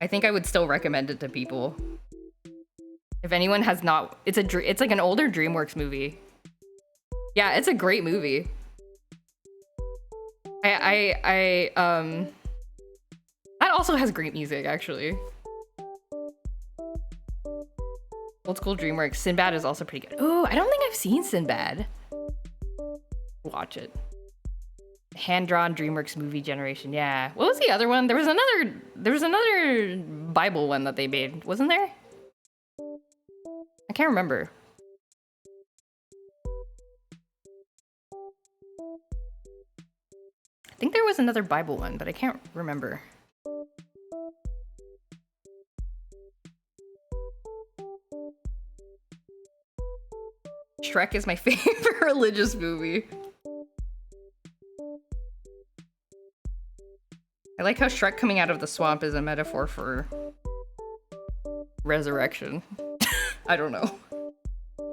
I think I would still recommend it to people. If anyone has not, it's like an older DreamWorks movie. Yeah, it's a great movie. That also has great music, actually. Old school DreamWorks. Sinbad is also pretty good. Ooh, I don't think I've seen Sinbad. Watch it. Hand-drawn DreamWorks movie generation. Yeah. What was the other one? There was another Bible one that they made, wasn't there? I can't remember. I think there was another Bible one, but I can't remember. Shrek is my favorite religious movie. I like how Shrek coming out of the swamp is a metaphor for resurrection. I don't know.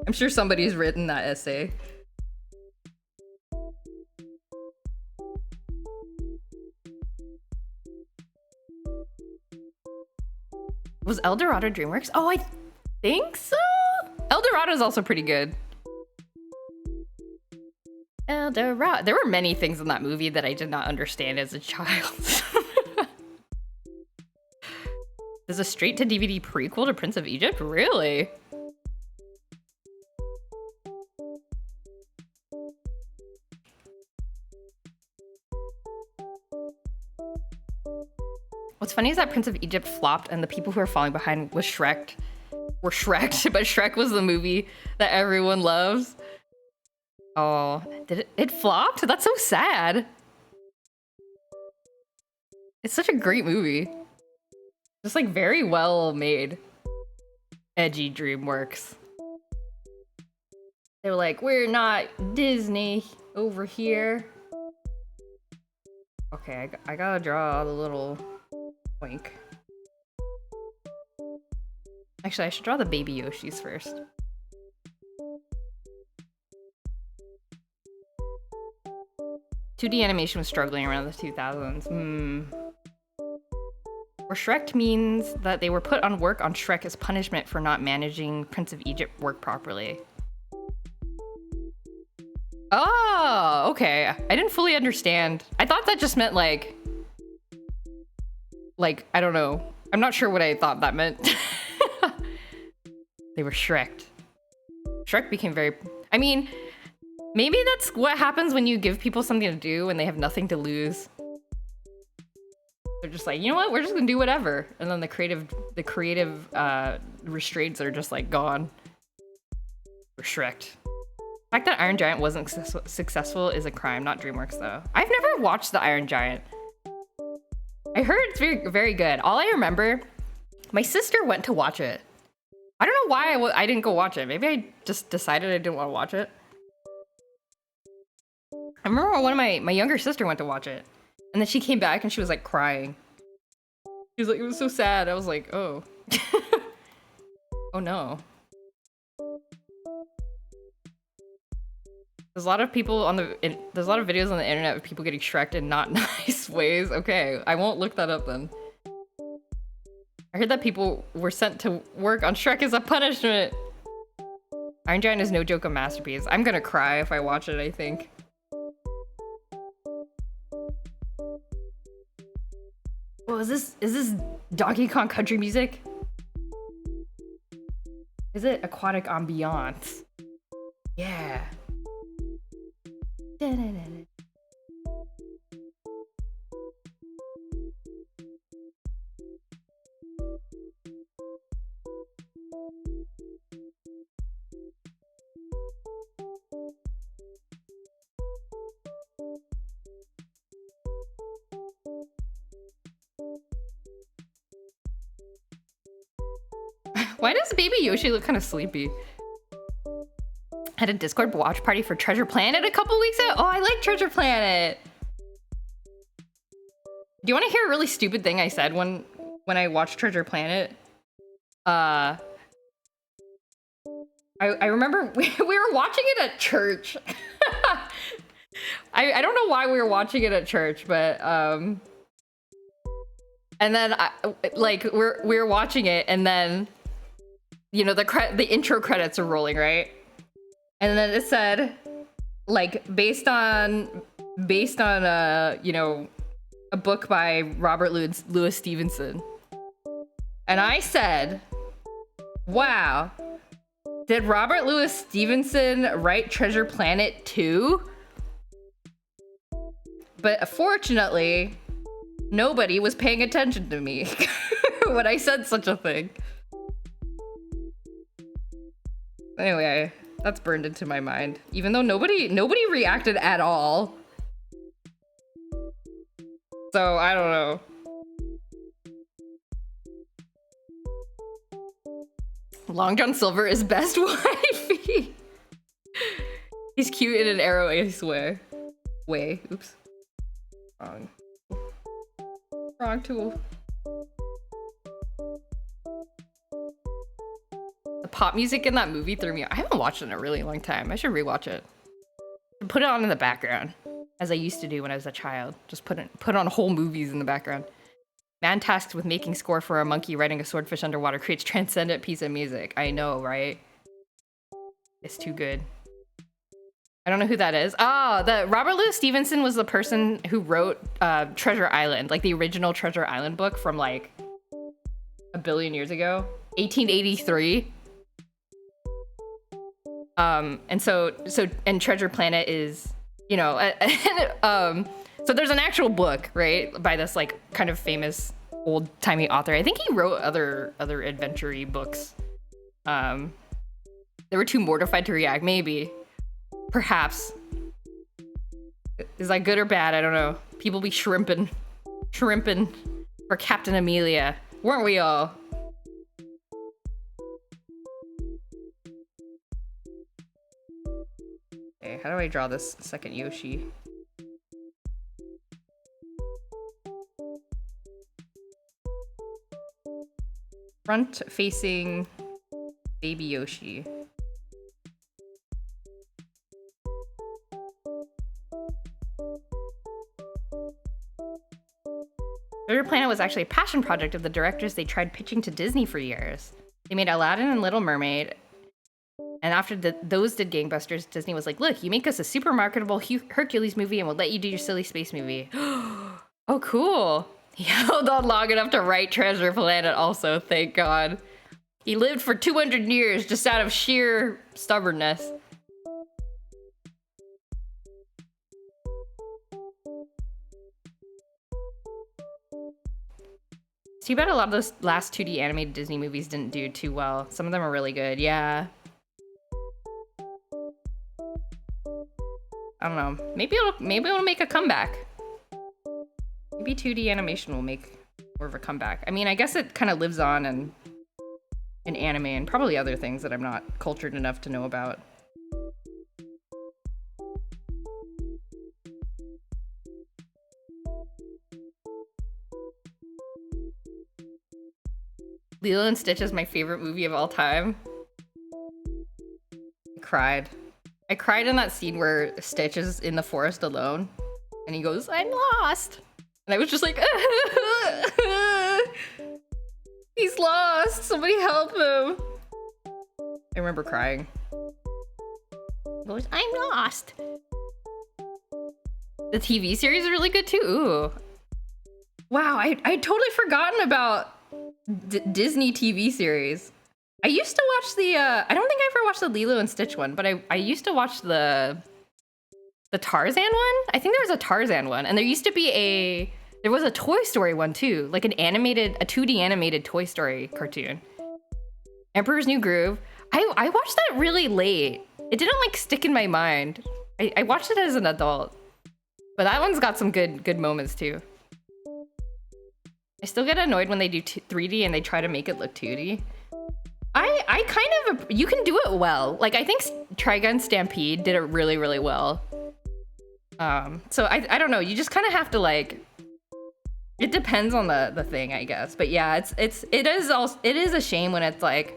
I'm sure somebody's written that essay. Was El Dorado DreamWorks? Oh, I think so? El Dorado is also pretty good. El Dorado. There were many things in that movie that I did not understand as a child. There's a straight-to-DVD prequel to Prince of Egypt? Really? What's funny is that Prince of Egypt flopped and the people who are falling behind were Shrek'd, but Shrek was the movie that everyone loves. Oh, it flopped? That's so sad. It's such a great movie. Just like very well made. Edgy DreamWorks. They were like, we're not Disney over here. Okay, I gotta draw the little wink. Actually, I should draw the baby Yoshis first. 2D animation was struggling around the 2000s. Or Shrek means that they were put on work on Shrek as punishment for not managing Prince of Egypt work properly. Oh, okay. I didn't fully understand. I thought that just meant like, I don't know. I'm not sure what I thought that meant. They were Shrek'd. Shrek became very... I mean, maybe that's what happens when you give people something to do and they have nothing to lose. They're just like, you know what? We're just gonna do whatever. And then the creative restraints are just like gone. We're Shrek'd. The fact that Iron Giant wasn't successful is a crime, not DreamWorks though. I've never watched the Iron Giant. I heard it's very, very good. All I remember, my sister went to watch it. I don't know why I didn't go watch it. Maybe I just decided I didn't want to watch it. I remember one of my younger sister went to watch it. And then she came back and she was like crying. She was like, it was so sad. I was like, oh. Oh no. There's a lot of people there's a lot of videos on the internet of people getting Shrek'd in not nice ways. Okay, I won't look that up then. I heard that people were sent to work on Shrek as a punishment. Iron Giant is no joke a masterpiece. I'm gonna cry if I watch it, I think. Whoa, is this Donkey Kong country music? Is it aquatic ambiance? Yeah. Why does baby Yoshi look kind of sleepy? Had a Discord watch party for Treasure Planet a couple weeks ago. Oh, I like Treasure Planet. Do you want to hear a really stupid thing I said when I watched Treasure Planet? I remember we were watching it at church. I don't know why we were watching it at church, but and then we were watching it, and then you know the intro credits are rolling, right? And then it said like based on you know, a book by Robert Louis Stevenson. And I said, wow, did Robert Louis Stevenson write Treasure Planet 2? But fortunately, nobody was paying attention to me when I said such a thing. Anyway, that's burned into my mind. Even though nobody reacted at all. So, I don't know. Long John Silver is best wifey. He's cute in an arrow ace way. Oops. Wrong tool. The pop music in that movie threw me out. I haven't watched it in a really long time. I should rewatch it. Put it on in the background, as I used to do when I was a child. Just put on whole movies in the background. Man tasked with making score for a monkey riding a swordfish underwater creates transcendent piece of music. I know, right? It's too good. I don't know who that is. Oh, the Robert Louis Stevenson was the person who wrote Treasure Island, like the original Treasure Island book from like a billion years ago, 1883. And so Treasure Planet is, you know, so there's an actual book, right, by this like kind of famous old-timey author. I think he wrote other adventure-y books. They were too mortified to react, maybe. Perhaps. Is that good or bad? I don't know. People be shrimping for Captain Amelia. Weren't we all? Okay, how do I draw this second Yoshi? Front-facing baby Yoshi. Treasure Planet was actually a passion project of the directors they tried pitching to Disney for years. They made Aladdin and Little Mermaid, and after those did gangbusters, Disney was like, look, you make us a super marketable Hercules movie and we'll let you do your silly space movie. Oh, cool. He held on long enough to write Treasure Planet also, thank God. He lived for 200 years just out of sheer stubbornness. It's too bad a lot of those last 2D animated Disney movies didn't do too well. Some of them are really good, yeah. I don't know. Maybe it'll make a comeback. Maybe 2D animation will make more of a comeback. I mean, I guess it kind of lives on in anime and probably other things that I'm not cultured enough to know about. Lilo and Stitch is my favorite movie of all time. I cried. I cried in that scene where Stitch is in the forest alone and he goes, I'm lost. And I was just like, he's lost. Somebody help him. I remember crying. He goes, I'm lost. The TV series is really good too. Ooh. Wow, I totally forgotten about Disney TV series. I used to watch the, I don't think I ever watched the Lilo and Stitch one, but I used to watch the Tarzan one. I think there was a Tarzan one, and there used to be there was a Toy Story one too, like a 2D animated Toy Story cartoon. Emperor's New Groove. I watched that really late. It didn't like stick in my mind. I watched it as an adult, but that one's got some good moments too. I still get annoyed when they do 3D and they try to make it look 2D. I kind of, you can do it well. Like, I think Trigun Stampede did it really, really well. So I don't know, you just kind of have to like, it depends on the thing, I guess. But yeah, it is a shame when it's like,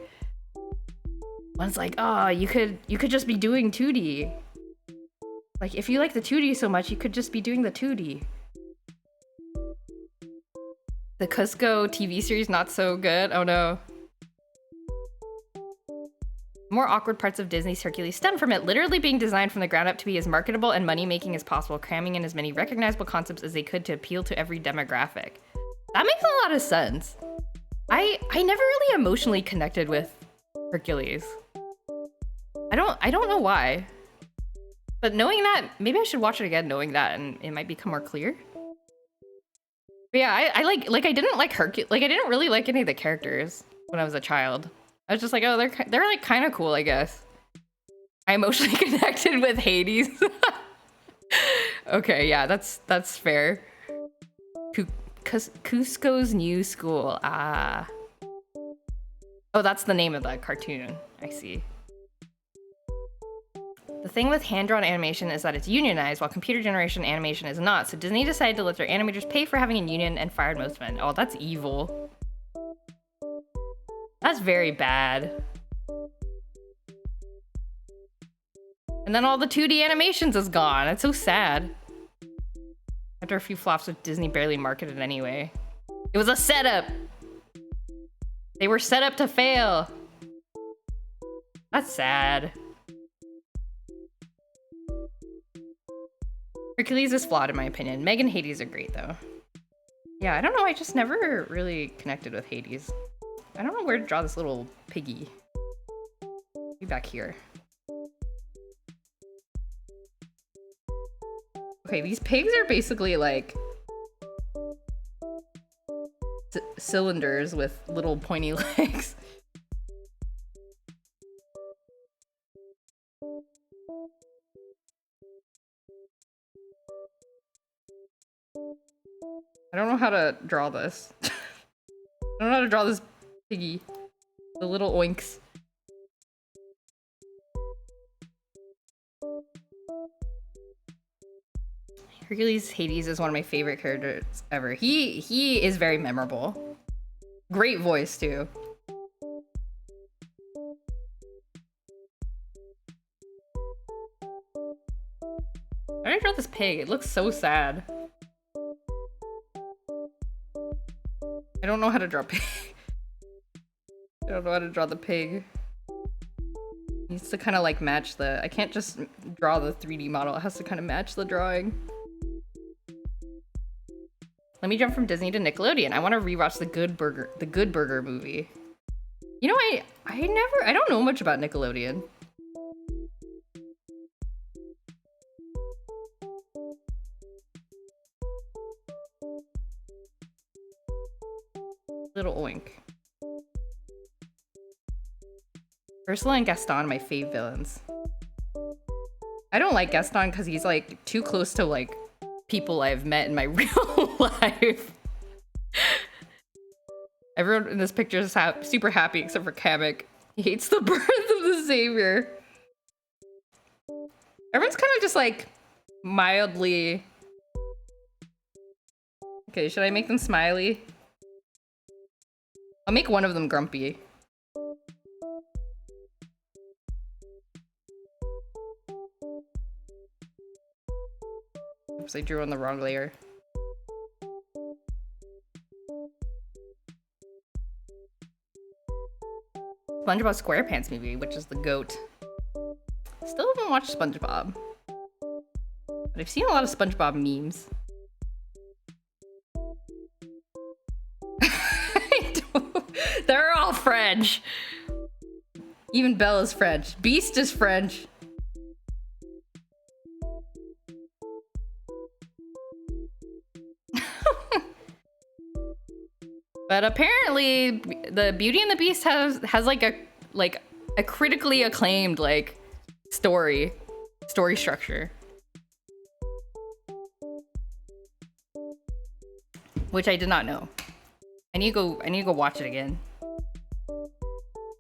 oh, you could just be doing 2D. Like, if you like the 2D so much, you could just be doing the 2D. The Cusco TV series not so good. Oh no. More awkward parts of Disney's Hercules stem from it literally being designed from the ground up to be as marketable and money-making as possible, cramming in as many recognizable concepts as they could to appeal to every demographic. That makes a lot of sense. I never really emotionally connected with Hercules. I don't know why. But knowing that, maybe I should watch it again knowing that and it might become more clear. But yeah, I like I didn't like Hercules. Like, I didn't really like any of the characters when I was a child. I was just like, oh, they're like kind of cool, I guess. I emotionally connected with Hades. Okay, yeah, that's fair. Cusco's New School. Ah. Oh, that's the name of the cartoon. I see. The thing with hand-drawn animation is that it's unionized, while computer generation animation is not, so Disney decided to let their animators pay for having a union and fired most men. Oh, that's evil. That's very bad. And then all the 2D animations is gone. It's so sad. After a few flops with Disney barely marketed anyway. It was a setup. They were set up to fail. That's sad. Hercules is flawed in my opinion. Meg and Hades are great though. Yeah, I don't know, I just never really connected with Hades. I don't know where to draw this little piggy. Be back here. Okay, these pigs are basically like cylinders with little pointy legs. I don't know how to draw this. I don't know how to draw this piggy. The little oinks. Hercules Hades is one of my favorite characters ever. He is very memorable. Great voice too. How did I draw this pig? It looks so sad. I don't know how to draw pig. I don't know how to draw the pig. It needs to kind of like match the... I can't just draw the 3D model. It has to kind of match the drawing. Let me jump from Disney to Nickelodeon. I want to rewatch the Good Burger movie. You know, I don't know much about Nickelodeon. Little oink. Ursula and Gaston, my fave villains. I don't like Gaston because he's like too close to like people I've met in my real life. Everyone in this picture is super happy except for Kamek. He hates the birth of the savior. Everyone's kind of just like mildly... Okay, should I make them smiley? I'll make one of them grumpy. Oops, I drew on the wrong layer. SpongeBob SquarePants movie, which is the GOAT. Still haven't watched SpongeBob. But I've seen a lot of SpongeBob memes. They're all French. Even Belle is French. Beast is French. But apparently, the Beauty and the Beast has like a critically acclaimed like story structure, which I did not know. I need to go watch it again.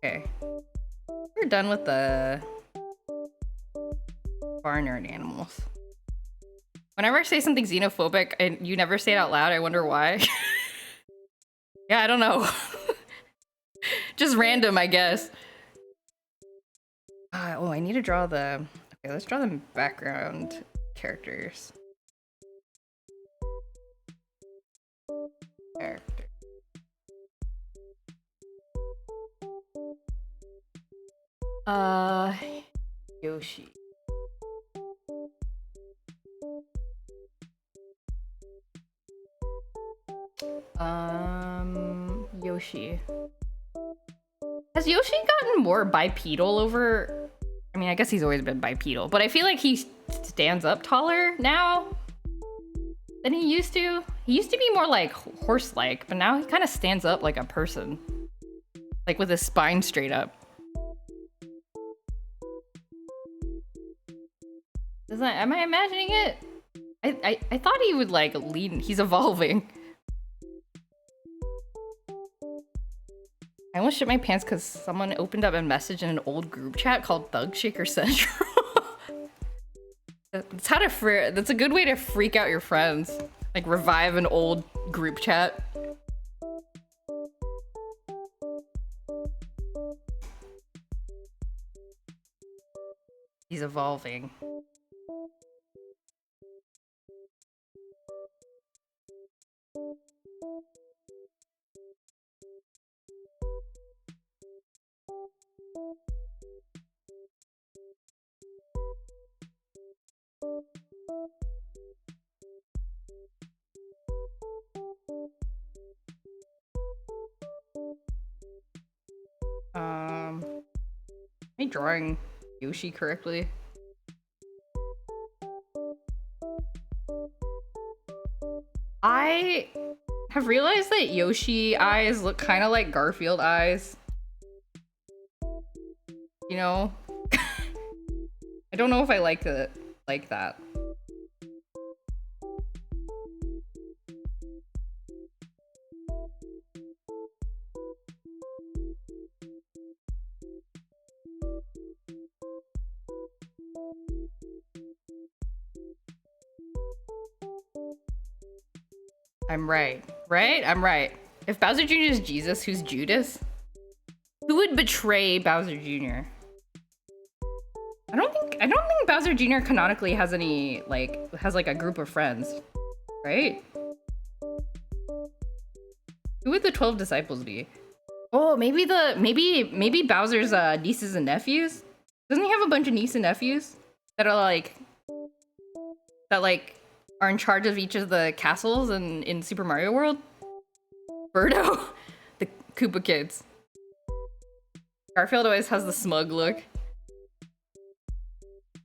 Okay, we're done with the barnyard animals. Whenever I say something xenophobic and you never say it out loud, I wonder why. Yeah, I don't know. Just random, I guess. Oh, I need to draw the... Okay, let's draw the background characters. Yoshi. Yoshi. Has Yoshi gotten more bipedal over... I mean, I guess he's always been bipedal, but I feel like he stands up taller now than he used to. He used to be more like horse-like, but now he kind of stands up like a person. Like with his spine straight up. Am I imagining it? I thought he would like lean. He's evolving. I almost shit my pants because someone opened up a message in an old group chat called Thug Shaker Central. That's a good way to freak out your friends. Like revive an old group chat. He's evolving. Am I drawing Yoshi correctly? I have realized that Yoshi eyes look kind of like Garfield eyes. You know? I don't know if I like that. I'm right? I'm right. If Bowser Jr. is Jesus, who's Judas? Who would betray Bowser Jr.? I don't think Bowser Jr. canonically has any has like a group of friends, right? Who would the 12 disciples be? Oh, maybe Bowser's nieces and nephews? Doesn't he have a bunch of nieces and nephews that are like are in charge of each of the castles in Super Mario World? Birdo, the Koopa kids. Garfield always has the smug look.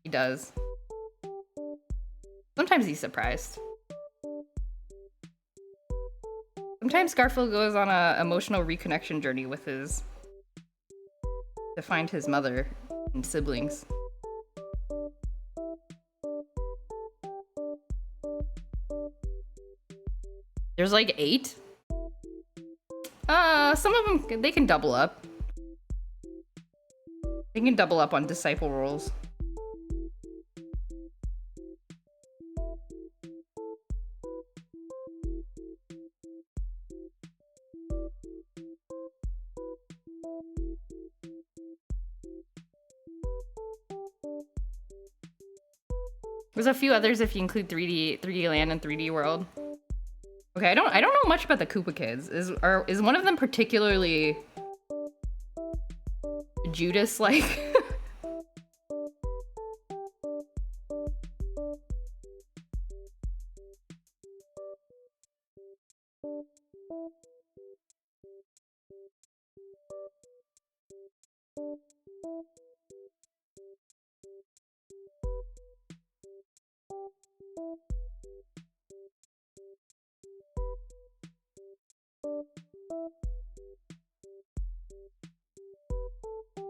He does. Sometimes he's surprised. Sometimes Garfield goes on a emotional reconnection journey with to find his mother and siblings. There's like 8. Some of them, they can double up. They can double up on disciple roles. There's a few others if you include 3D Land and 3D World. Okay, I don't know much about the Koopa kids. Is one of them particularly Judas like?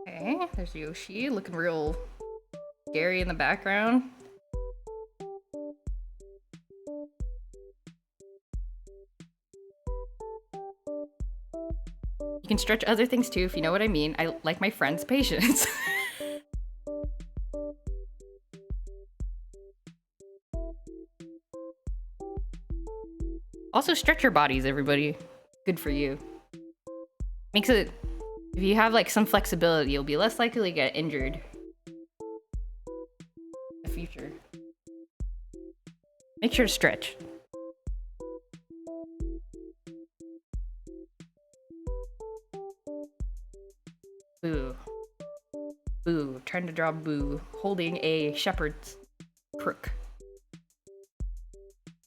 Okay, there's Yoshi looking real scary in the background. You can stretch other things too, if you know what I mean. I like my friend's patience. Also stretch your bodies, everybody. Good for you. Makes it, if you have like some flexibility, you'll be less likely to get injured in the future. Make sure to stretch. Boo. Boo. Trying to draw Boo holding a shepherd's crook.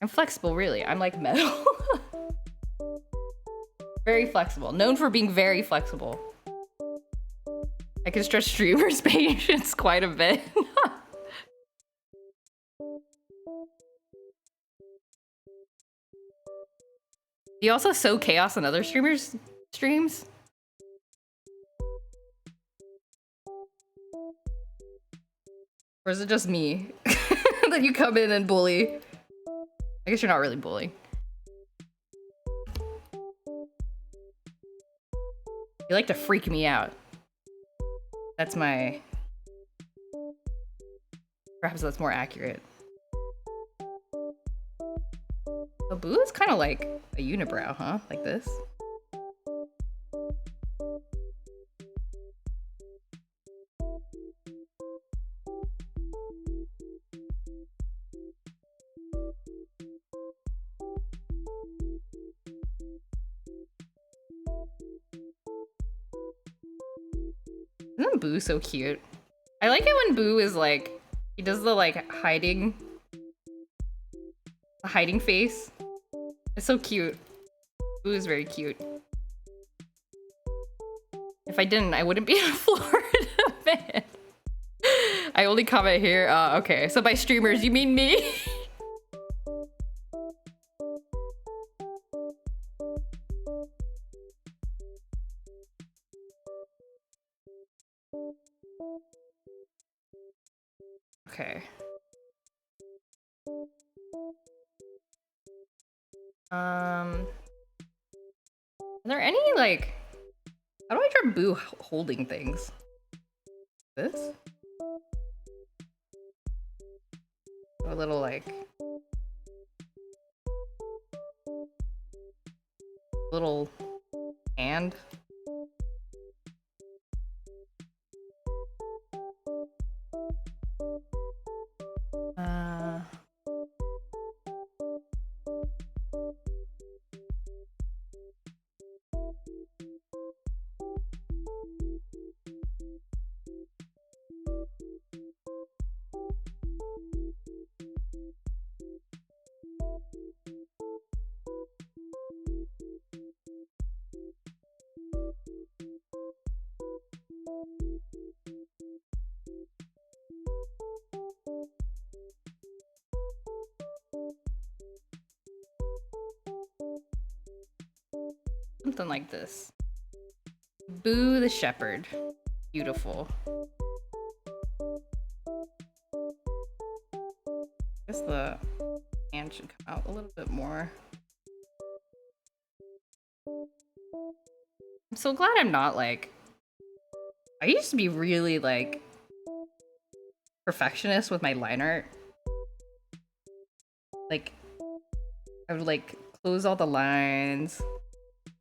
I'm flexible, really. I'm like metal. Very flexible. Known for being very flexible. I can stretch streamers' patience quite a bit. Do you also sow chaos on other streamers' streams? Or is it just me that you come in and bully? I guess you're not really bullying. You like to freak me out. That's my... Perhaps that's more accurate. Oh, Boo is kind of like a unibrow, huh? Like this. Isn't Boo so cute? I like it when Boo is like, he does the like hiding face. It's so cute. Boo is very cute. If I didn't, I wouldn't be in Florida, man. I only comment here. Okay, so by streamers, you mean me? Okay. Are there any like, how do I draw Boo holding things? This? A little like, little hand. Something like this. Boo the shepherd. Beautiful. I guess the hand should come out a little bit more. I'm so glad I'm not like... I used to be really like perfectionist with my line art. Like, I would like close all the lines,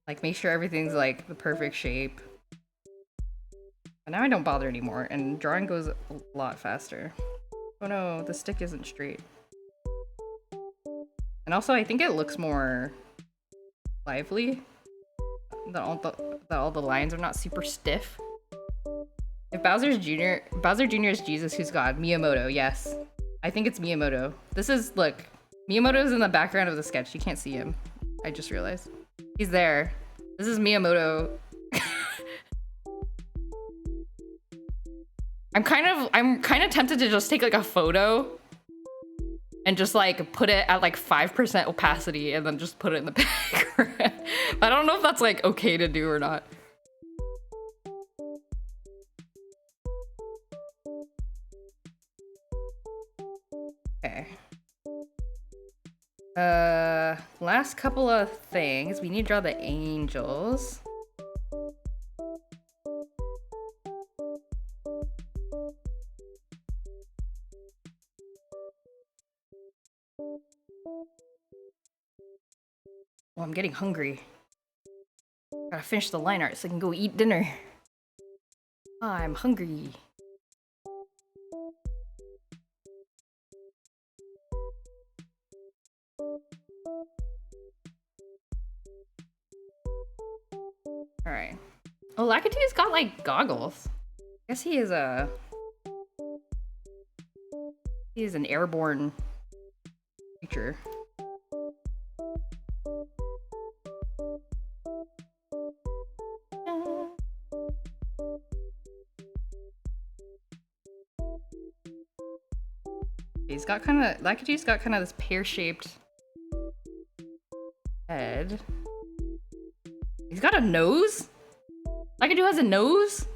like make sure everything's like the perfect shape. But now I don't bother anymore, and drawing goes a lot faster. Oh no, the stick isn't straight. And also, I think it looks more lively. That all the lines are not super stiff. If Bowser Jr. is Jesus who's God, Miyamoto, yes. I think it's Miyamoto. This is, look, Miyamoto's in the background of the sketch. You can't see him. I just realized. He's there. This is Miyamoto. I'm kind of tempted to just take like a photo and just like put it at like 5% opacity and then just put it in the background. I don't know if that's like okay to do or not. Okay. Last couple of things. We need to draw the angels. Oh, I'm getting hungry. Gotta finish the line art so I can go eat dinner. I'm hungry. Alright. Oh, Lakitu's got like goggles. I guess he is an airborne creature. He's got kind of, Lakitu's got kind of this pear-shaped head. He's got a nose? Lakitu has a nose?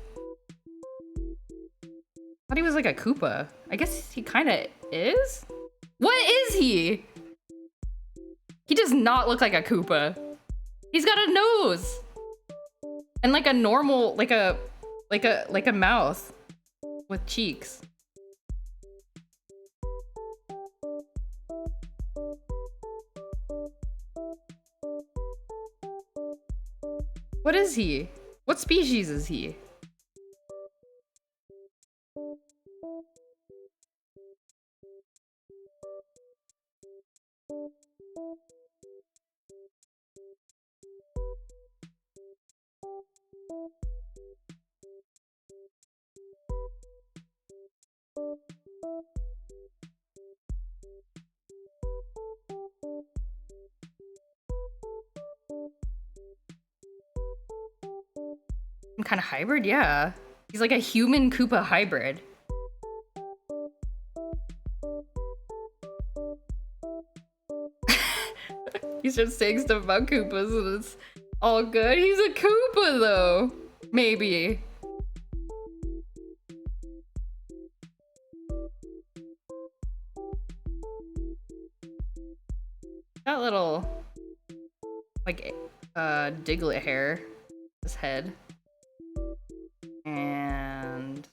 I thought he was like a Koopa. I guess he kind of is? What is he? He does not look like a Koopa. He's got a nose! And like a normal, like a mouth with cheeks. What is he? What species is he? Some kind of hybrid? Yeah. He's like a human Koopa hybrid. He's just saying stuff about Koopas and it's all good. He's a Koopa though. Maybe. That little like Diglett hair. His head. And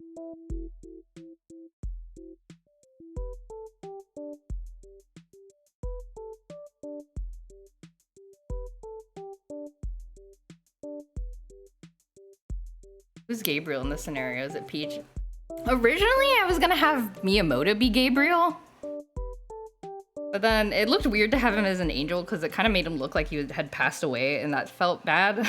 who's Gabriel in this scenario? Is it Peach? Originally, I was gonna have Miyamoto be Gabriel. But then it looked weird to have him as an angel because it kind of made him look like he had passed away and that felt bad.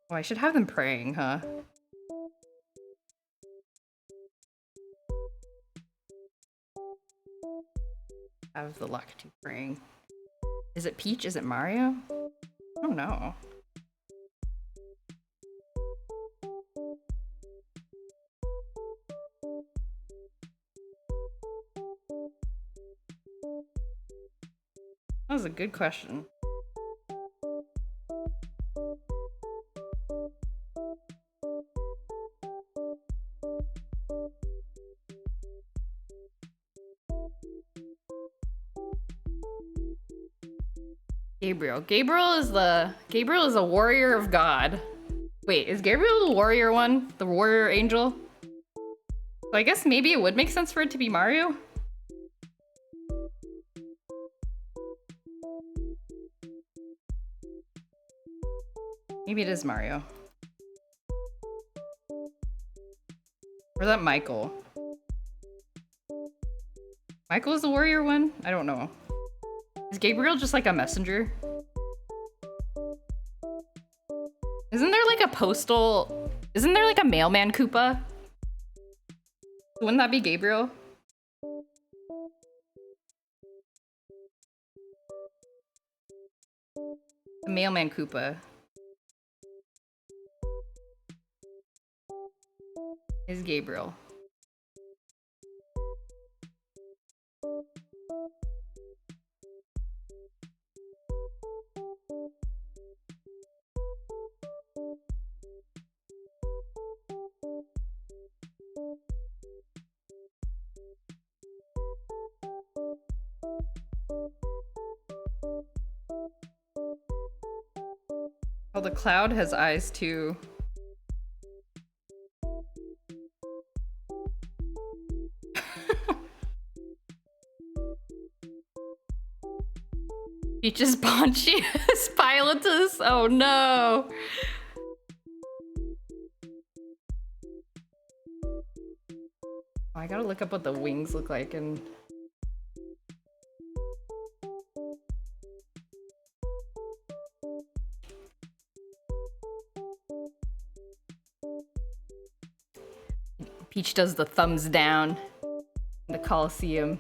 Oh, I should have them praying, huh? Have the Lakitu praying. Is it Peach? Is it Mario? I don't know. That was is a good question. Gabriel. Gabriel is a warrior of God. Wait, is Gabriel the warrior one? The warrior angel? So I guess maybe it would make sense for it to be Mario. Maybe it is Mario. Or is that Michael? Michael is the warrior one? I don't know. Is Gabriel just like a messenger? Isn't there like a postal... Isn't there like a mailman Koopa? Wouldn't that be Gabriel? The mailman Koopa is Gabriel. Oh, the cloud has eyes too. Peach's Pontius Pilotus? Oh no! Oh, I gotta look up what the wings look like and... Peach does the thumbs down in the Coliseum.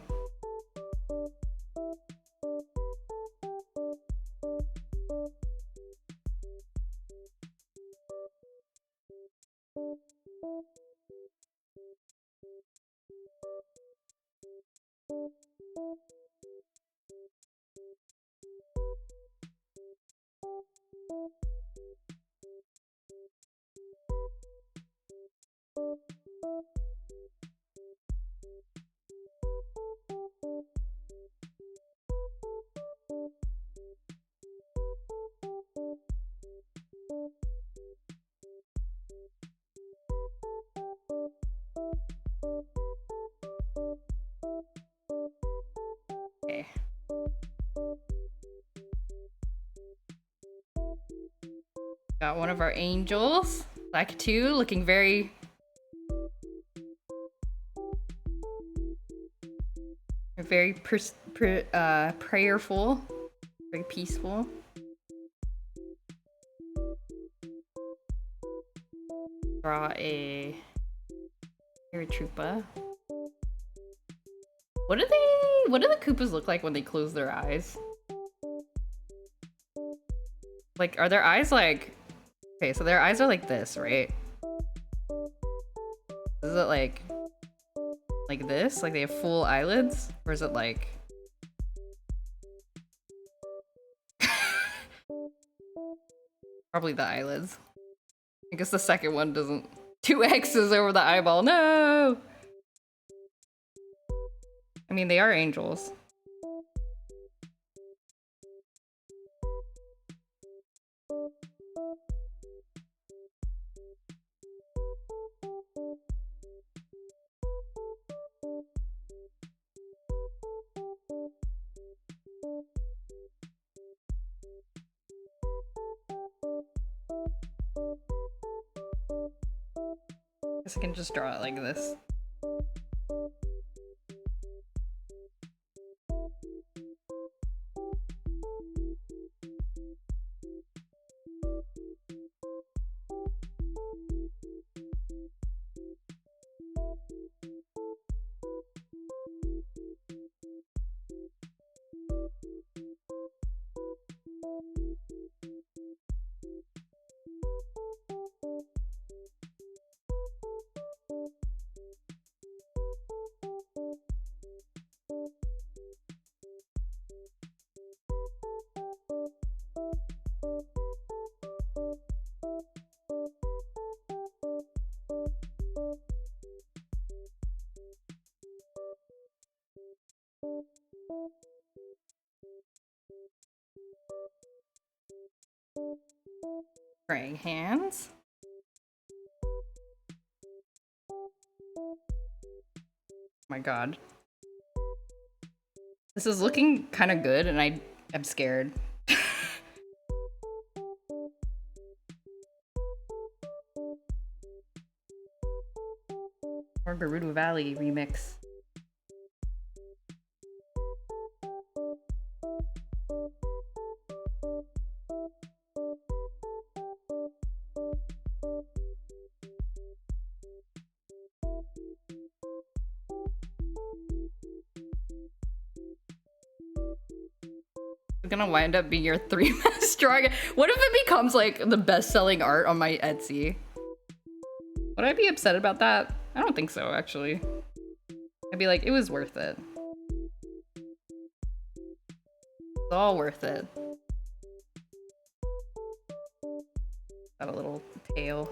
Okay. Got one of our angels. Black 2, looking very... very prayerful. Very peaceful. Draw a... Paratroopa. What do the Koopas look like when they close their eyes? Like, are their eyes like... Okay, so their eyes are like this, right? Is it like this? Like they have full eyelids? Or is it like... Probably the eyelids. I guess the second one doesn't... 2 X's over the eyeball, no! I mean, they are angels. Guess I can just draw it like this. Praying hands. My god. This is looking kind of good and I am scared. Or Gerudo Valley remix. It's gonna wind up being your 3-mass drawing. What if it becomes like the best-selling art on my Etsy? Would I be upset about that? I don't think so, actually. I'd be like, it was worth it. It's all worth it. Got a little tail.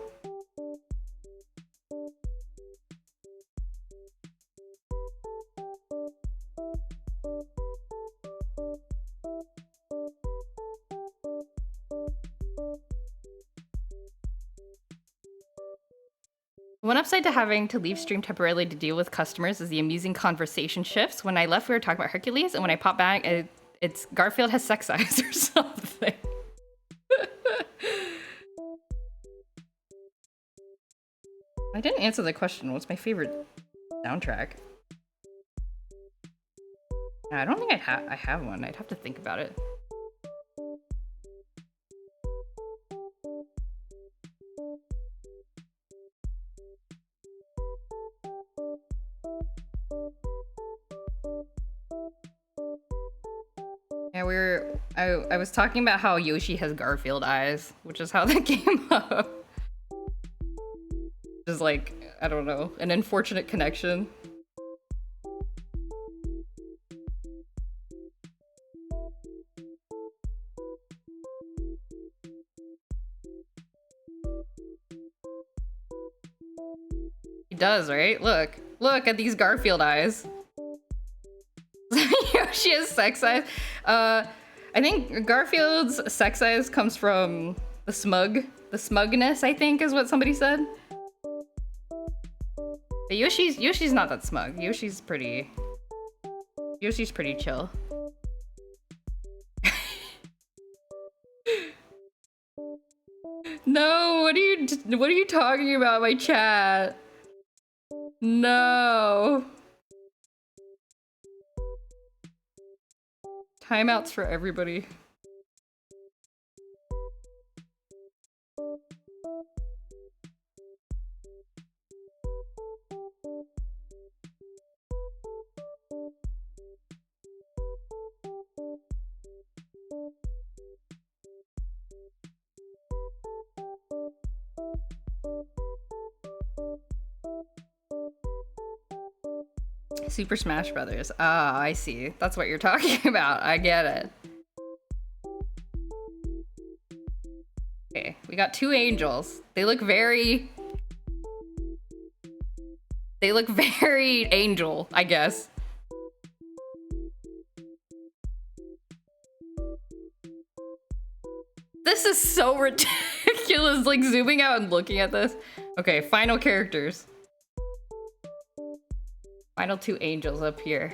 One upside to having to leave stream temporarily to deal with customers is the amusing conversation shifts. When I left, we were talking about Hercules, and when I pop back, it's Garfield has sex eyes or something. I didn't answer the question. What's my favorite soundtrack? I don't think I have one. I'd have to think about it. Yeah, I was talking about how Yoshi has Garfield eyes, which is how that came up. Just like, I don't know, an unfortunate connection. He does, right? Look at these Garfield eyes. Yoshi has sex eyes. I think Garfield's sex eyes comes from the smugness, I think is what somebody said. But Yoshi's not that smug. Yoshi's pretty chill. No, what are you talking about, my chat? No. Timeouts for everybody. Super Smash Brothers. Ah, I see. That's what you're talking about. I get it. Okay, we got two angels. They look very angel, I guess. This is so ridiculous, like zooming out and looking at this. Okay, final characters. Final two angels up here.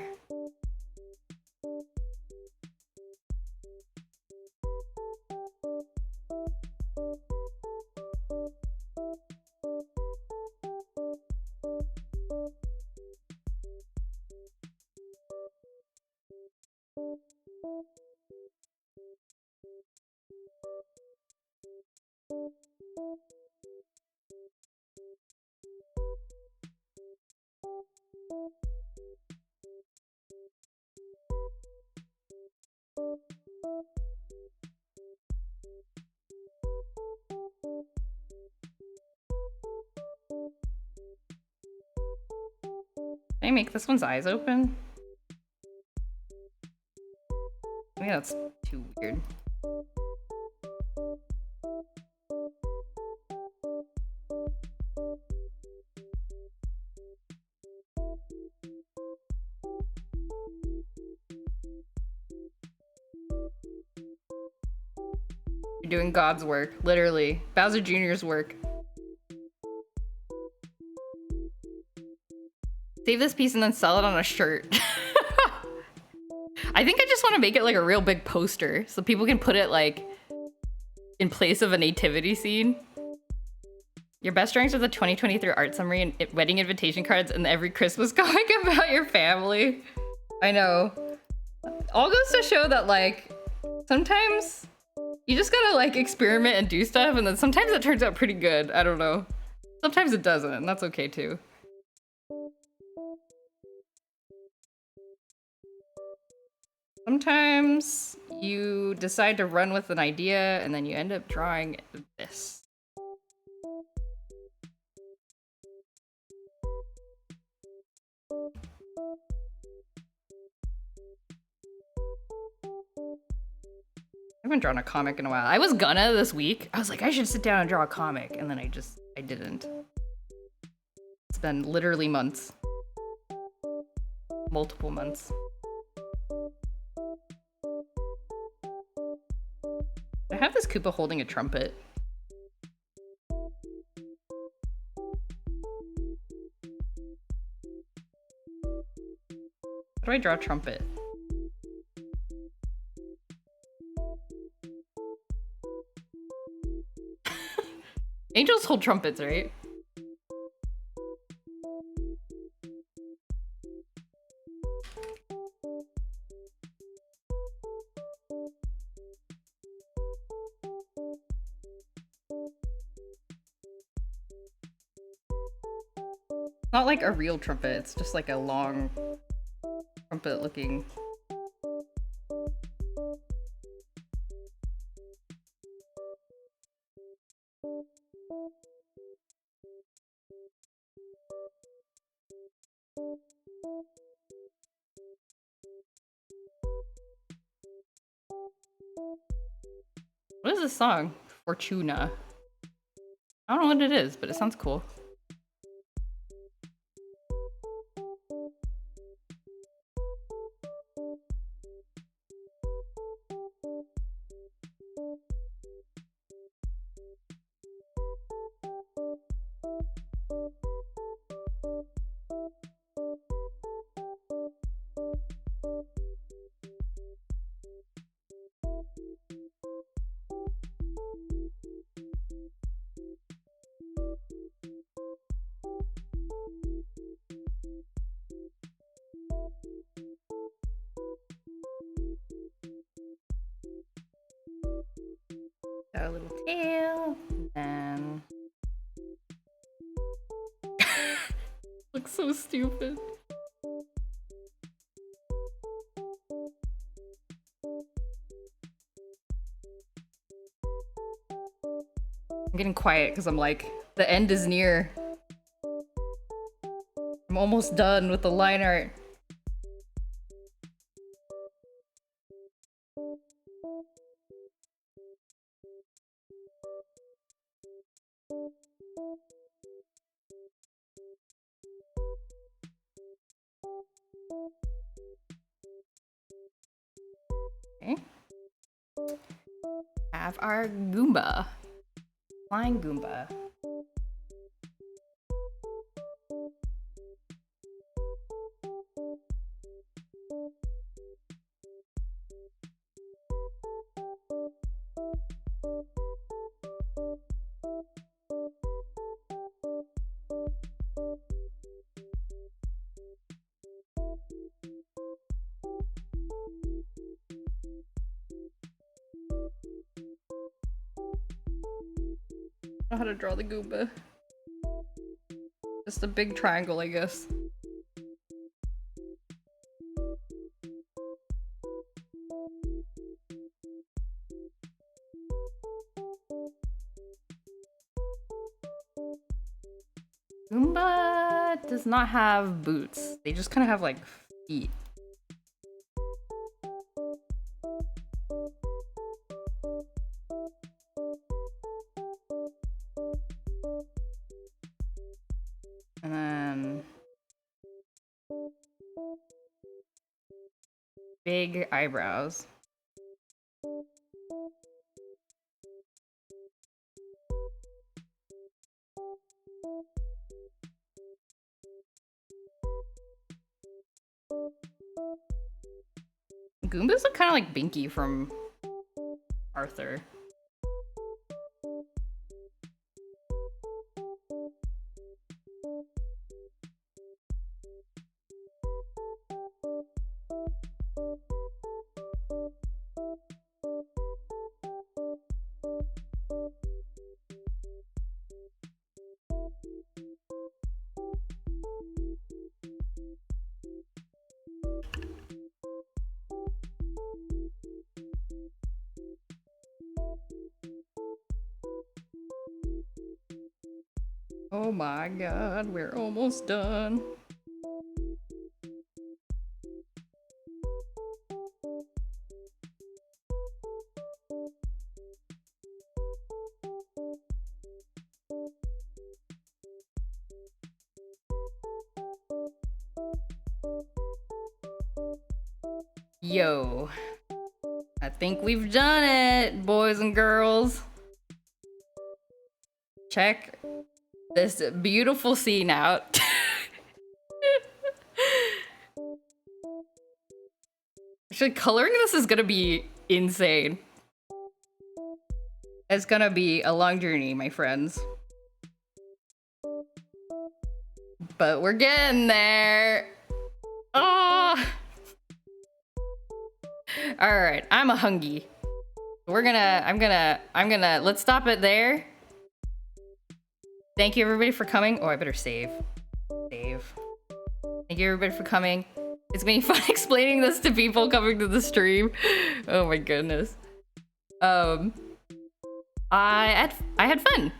Can I make this one's eyes open? Maybe that's too weird. You're doing God's work, literally. Bowser Jr.'s work. Save this piece and then sell it on a shirt. I think I just want to make it like a real big poster so people can put it like in place of a nativity scene. Your best drawings are the 2023 art summary and wedding invitation cards and every Christmas comic about your family. I know. All goes to show that like sometimes you just gotta like experiment and do stuff, and then sometimes it turns out pretty good. I don't know. Sometimes it doesn't, and that's okay too. Sometimes you decide to run with an idea and then you end up drawing this. I haven't drawn a comic in a while. I was gonna this week. I was like, I should sit down and draw a comic, and then I didn't. It's been literally months. Multiple months. I have this Koopa holding a trumpet. How do I draw a trumpet? Angels hold trumpets, right? Not like a real trumpet, it's just like a long trumpet looking. What is this song? Fortuna. I don't know what it is, but it sounds cool. Got a little tail, and looks so stupid. I'm getting quiet because I'm like, the end is near. I'm almost done with the line art. Okay. Have our Goomba. Flying Goomba. I don't know how to draw the Goomba. Just a big triangle, I guess. Goomba does not have boots. They just kind of have like feet. And then big eyebrows. Goombas look kind of like Binky from Arthur. Oh my god, we're almost done. Yo, I think we've done it, boys and girls. Check this beautiful scene out. Actually, coloring this is gonna be insane. It's gonna be a long journey, my friends. But we're getting there. Oh. All right, I'm a hungry. I'm gonna, let's stop it there. Thank you everybody for coming. Oh, I better save. Save. Thank you everybody for coming. It's been fun explaining this to people coming to the stream. Oh my goodness. I had fun.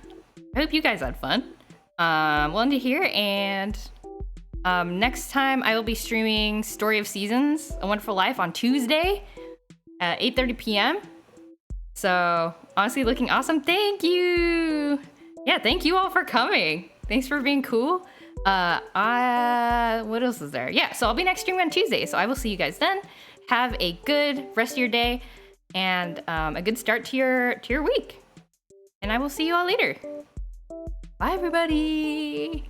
I hope you guys had fun. Well, to hear, and next time I will be streaming Story of Seasons, A Wonderful Life on Tuesday at 8:30 p.m. So honestly, looking awesome. Thank you. Yeah, thank you all for coming. Thanks for being cool. What else is there? Yeah, so I'll be next streaming on Tuesday. So I will see you guys then. Have a good rest of your day and a good start to your week. And I will see you all later. Bye, everybody.